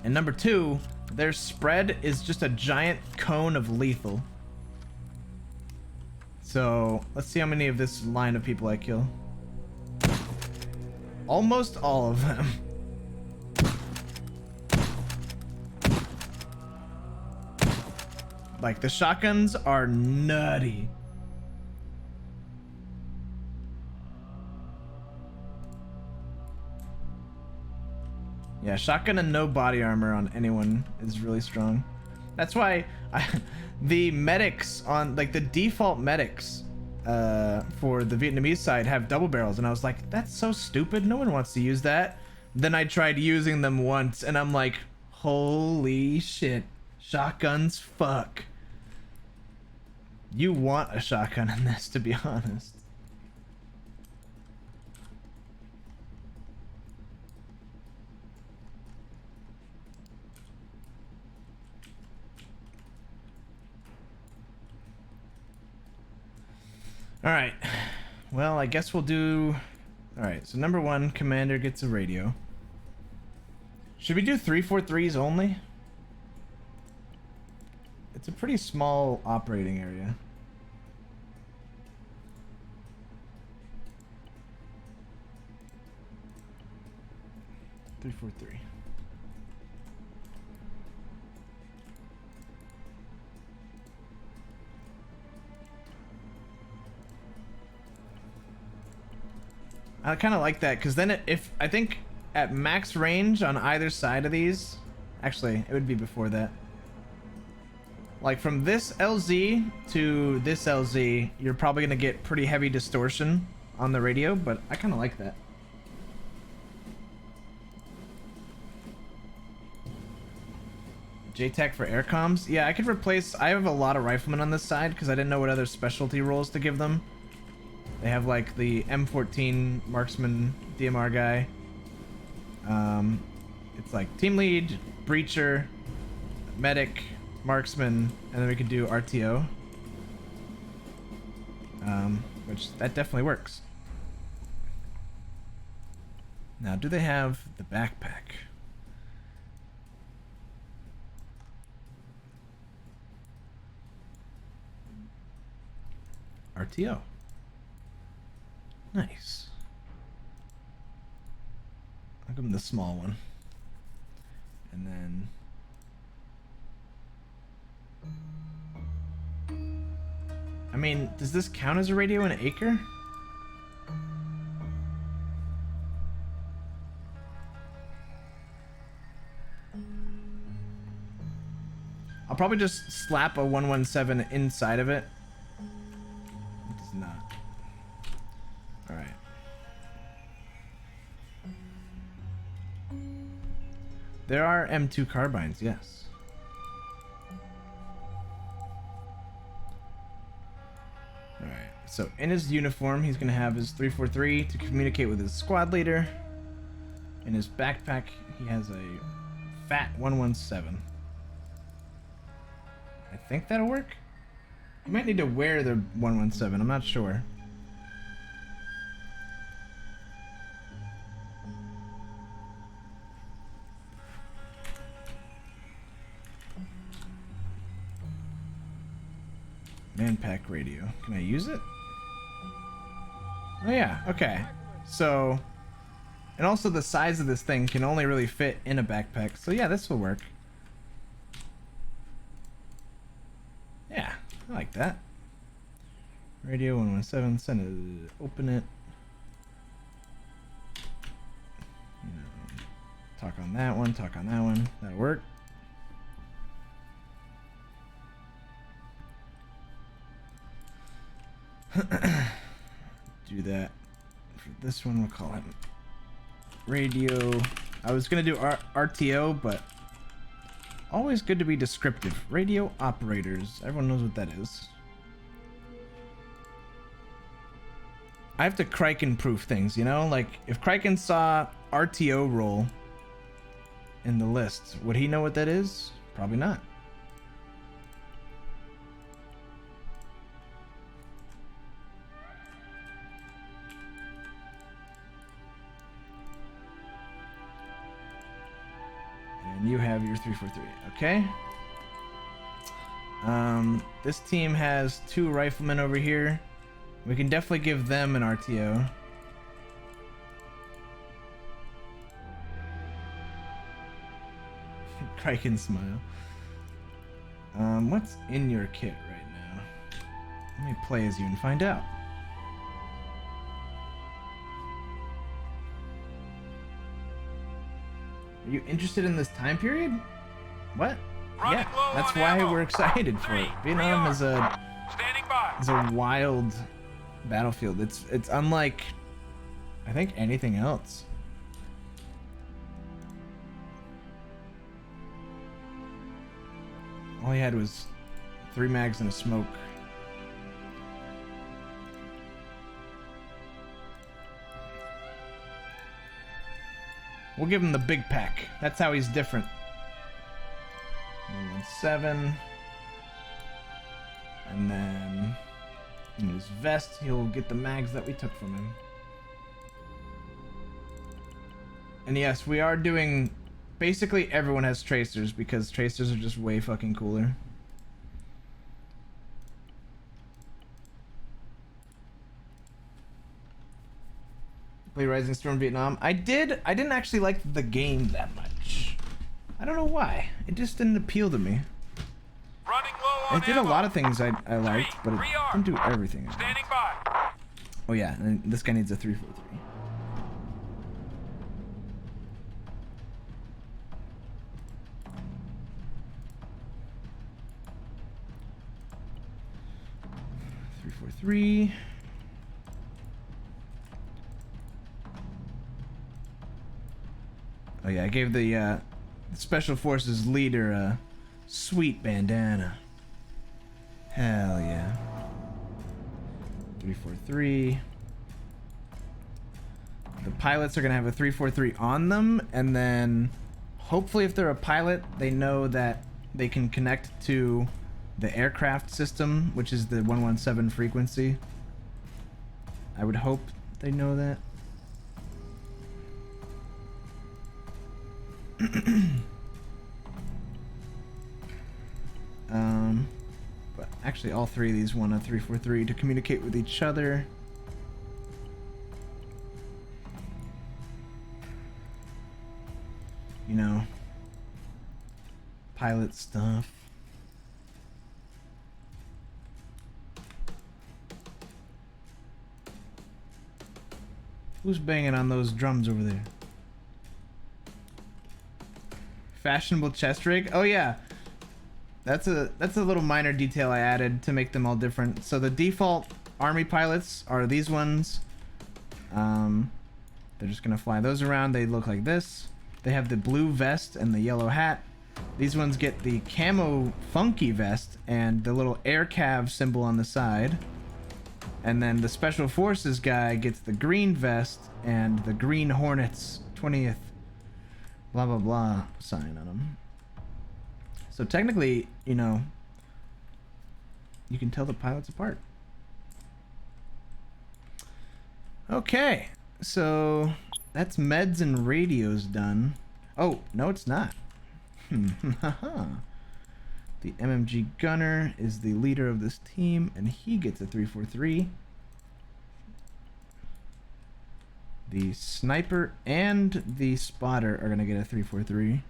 And number two, their spread is just a giant cone of lethal. So let's see how many of this line of people I kill. Almost all of them. Like, the shotguns are nutty. Yeah, shotgun and no body armor on anyone is really strong. That's why the medics on, like, the default medics for the Vietnamese side have double barrels, and I was like, that's so stupid. No one wants to use that. Then I tried using them once, and I'm like, holy shit. Shotguns, fuck. You want a shotgun in this, to be honest. Alright. Well, I guess we'll do... Alright, so number one, commander gets a radio. Should we do 343s only? It's a pretty small operating area. Three, 4, 3. I kind of like that, because then if I think at max range on either side of these, actually it would be before that. Like from this LZ to this LZ, you're probably gonna get pretty heavy distortion on the radio, but I kind of like that. JTAC for air comms. Yeah, I could replace... I have a lot of riflemen on this side because I didn't know what other specialty roles to give them. They have like the M14 marksman DMR guy. It's like team lead, breacher, medic, marksman, and then we could do RTO. Which that definitely works. Now, do they have the backpack? RTO. Nice. I'll give them the small one. And then... I mean, does this count as a radio in an acre? I'll probably just slap a 117 inside of it. It does not. Alright. There are M2 carbines, yes. Alright, so in his uniform, he's going to have his 343 to communicate with his squad leader. In his backpack, he has a fat 117. I think that'll work. You might need to wear the 117, I'm not sure. Manpack radio. Can I use it? Oh yeah, okay. So, and also the size of this thing can only really fit in a backpack. So yeah, this will work. Yeah, I like that. Radio 117, send it, open it. Talk on that one, talk on that one. That'll work. Do that for this one. We'll call it radio. I was gonna do RTO, but always good to be descriptive. Radio operators. Everyone knows what that is. I have to Kraken proof things, you know? Like, if Kraken saw RTO role in the list, would he know what that is? Probably not. And you have your 343. Okay. This team has 2 riflemen over here. We can definitely give them an RTO. Kraken smile. What's in your kit right now? Let me play as you and find out. Are you interested in this time period? What? Yeah, that's why we're excited for it. Vietnam is a wild battlefield. It's unlike, I think, anything else. All he had was 3 mags and a smoke. We'll give him the big pack. That's how he's different. 117. And then in his vest, he'll get the mags that we took from him. And yes, we are doing... Basically, everyone has tracers because tracers are just way fucking cooler. Play Rising Storm Vietnam. I didn't actually like the game that much. I don't know why. It just didn't appeal to me. It did a lot of things I liked, but it didn't do everything. Standing by. Oh yeah, and this guy needs a 343. Three. Oh yeah, I gave the Special Forces leader Sweet bandana. Hell yeah. 343. The pilots are gonna have a 343 on them, and then hopefully if they're a pilot, they know that they can connect to the aircraft system, which is the 117 frequency. I would hope they know that. But actually all three of these want a 343 to communicate with each other. You know, pilot stuff. Who's banging on those drums over there? Fashionable chest rig? Oh yeah. That's a little minor detail I added to make them all different. So the default army pilots are these ones. They're just gonna fly those around. They look like this. They have the blue vest and the yellow hat. These ones get the camo funky vest and the little air cav symbol on the side. And then the special forces guy gets the green vest and the green Hornets 20th blah blah blah sign on them. So technically, you know, you can tell the pilots apart. Okay, so that's meds and radios done. Oh, no it's not. The MMG gunner is the leader of this team, and he gets a 343. The sniper and the spotter are gonna get a 343.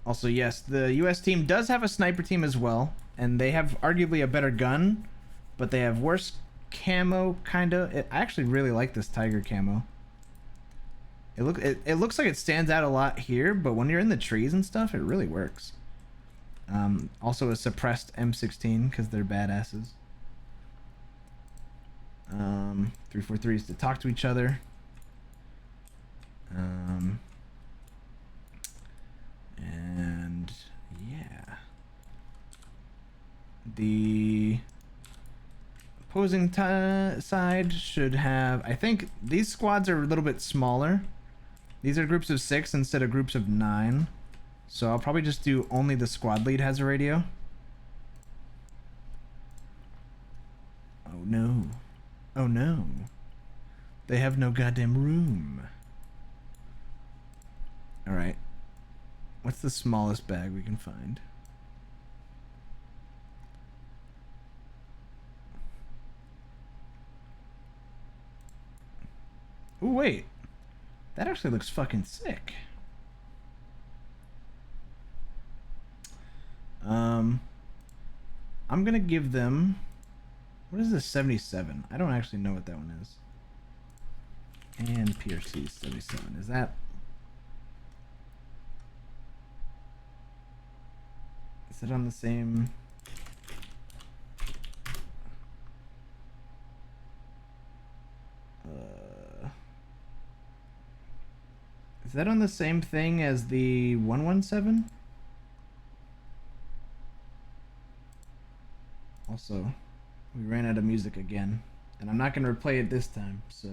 Also, yes, the US team does have a sniper team as well, and they have arguably a better gun, but they have worse camo, kinda. I actually really like this tiger camo. It looks like it stands out a lot here, but when you're in the trees and stuff, it really works. Also a suppressed M16 because they're badasses. 343s to talk to each other. And yeah, the opposing side should have, I think these squads are a little bit smaller. These are groups of 6 instead of groups of 9. So I'll probably just do only the squad lead has a radio. Oh no. Oh no. They have no goddamn room. Alright. What's the smallest bag we can find? Ooh, wait. That actually looks fucking sick. I'm gonna give them... What is this 77? I don't actually know what that one is. And PRC 77. Is that... Is it on the same... Is that on the same thing as the 117? Also, we ran out of music again, and I'm not going to replay it this time, so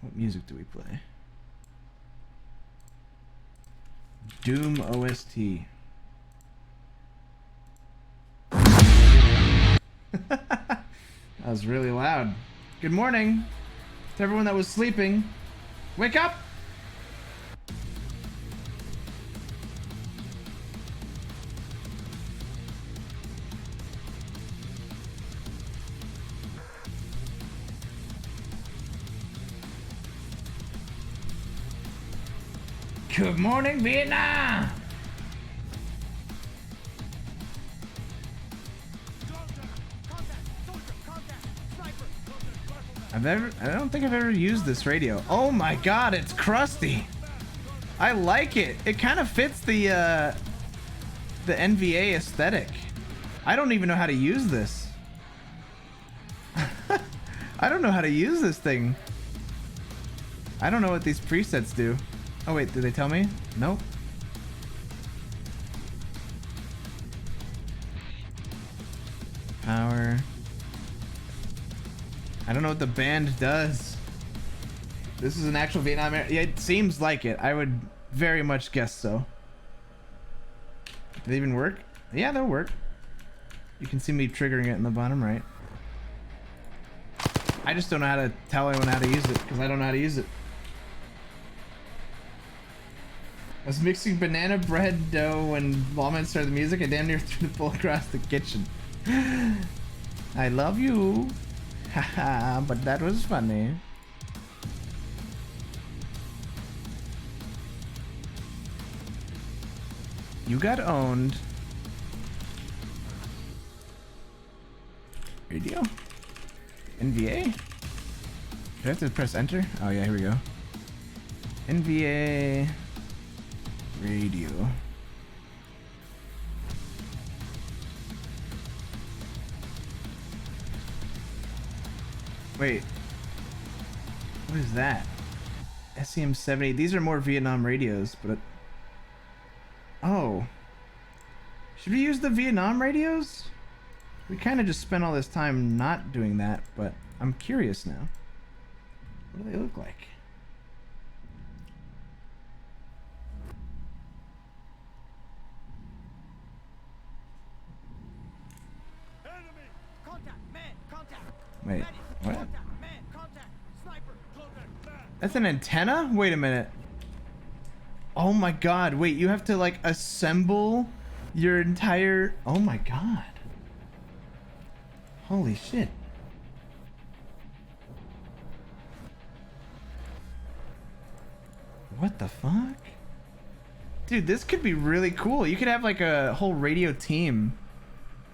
what music do we play? Doom OST. That was really loud. Good morning to everyone that was sleeping. Wake up! Good morning, Vietnam! I don't think I've ever used this radio. Oh my god, it's crusty. I like it. It kind of fits the NVA aesthetic. I don't even know how to use this. I don't know how to use this thing. I don't know what these presets do. Oh wait, did they tell me? Nope. I don't know what the band does. This is an actual Vietnam era. Yeah, it seems like it. I would very much guess so. Do they even work? Yeah, they'll work. You can see me triggering it in the bottom right. I just don't know how to tell anyone how to use it because I don't know how to use it. I was mixing banana bread dough when Lawman started the music. I damn near threw the bowl across the kitchen. I love you. Haha, but that was funny. You got owned. Radio? NVA? Do I have to press enter? Oh yeah, here we go. NVA radio. Wait. What is that? SCM-70. These are more Vietnam radios, but... Oh. Should we use the Vietnam radios? We kind of just spent all this time not doing that, but I'm curious now. What do they look like? Wait, what? That's an antenna? Wait a minute. Oh my god, wait, you have to like assemble your entire... Oh my god. Holy shit. What the fuck? Dude, this could be really cool. You could have like a whole radio team.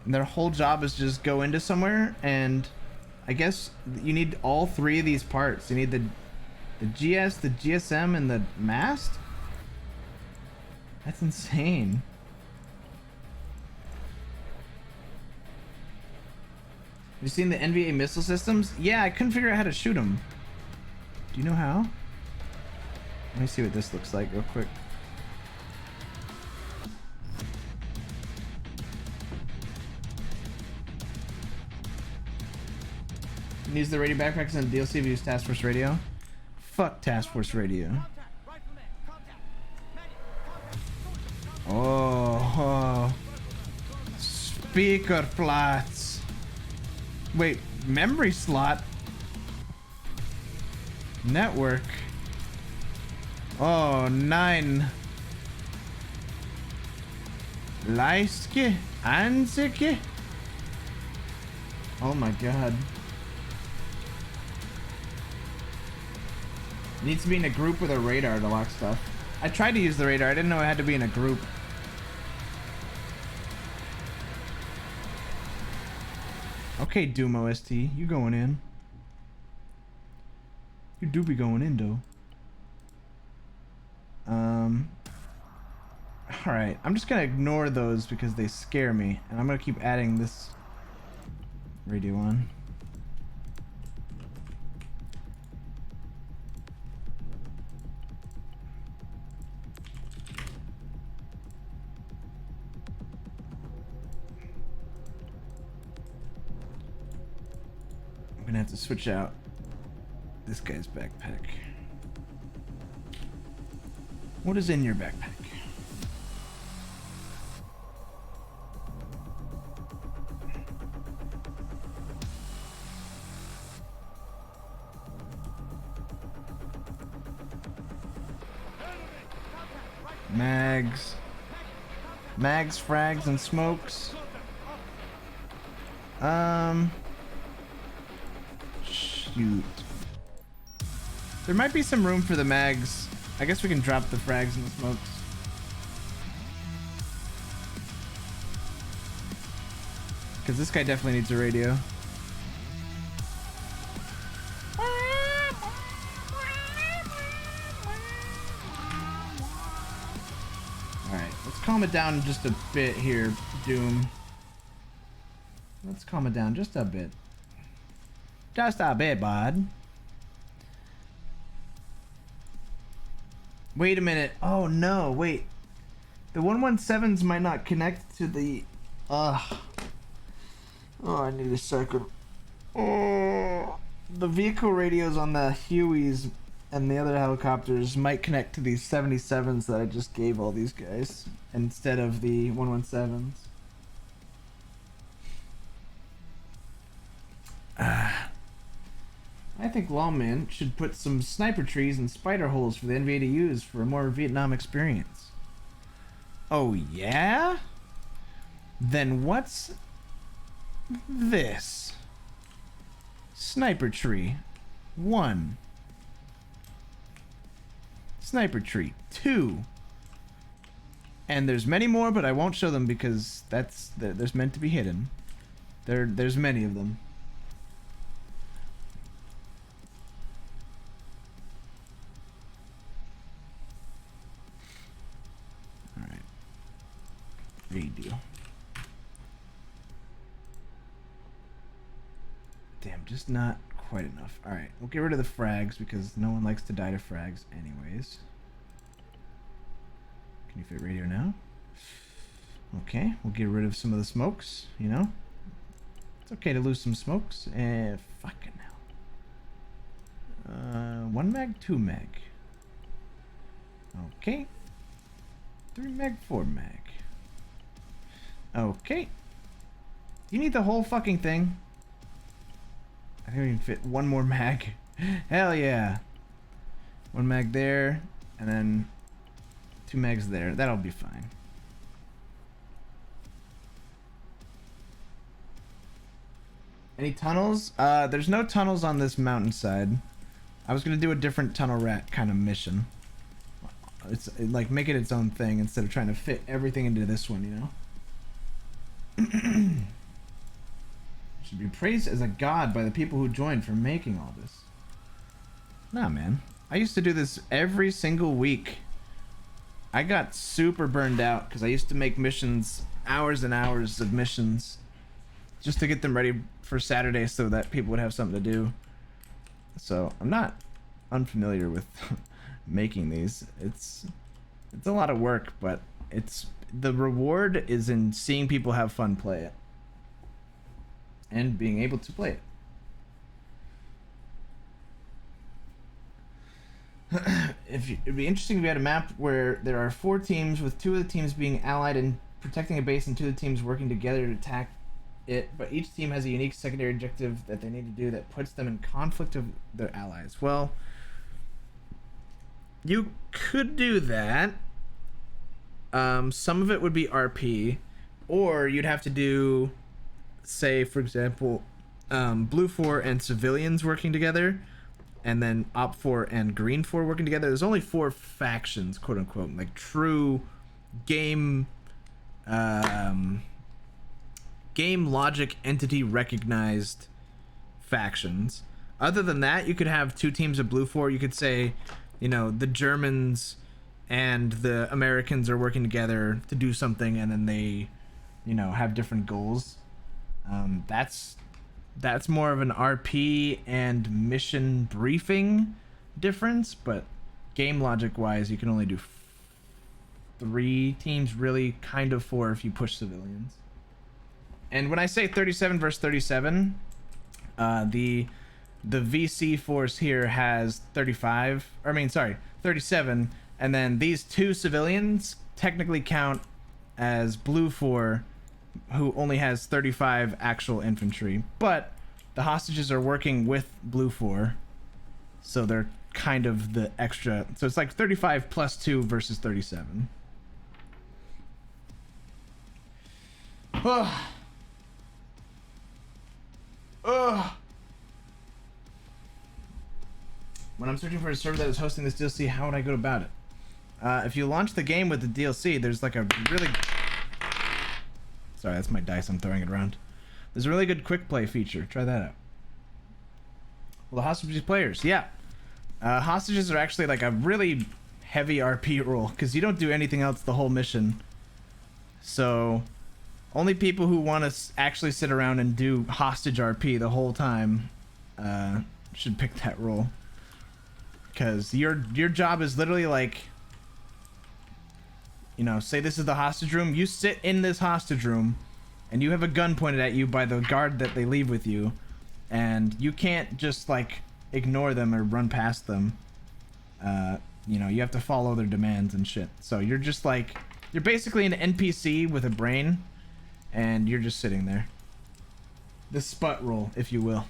And their whole job is just go into somewhere, and I guess you need all three of these parts. You need the GS, the GSM, and the mast? That's insane. You seen the NVA missile systems? Yeah, I couldn't figure out how to shoot them. Do you know how? Let me see what this looks like real quick. You can use the radio backpacks and DLC if you use Task Force Radio. Fuck Task Force Radio. Oh, speaker plots. Wait, memory slot. Network. Oh, 9. Leiske, Ansike. Oh my god. Needs to be in a group with a radar to lock stuff. I tried to use the radar. I didn't know it had to be in a group. Okay, Doom OST, you going in. You do be going in, though. Alright, I'm just gonna ignore those because they scare me. And I'm gonna keep adding this radio on. I'm gonna have to switch out this guy's backpack. What is in your backpack? Mags, frags, and smokes. Shoot. There might be some room for the mags. I guess we can drop the frags and the smokes. Because this guy definitely needs a radio. Alright, let's calm it down just a bit here, Doom. Let's calm it down just a bit. Just a bit, bud. Wait a minute. Oh no, wait. The 117s might not connect to the... Oh, I need a second. Oh. the vehicle radios on the Hueys and the other helicopters might connect to these 77s that I just gave all these guys instead of the 117s. I think Lawman should put some sniper trees and spider holes for the NVA to use for a more Vietnam experience. Oh yeah? Then what's this? Sniper tree 1. Sniper tree 2. And there's many more, but I won't show them because there's meant to be hidden. There's many of them. All right. Radio. Damn, just not quite enough. All right, we'll get rid of the frags because no one likes to die to frags anyways. Can you fit radio now? Okay, we'll get rid of some of the smokes, you know? It's okay to lose some smokes. Fucking hell. 1 mag, 2 mag. Okay. 3 mag, 4 mag. Okay. You need the whole fucking thing? I think we can fit 1 more mag. Hell yeah. 1 mag there, and then 2 mags there. That'll be fine. Any tunnels? There's no tunnels on this mountainside. I was gonna do a different tunnel rat kind of mission. It's like make it its own thing instead of trying to fit everything into this one, you know? Should be praised as a god by the people who joined for making all this. Nah, man. I used to do this every single week. I got super burned out because I used to make missions, hours and hours of missions, just to get them ready for Saturday so that people would have something to do. So I'm not unfamiliar with making these. It's a lot of work, but the reward is in seeing people have fun play it. And being able to play it. It'd be interesting if we had a map where there are 4 teams with 2 of the teams being allied and protecting a base and 2 of the teams working together to attack it, but each team has a unique secondary objective that they need to do that puts them in conflict of their allies. Well, you could do that. Some of it would be RP, or you'd have to do, say for example, Blue 4 and civilians working together, and then Op 4 and Green 4 working together. There's only 4 factions, quote unquote, like true game game logic entity recognized factions. Other than that, you could have 2 teams of Blue 4. You could say, you know, the Germans and the Americans are working together to do something, and then they, you know, have different goals. That's more of an RP and mission briefing difference, but game logic wise, you can only do 3 teams, really, kind of 4 if you push civilians. And when I say 37 versus 37, the VC force here has 37, and then these 2 civilians technically count as Blue 4, who only has 35 actual infantry, but the hostages are working with Blue 4, so they're kind of the extra. So it's like 35 plus 2 versus 37. Ugh. Ugh. When I'm searching for a server that is hosting this DLC, how would I go about it? If you launch the game with the DLC, there's like a really... Sorry, that's my dice. I'm throwing it around. There's a really good quick play feature. Try that out. Well, the hostages players, yeah. Hostages are actually like a really heavy RP role because you don't do anything else the whole mission. So only people who want to actually sit around and do hostage RP the whole time should pick that role. Because your job is literally like, you know, say this is the hostage room. You sit in this hostage room, and you have a gun pointed at you by the guard that they leave with you, and you can't just like ignore them or run past them. You know, you have to follow their demands and shit. So you're just like, you're basically an NPC with a brain, and you're just sitting there. The sput roll, if you will.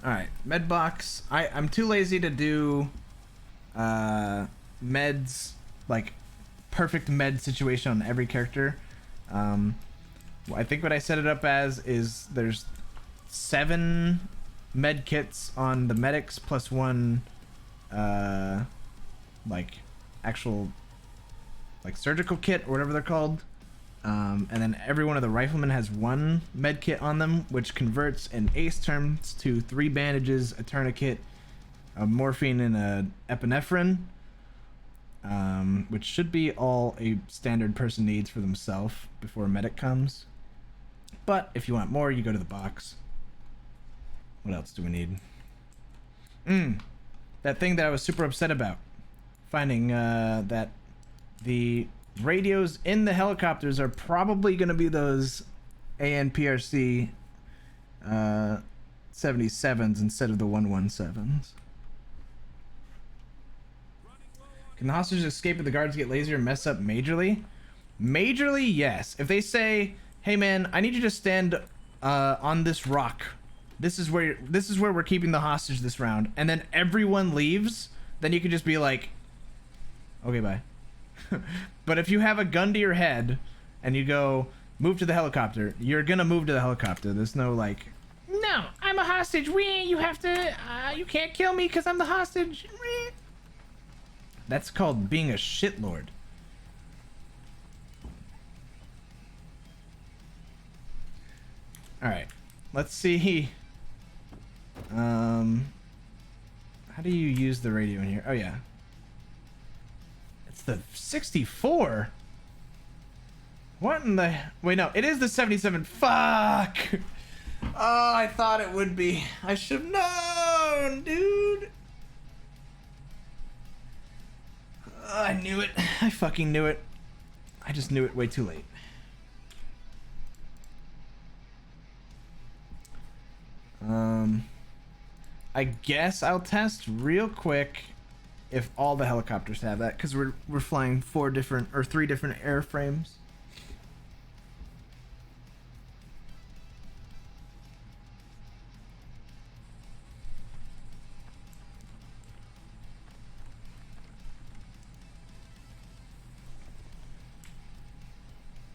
Alright, med box. I'm too lazy to do meds, like perfect med situation on every character. I think what I set it up as is there's 7 med kits on the medics plus 1 like actual like surgical kit or whatever they're called. And then every one of the riflemen has 1 med kit on them, which converts in ace terms to 3 bandages, a tourniquet, a morphine, and a epinephrine, which should be all a standard person needs for themselves before a medic comes. But if you want more, you go to the box. What else do we need? That thing that I was super upset about. Finding that the radios in the helicopters are probably going to be those ANPRC 77s instead of the 117s. Can the hostages escape if the guards get lazy or mess up majorly? Majorly, yes. If they say, hey man, I need you to stand on this rock. This is where we're keeping the hostage this round. And then everyone leaves, then you can just be like, okay, bye. But if you have a gun to your head and you go move to the helicopter, you're gonna move to the helicopter. There's no like, no, I'm a hostage. You have to, you can't kill me because I'm the hostage. That's called being a shitlord. All right, let's see. How do you use the radio in here? Oh yeah. The 64. What in the wait, no, it is the 77. Fuck. Oh, I thought it would be. I should have known, dude. I knew it. I fucking knew it. I just knew it way too late. I guess I'll test real quick if all the helicopters have that, because we're flying 3 different airframes.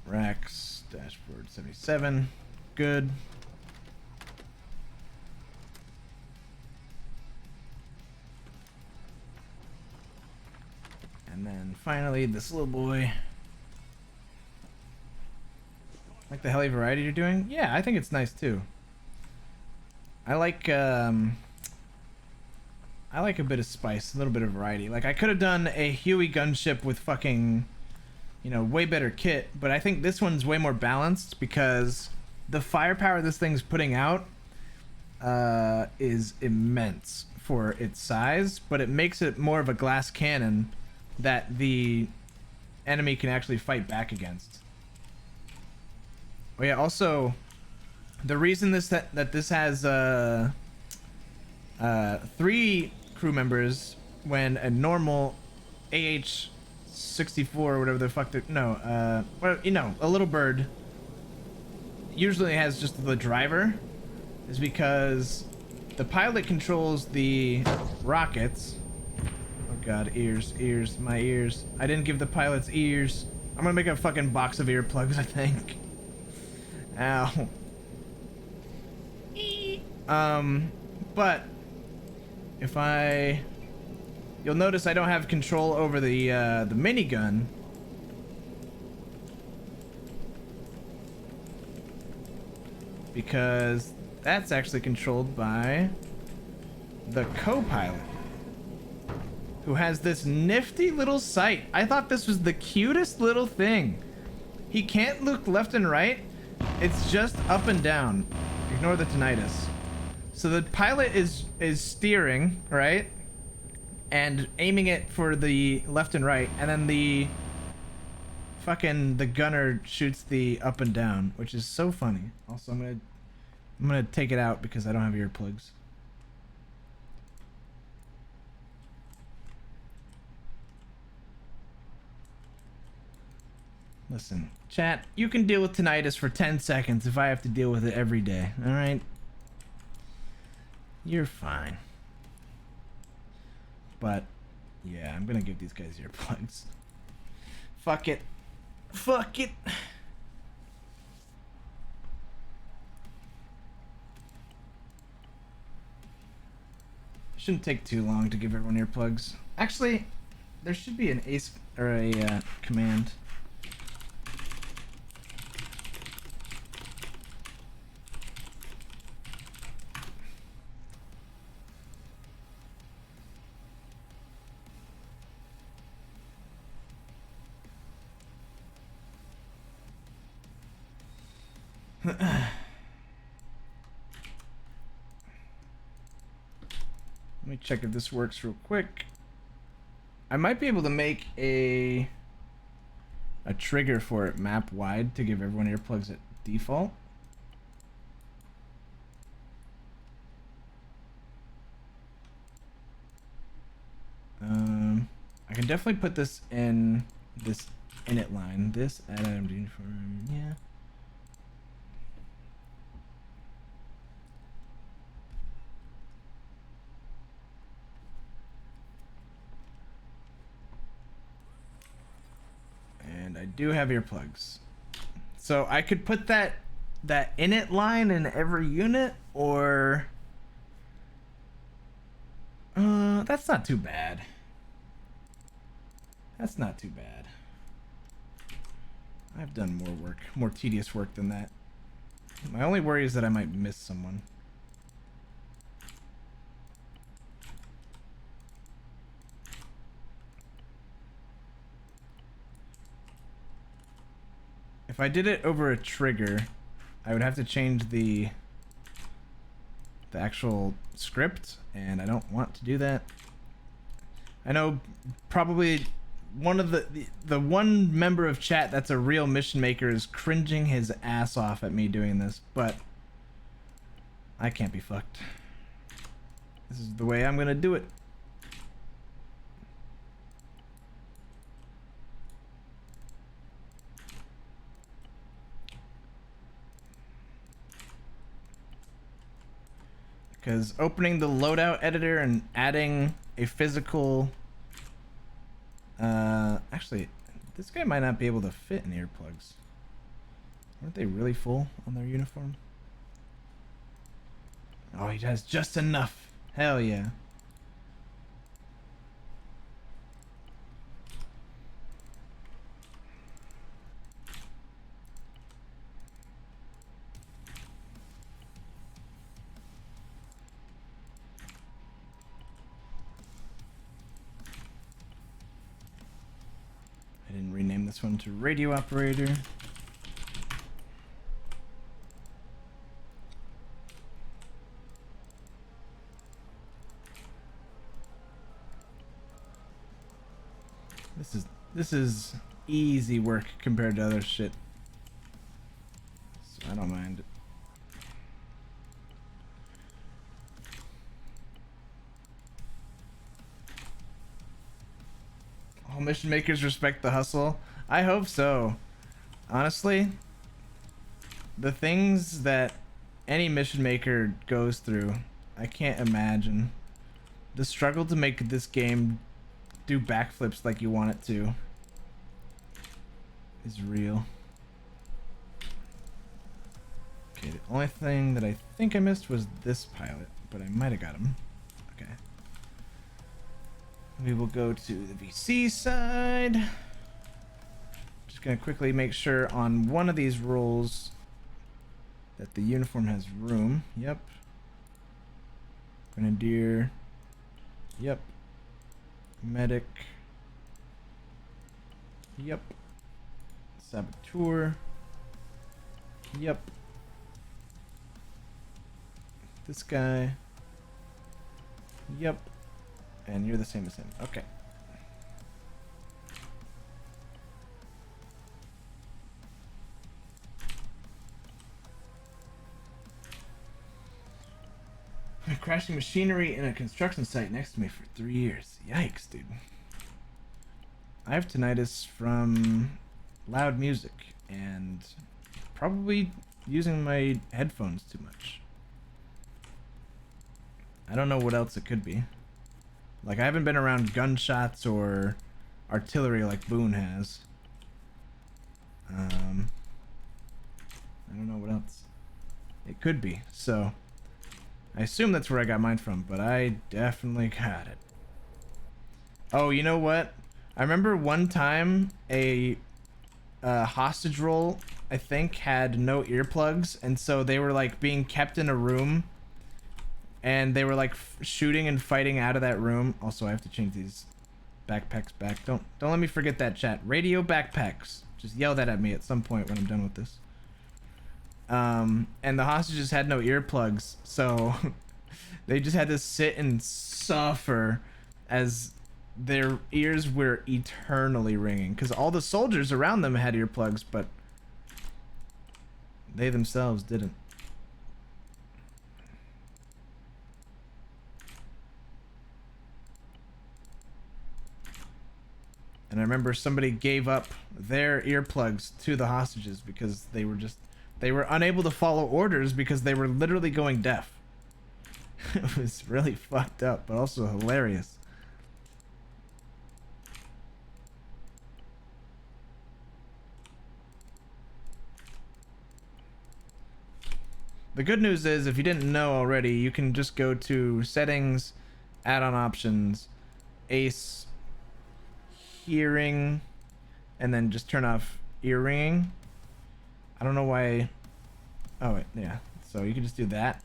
Racks, dashboard 77, good. And then finally, this little boy. Like the heli variety you're doing? Yeah, I think it's nice too. I like a bit of spice, a little bit of variety. Like I could have done a Huey gunship with fucking, you know, way better kit, but I think this one's way more balanced because the firepower this thing's putting out is immense for its size, but it makes it more of a glass cannon that the enemy can actually fight back against. Oh yeah, also the reason that this has 3 crew members when a normal AH-64 or whatever the fuck well, you know, a little bird usually has just the driver, is because the pilot controls the rockets. God, ears, my ears. I didn't give the pilots ears. I'm gonna make a fucking box of earplugs, I think. Ow. But if you'll notice I don't have control over the minigun. Because that's actually controlled by the co-pilot, who has this nifty little sight. I thought this was the cutest little thing. He can't look left and right. It's just up and down. Ignore the tinnitus. So the pilot is steering, right? and aiming it for the left and right, and then the gunner shoots the up and down, which is so funny. Also, I'm gonna take it out because I don't have earplugs. Listen, chat, you can deal with tinnitus for 10 seconds if I have to deal with it every day, alright? You're fine. But, yeah, I'm gonna give these guys earplugs. Fuck it. Fuck it. Shouldn't take too long to give everyone earplugs. Actually, there should be an ace or a command. Let me check if this works real quick. I might be able to make a trigger for it map wide to give everyone earplugs at default. I can definitely put this in this init line. This add item to uniform. Yeah. And I do have earplugs. So I could put that init line in every unit, or that's not too bad. That's not too bad. I've done more work, more tedious work than that. My only worry is that I might miss someone. If I did it over a trigger, I would have to change the actual script, and I don't want to do that. I know probably one of the one member of chat that's a real mission maker is cringing his ass off at me doing this, but I can't be fucked. This is the way I'm gonna do it. Because opening the loadout editor and adding a physical... actually, this guy might not be able to fit in earplugs. Aren't they really full on their uniform? Oh, he has just enough. Hell yeah. I didn't rename this one to radio operator. This is easy work compared to other shit. So I don't mind it. All mission makers respect the hustle. I hope so. Honestly, the things that any mission maker goes through, I can't imagine. The struggle to make this game do backflips like you want it to is real. Okay, the only thing that I think I missed was this pilot, but I might have got him. Okay. We will go to the VC side. Just gonna quickly make sure on one of these roles that the uniform has room. Yep. Grenadier. Yep. Medic. Yep. Saboteur. Yep. This guy. Yep. And you're the same as him. Okay. Crashing machinery in a construction site next to me for 3 years. Yikes, dude. I have tinnitus from loud music and probably using my headphones too much. I don't know what else it could be. Like, I haven't been around gunshots or artillery like Boone has. I don't know what else it could be. So, I assume that's where I got mine from, but I definitely got it. Oh, you know what? I remember one time a hostage roll, I think, had no earplugs, and so they were like being kept in a room, and they were like shooting and fighting out of that room. Also, I have to change these backpacks back. Don't let me forget that, chat. Radio backpacks. Just yell that at me at some point when I'm done with this. And the hostages had no earplugs, so they just had to sit and suffer as their ears were eternally ringing, because all the soldiers around them had earplugs, but they themselves didn't. And I remember somebody gave up their earplugs to the hostages because they were unable to follow orders because they were literally going deaf. It was really fucked up, but also hilarious. The good news is, if you didn't know already, you can just go to settings, add-on options, ACE, hearing, and then just turn off ear ringing. I don't know why. Oh wait, yeah. So you can just do that.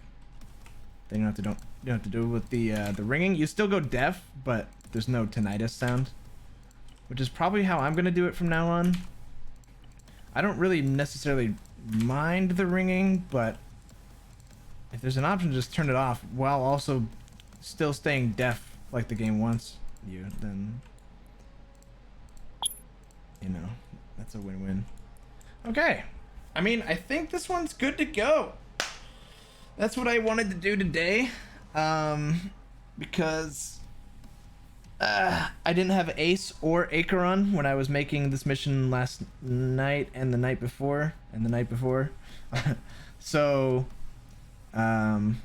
Then you don't have to do it with the ringing. You still go deaf, but there's no tinnitus sound, which is probably how I'm gonna do it from now on. I don't really necessarily mind the ringing, but if there's an option to just turn it off while also still staying deaf like the game wants you, then, you know, that's a win-win. Okay. I mean, I think this one's good to go. That's what I wanted to do today. Because I didn't have Ace or Acheron when I was making this mission last night and the night before and the night before. So, you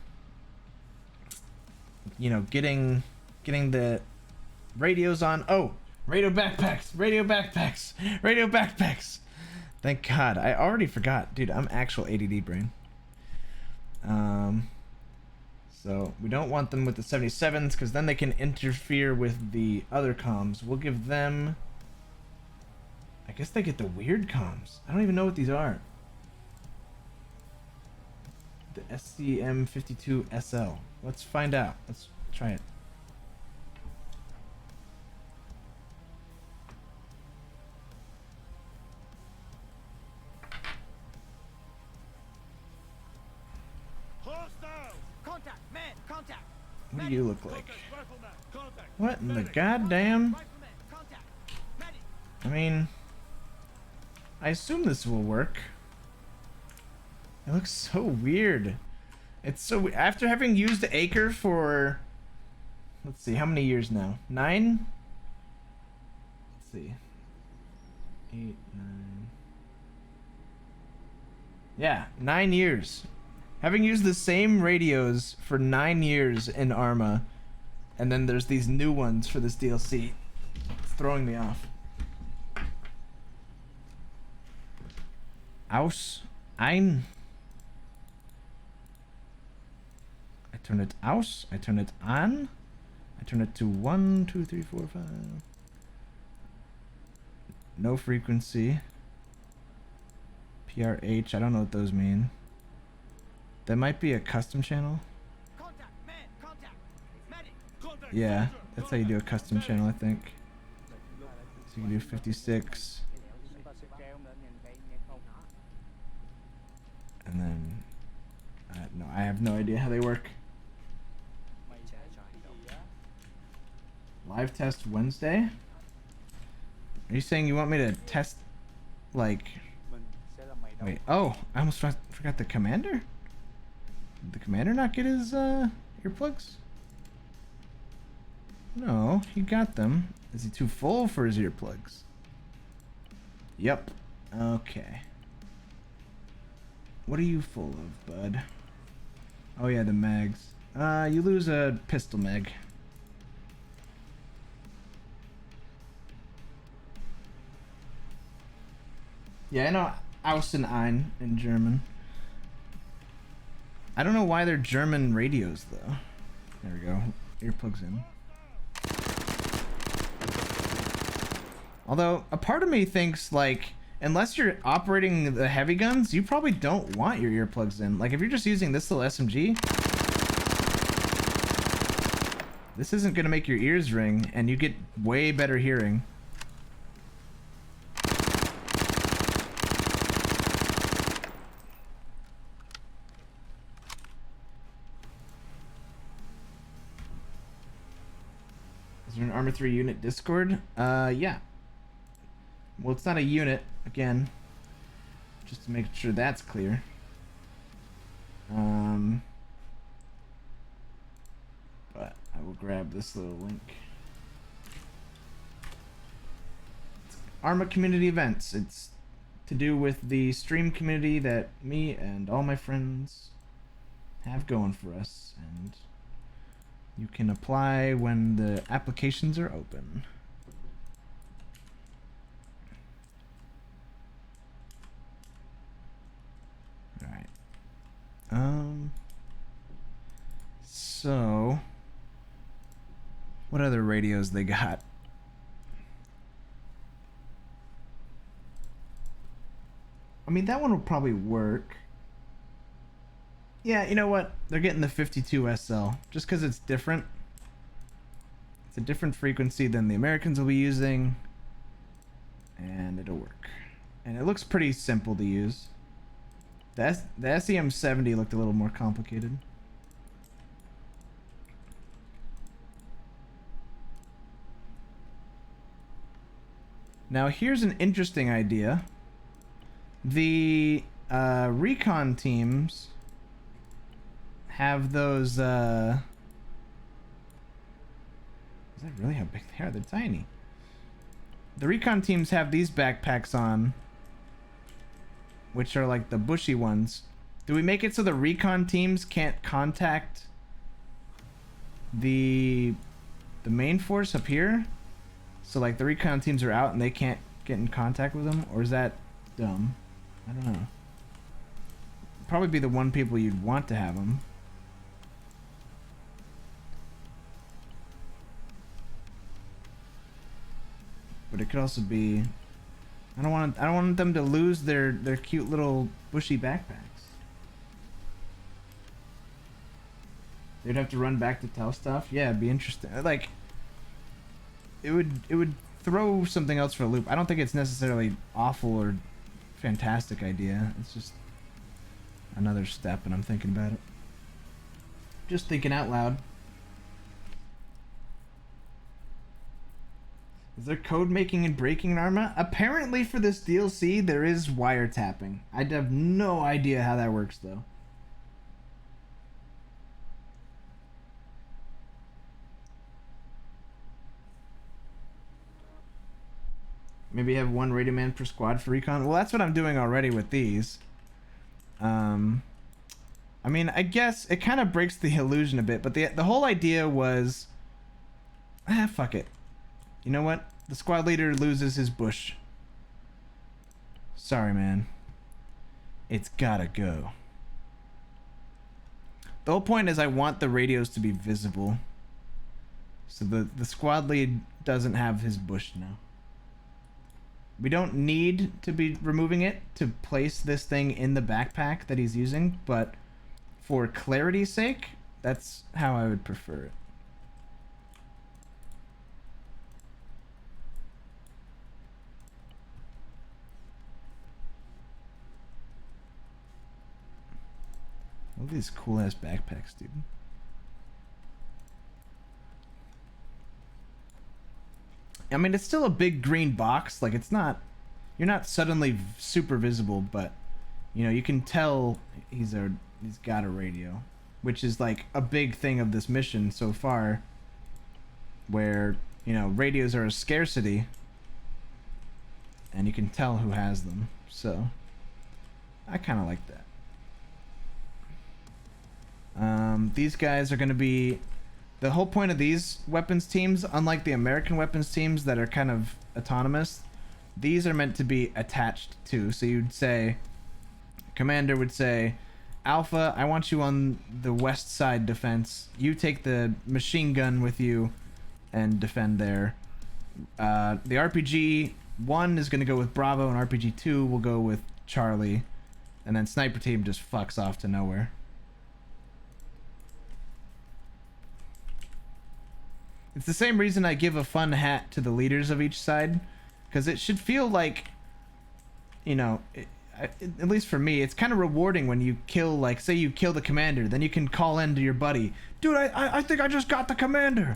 know, getting the radios on. Oh, radio backpacks. Thank God. I already forgot. Dude, I'm actual ADD brain. So we don't want them with the 77s because then they can interfere with the other comms. We'll give them, I guess they get the weird comms. I don't even know what these are. The SCM52SL. Let's find out. Let's try it. What do you look like? What in the goddamn? I mean, I assume this will work. It looks so weird. It's so after having used the Acre for, let's see, how many years now? 9? Let's see. 8, 9. Yeah, 9 years. Having used the same radios for 9 years in Arma, and then there's these new ones for this DLC. It's throwing me off. Aus, ein. I turn it aus, I turn it on, I turn it to 1, 2, 3, 4, 5. No frequency. PRH, I don't know what those mean. That might be a custom channel. Yeah, that's how you do a custom channel, I think. So you can do 56. And then, no, I have no idea how they work. Live test Wednesday? Are you saying you want me to test, like... Wait, oh, I almost forgot the commander? Did the commander not get his, earplugs? No, he got them. Is he too full for his earplugs? Yep. Okay. What are you full of, bud? Oh yeah, the mags. You lose a pistol mag. Yeah, I know Außen ein in German. I don't know why they're German radios though. There we go. Earplugs in. Although a part of me thinks like unless you're operating the heavy guns, you probably don't want your earplugs in. Like if you're just using this little SMG, this isn't gonna make your ears ring and you get way better hearing. Is there an Arma 3 unit Discord? Yeah. Well, it's not a unit, again. Just to make sure that's clear. But I will grab this little link. It's Arma community events. It's to do with the stream community that me and all my friends have going for us. And you can apply when the applications are open. Alright. So what other radios they got? I mean, that one will probably work. Yeah, you know what? They're getting the 52 SL just because it's different. It's a different frequency than the Americans will be using, and it'll work. And it looks pretty simple to use. The SEM70 looked a little more complicated. Now here's an interesting idea. The recon teams have those is that really how big they are? They're tiny. The recon teams have these backpacks on, which are like the bushy ones. Do we make it so the recon teams can't contact the main force up here? So like the recon teams are out and they can't get in contact with them? Or is that dumb? I don't know. Probably be the one people you'd want to have them. But it could also be, I don't want them to lose their cute little bushy backpacks. They'd have to run back to tell stuff. Yeah, it'd be interesting. Like it would throw something else for a loop. I don't think it's necessarily awful or fantastic idea. It's just another step, and I'm thinking about it. Just thinking out loud. Is there code making and breaking in Arma? Apparently for this DLC there is wiretapping. I have no idea how that works though. Maybe have one radio man per squad for recon. Well, that's what I'm doing already with these. I mean, I guess it kind of breaks the illusion a bit, but the whole idea was, fuck it. You know what? The squad leader loses his bush. Sorry, man. It's gotta go. The whole point is I want the radios to be visible. So the squad lead doesn't have his bush now. We don't need to be removing it to place this thing in the backpack that he's using, but for clarity's sake, that's how I would prefer it. Look at these cool ass backpacks, dude. I mean, it's still a big green box. Like, it's not, you're not suddenly super visible, but you know, you can tell he's got a radio, which is like a big thing of this mission so far, where, you know, radios are a scarcity and you can tell who has them. So I kind of like that. These guys are going to be, the whole point of these weapons teams, unlike the American weapons teams that are kind of autonomous, these are meant to be attached to. So you'd say, commander would say, Alpha, I want you on the west side defense. You take the machine gun with you and defend there. The RPG 1 is going to go with Bravo, and RPG 2 will go with Charlie. And then Sniper Team just fucks off to nowhere. It's the same reason I give a fun hat to the leaders of each side, because it should feel like, you know, at least for me, it's kind of rewarding when you kill, like, say you kill the commander, then you can call in to your buddy, dude, I think I just got the commander.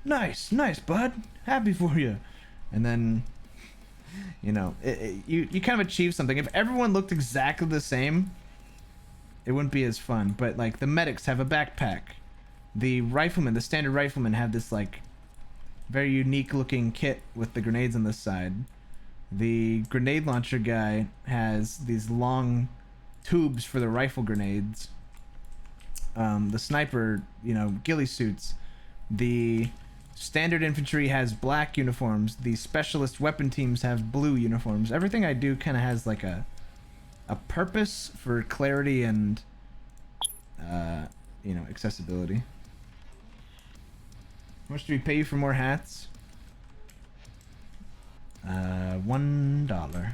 Nice, bud. Happy for you. And then, you know, you kind of achieve something. If everyone looked exactly the same, it wouldn't be as fun. But like the medics have a backpack. The riflemen, the standard riflemen, have this like very unique looking kit with the grenades on this side. The grenade launcher guy has these long tubes for the rifle grenades. The sniper, you know, ghillie suits. The standard infantry has black uniforms. The specialist weapon teams have blue uniforms. Everything I do kind of has like a purpose for clarity and you know, accessibility. How much do we pay you for more hats? $1.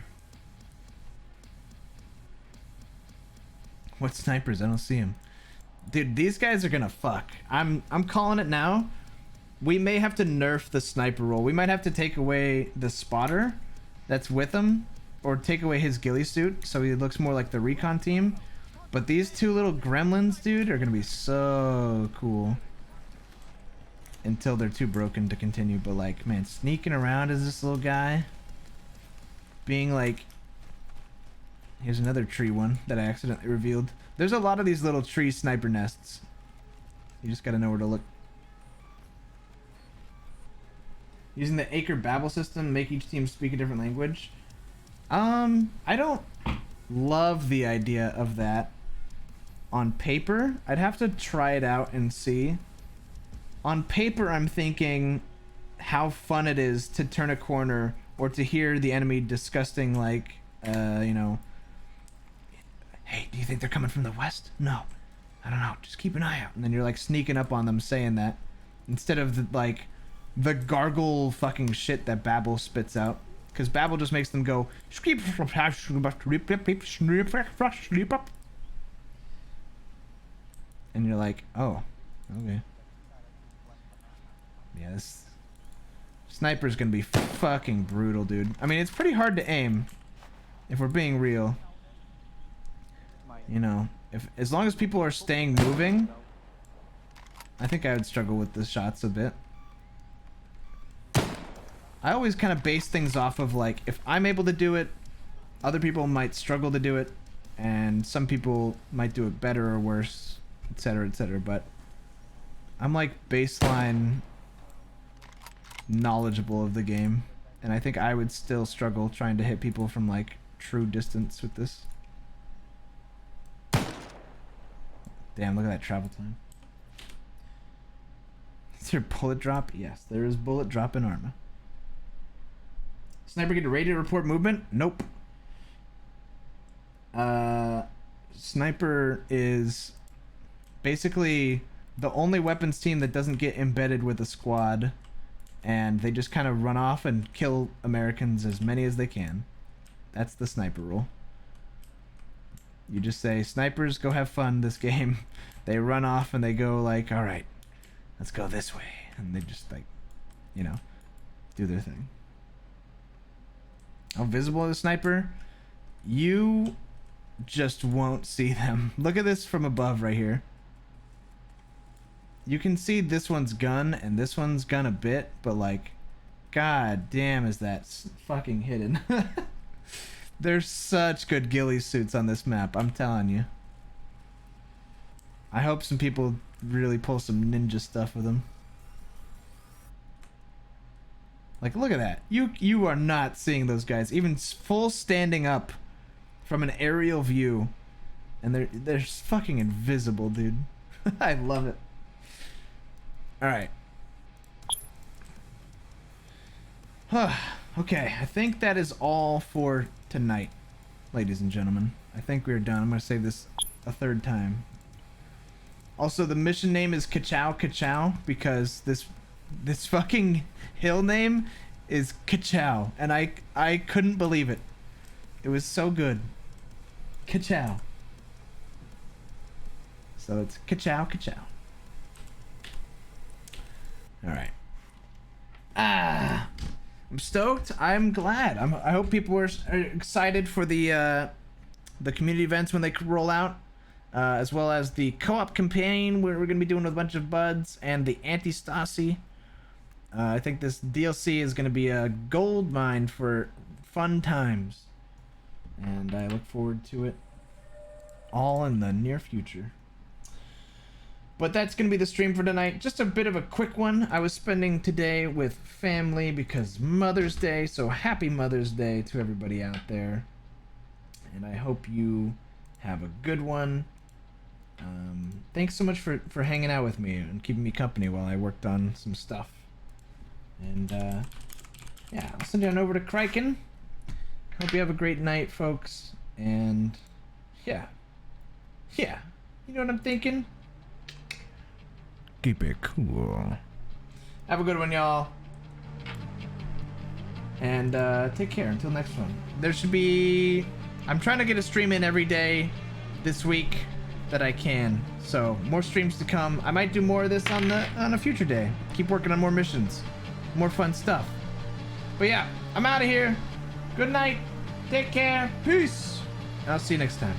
What snipers? I don't see him. Dude, these guys are gonna fuck. I'm calling it now. We may have to nerf the sniper role. We might have to take away the spotter that's with him, or take away his ghillie suit so he looks more like the recon team. But these two little gremlins, dude, are gonna be so cool. Until they're too broken to continue. But like, man, sneaking around as this little guy, being like, here's another tree one that I accidentally revealed. There's a lot of these little tree sniper nests. You just gotta know where to look. Using the Acre Babel system, make each team speak a different language. I don't love the idea of that on paper. I'd have to try it out and see. On paper, I'm thinking how fun it is to turn a corner or to hear the enemy disgusting, like, you know, hey, do you think they're coming from the west? No, I don't know, just keep an eye out. And then you're like sneaking up on them saying that, instead of the gargle fucking shit that Babel spits out. Because Babel just makes them go, and you're like, oh, okay. Yeah, this sniper's gonna be fucking brutal, dude. I mean, it's pretty hard to aim, if we're being real. You know, as long as people are staying moving, I think I would struggle with the shots a bit. I always kind of base things off of, like, if I'm able to do it, other people might struggle to do it, and some people might do it better or worse, etc., etc. But I'm like baseline knowledgeable of the game, and I think I would still struggle trying to hit people from like true distance with this. Damn, look at that travel time. Is there bullet drop? Yes, there is bullet drop in Arma. Sniper get a radio report movement? Nope. Sniper is basically the only weapons team that doesn't get embedded with a squad, and they just kind of run off and kill Americans, as many as they can. That's the sniper rule. You just say, snipers, go have fun this game. They run off and they go like, all right, let's go this way. And they just like, you know, do their thing. How visible is a sniper? You just won't see them. Look at this from above right here. You can see this one's gun and this one's gun a bit, but like, God damn, is that fucking hidden. There's such good ghillie suits on this map, I'm telling you. I hope some people really pull some ninja stuff with them. Like, look at that. You are not seeing those guys. Even full standing up from an aerial view. And they're fucking invisible, dude. I love it. Alright. Okay, I think that is all for tonight, ladies and gentlemen. I think we're done. I'm going to say this a third time. Also, the mission name is Ka-Chow Ka-Chow because this fucking hill name is Ka-Chow, and I couldn't believe it. It was so good. Ka-Chow. So it's Ka-Chow Ka-Chow. Alright. I'm stoked. I'm glad. I hope people are excited for the community events when they roll out, as well as the co-op campaign where we're gonna be doing with a bunch of buds and the anti-Stasi. I think this DLC is gonna be a gold mine for fun times, and I look forward to it all in the near future. But that's going to be the stream for tonight. Just a bit of a quick one. I was spending today with family because Mother's Day. So happy Mother's Day to everybody out there. And I hope you have a good one. Thanks so much for hanging out with me and keeping me company while I worked on some stuff. And yeah, I'll send you on over to Kriken. Hope you have a great night, folks. And yeah. Yeah. You know what I'm thinking? Keep it cool. Have a good one, y'all. And take care until next one. There should be... I'm trying to get a stream in every day this week that I can. So more streams to come. I might do more of this on a future day. Keep working on more missions. More fun stuff. But yeah, I'm out of here. Good night. Take care. Peace. And I'll see you next time.